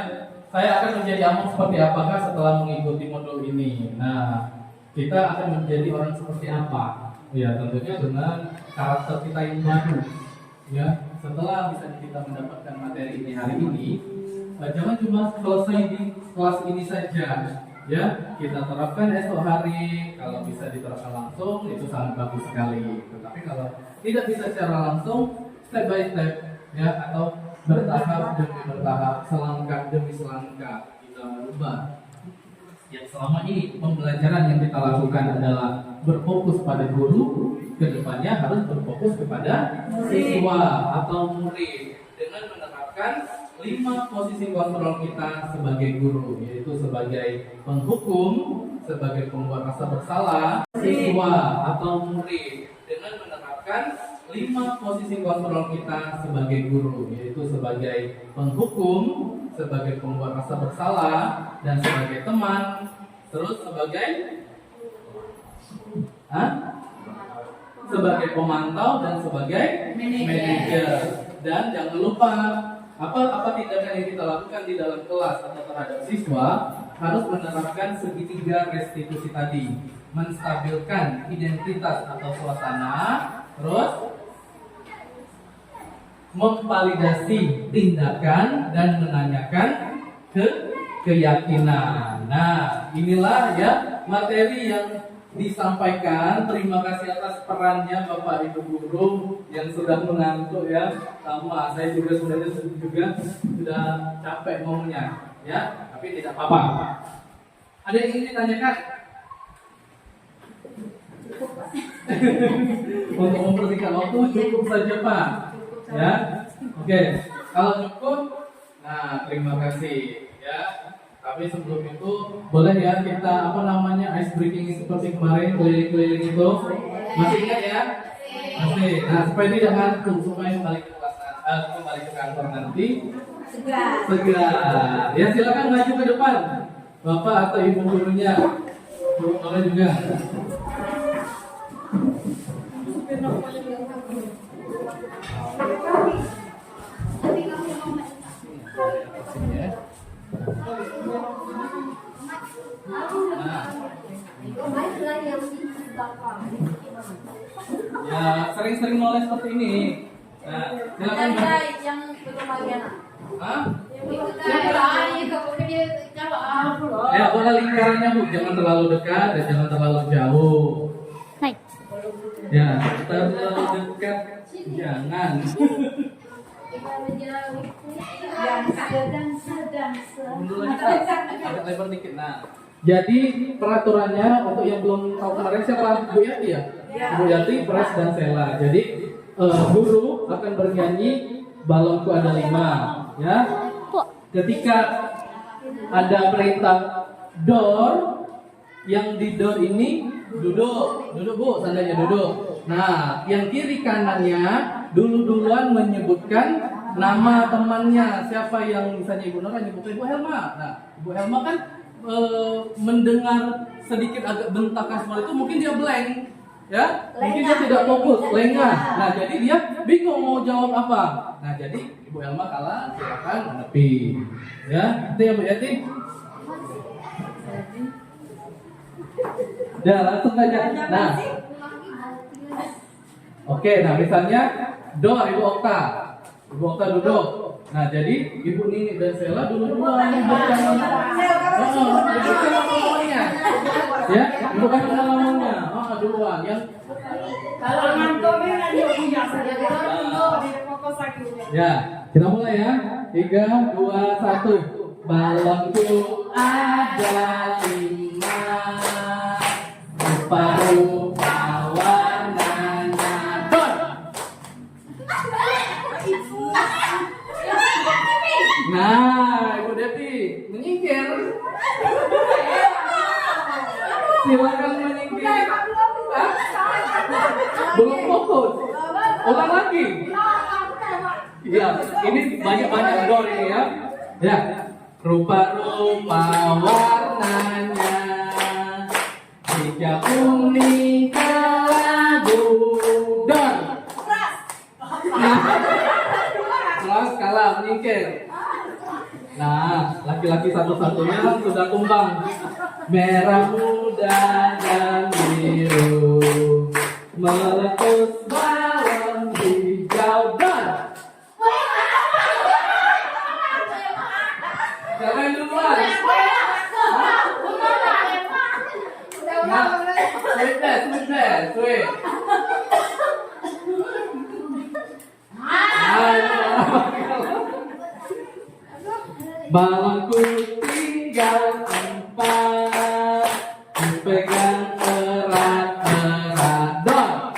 Saya akan menjadi Among seperti apakah setelah mengikuti modul ini? Nah, kita akan menjadi orang seperti apa? Ya tentunya dengan karakter kita yang baru. Ya, setelah misalnya kita mendapatkan materi ini hari ini, jangan cuma selesai di kelas ini saja. Ya, kita terapkan esok hari. Kalau bisa diterapkan langsung, itu sangat bagus sekali. Tetapi kalau tidak bisa secara langsung, step by step, ya, atau bertahap demi bertahap, selangkah demi selangkah kita merubah. Yang selama ini pembelajaran yang kita lakukan adalah berfokus pada guru, kedepannya harus berfokus kepada siswa atau murid dengan menerapkan 5 posisi kontrol kita sebagai guru, yaitu sebagai penghukum, sebagai pembuat rasa bersalah, siswa atau murid dengan menerapkan 5 posisi kontrol kita sebagai guru, yaitu sebagai penghukum, sebagai pembuat rasa bersalah, dan sebagai teman, terus sebagai sebagai pemantau dan sebagai manajer. Dan jangan lupa apa tindakan yang kita lakukan di dalam kelas atau terhadap siswa harus menerapkan segitiga restitusi tadi, menstabilkan identitas atau suasana, terus memvalidasi tindakan dan menanyakan keyakinan. Nah, inilah ya materi yang disampaikan. Terima kasih atas perannya Bapak Ibu guru yang sudah mengantuk ya. Sama saya juga sudah capek ngomongnya ya, tapi tidak apa-apa. Ada yang ingin ditanyakan? Untuk mempersingkat waktu cukup saja Pak. Ya, oke. Kalau cukup, nah terima kasih ya. Tapi sebelum itu boleh ya kita ice breaking seperti kemarin keliling-keliling itu. Masih ingat ya? Masih. Nah supaya tidak ngantuk, supaya kembali ke kantor nanti segar. Ya silakan maju ke depan, Bapak atau Ibu gurunya. Boleh juga. Ya, sering-sering nulis seperti ini. Nah, silakan. Yang belum bagian. Hah? Ya, boleh lingkarannya Bu, jangan terlalu dekat dan jangan terlalu jauh. Ya, terlalu dekat jangan. Yang sedang Mundur lagi Pak, agak lebar dikit. Nah, jadi peraturannya untuk yang belum tahu kemarin siapa Bu Yati ya? Bu Yati, Pres dan Sela. Jadi guru akan bernyanyi balonku ada 5, ya. Ketika ada perintah door, yang di door ini duduk Bu, seandainya duduk. Nah, yang kiri kanannya duluan menyebutkan nama temannya. Siapa yang misalnya Ibu Nora nyebutnya Ibu Helma. Nah, Ibu Helma kan mendengar sedikit agak bentakan seperti itu, mungkin dia blank, ya, mungkin dia tidak fokus, lengah. Nah, jadi dia bingung mau jawab apa. Nah, jadi Ibu Helma kalah, silakan menepi, ya. Itu ya Bu Yati. Ya, langsung saja. Nah, oke, nah misalnya door Ibu Okta duduk. Nah, jadi Ibu Nini dan Sela duluan menyebutkan namanya. Ya, Ibu kasih namanya. Duluan yang Kalau ngantuk dia punya saja. ya, kita mulai ya. 3, 2, 1. Balonku ada 5, rupa-rupa warnanya don. Nah, Ibu Devi menyingkir. Silakan menyingkir. Hah? Belum fokus. Ulang lagi. Iya, ini banyak-banyak dor ini ya. Ya, rupa-rupa warnanya, jika kuning kelabu dor. Nah, kelas kalah menyingkir. Nah, laki-laki satu-satunya sudah tumbang. Merah muda dan biru, meletus balon hijau dan. Siapa yang duluan? Nah, sweet. Balonku tinggal 4, dipegang erat-erat don.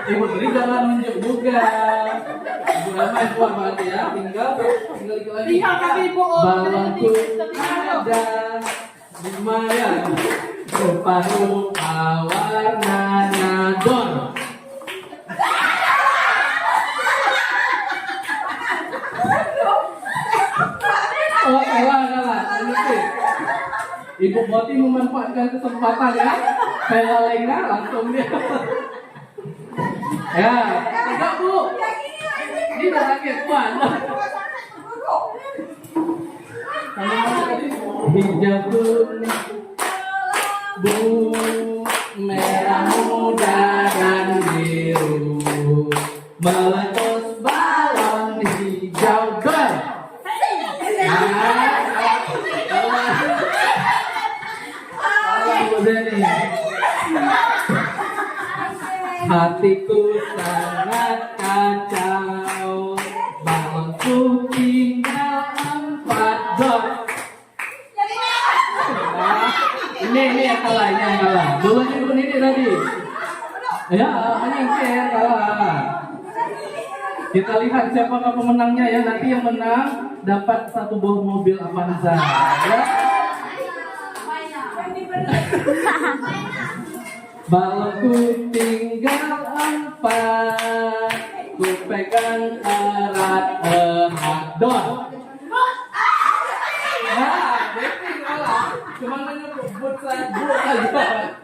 Ibu Dri jangan nunjuk juga. Ibu main buat banget ya. Tinggal dikit lagi. Balonku ada 5 ya. Rupa-rupa warnanya don. Oh, kalah. Ibu Boti memanfaatkan kesempatan ya. Saya lengah langsung dia. Ya, tegak Bu. Ini dah sakit puan. Kamu mana tadi? Hijau kuning, bu, merah muda dan biru, meletus balon hijau don. Hatiku sangat kacau, balonku tinggal 4 dot. Ini yang kalah. Duluan Ibu Nini tadi. Ya, menyingkir kalah. Kita lihat siapa pemenangnya ya. Nanti yang menang dapat 1 buah mobil Avanza. Ya. Balonku tinggal 4, ku pegang erat-erat don. Nah, Devi kalah. Cuma menyebut saya bu aja.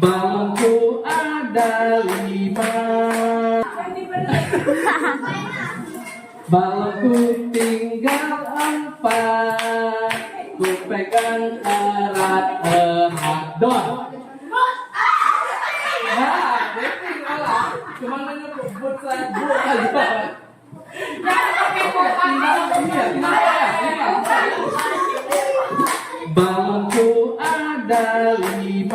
Balonku ada 5, balonku tinggal 4, ku pegang erat-erat don. Nah, Devi kalah. Cuma menyebut saya bu aja. Balonku ada 5,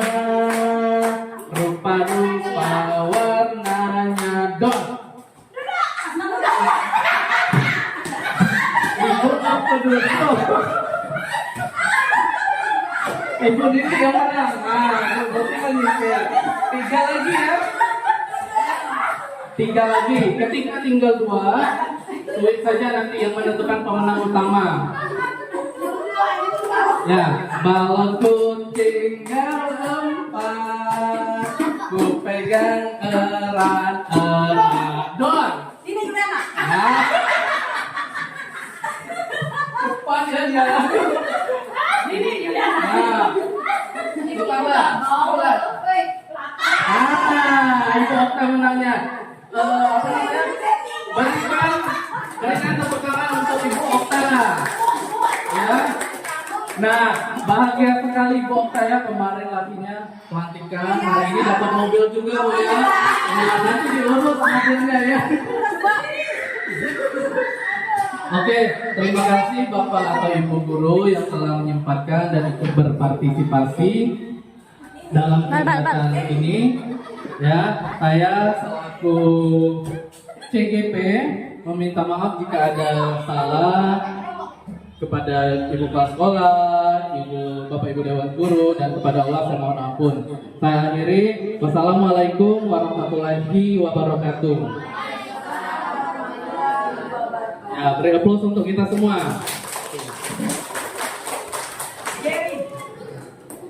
rupa-rupa warnanya don. Ibu apa dulu? Ibu Dini yang menang. Nah, berarti menyingkir. 3 lagi ya. 3 lagi. Ketika tinggal 2, sulit saja nanti yang menentukan pemenang utama. Ya, balonku tinggal 4, ku pegang erat-erat don. Ini gimana? Nah, cepat ya jalan. Ini gimana? Nah, itu kalah. Itu Okta menangnya. Apa namanya? Berikan tepuk tangan untuk Ibu Okta. Ya. Nah, bahagia sekali Ibu Okta ya, kemarin lakinya pelantikan, hari ini dapat mobil juga Bu ya. Nah, nanti diurus mobilnya ya. Oke, terima kasih Bapak atau Ibu Guru yang telah menyempatkan dan ikut berpartisipasi dalam kegiatan ini. Ya, saya selaku CGP meminta maaf jika ada salah kepada ibu kepala sekolah, bapak ibu dewan guru, dan kepada Allah saya mohon ampun. Saya akhiri. Wassalamualaikum warahmatullahi wabarakatuh. Ya, beri aplaus untuk kita semua.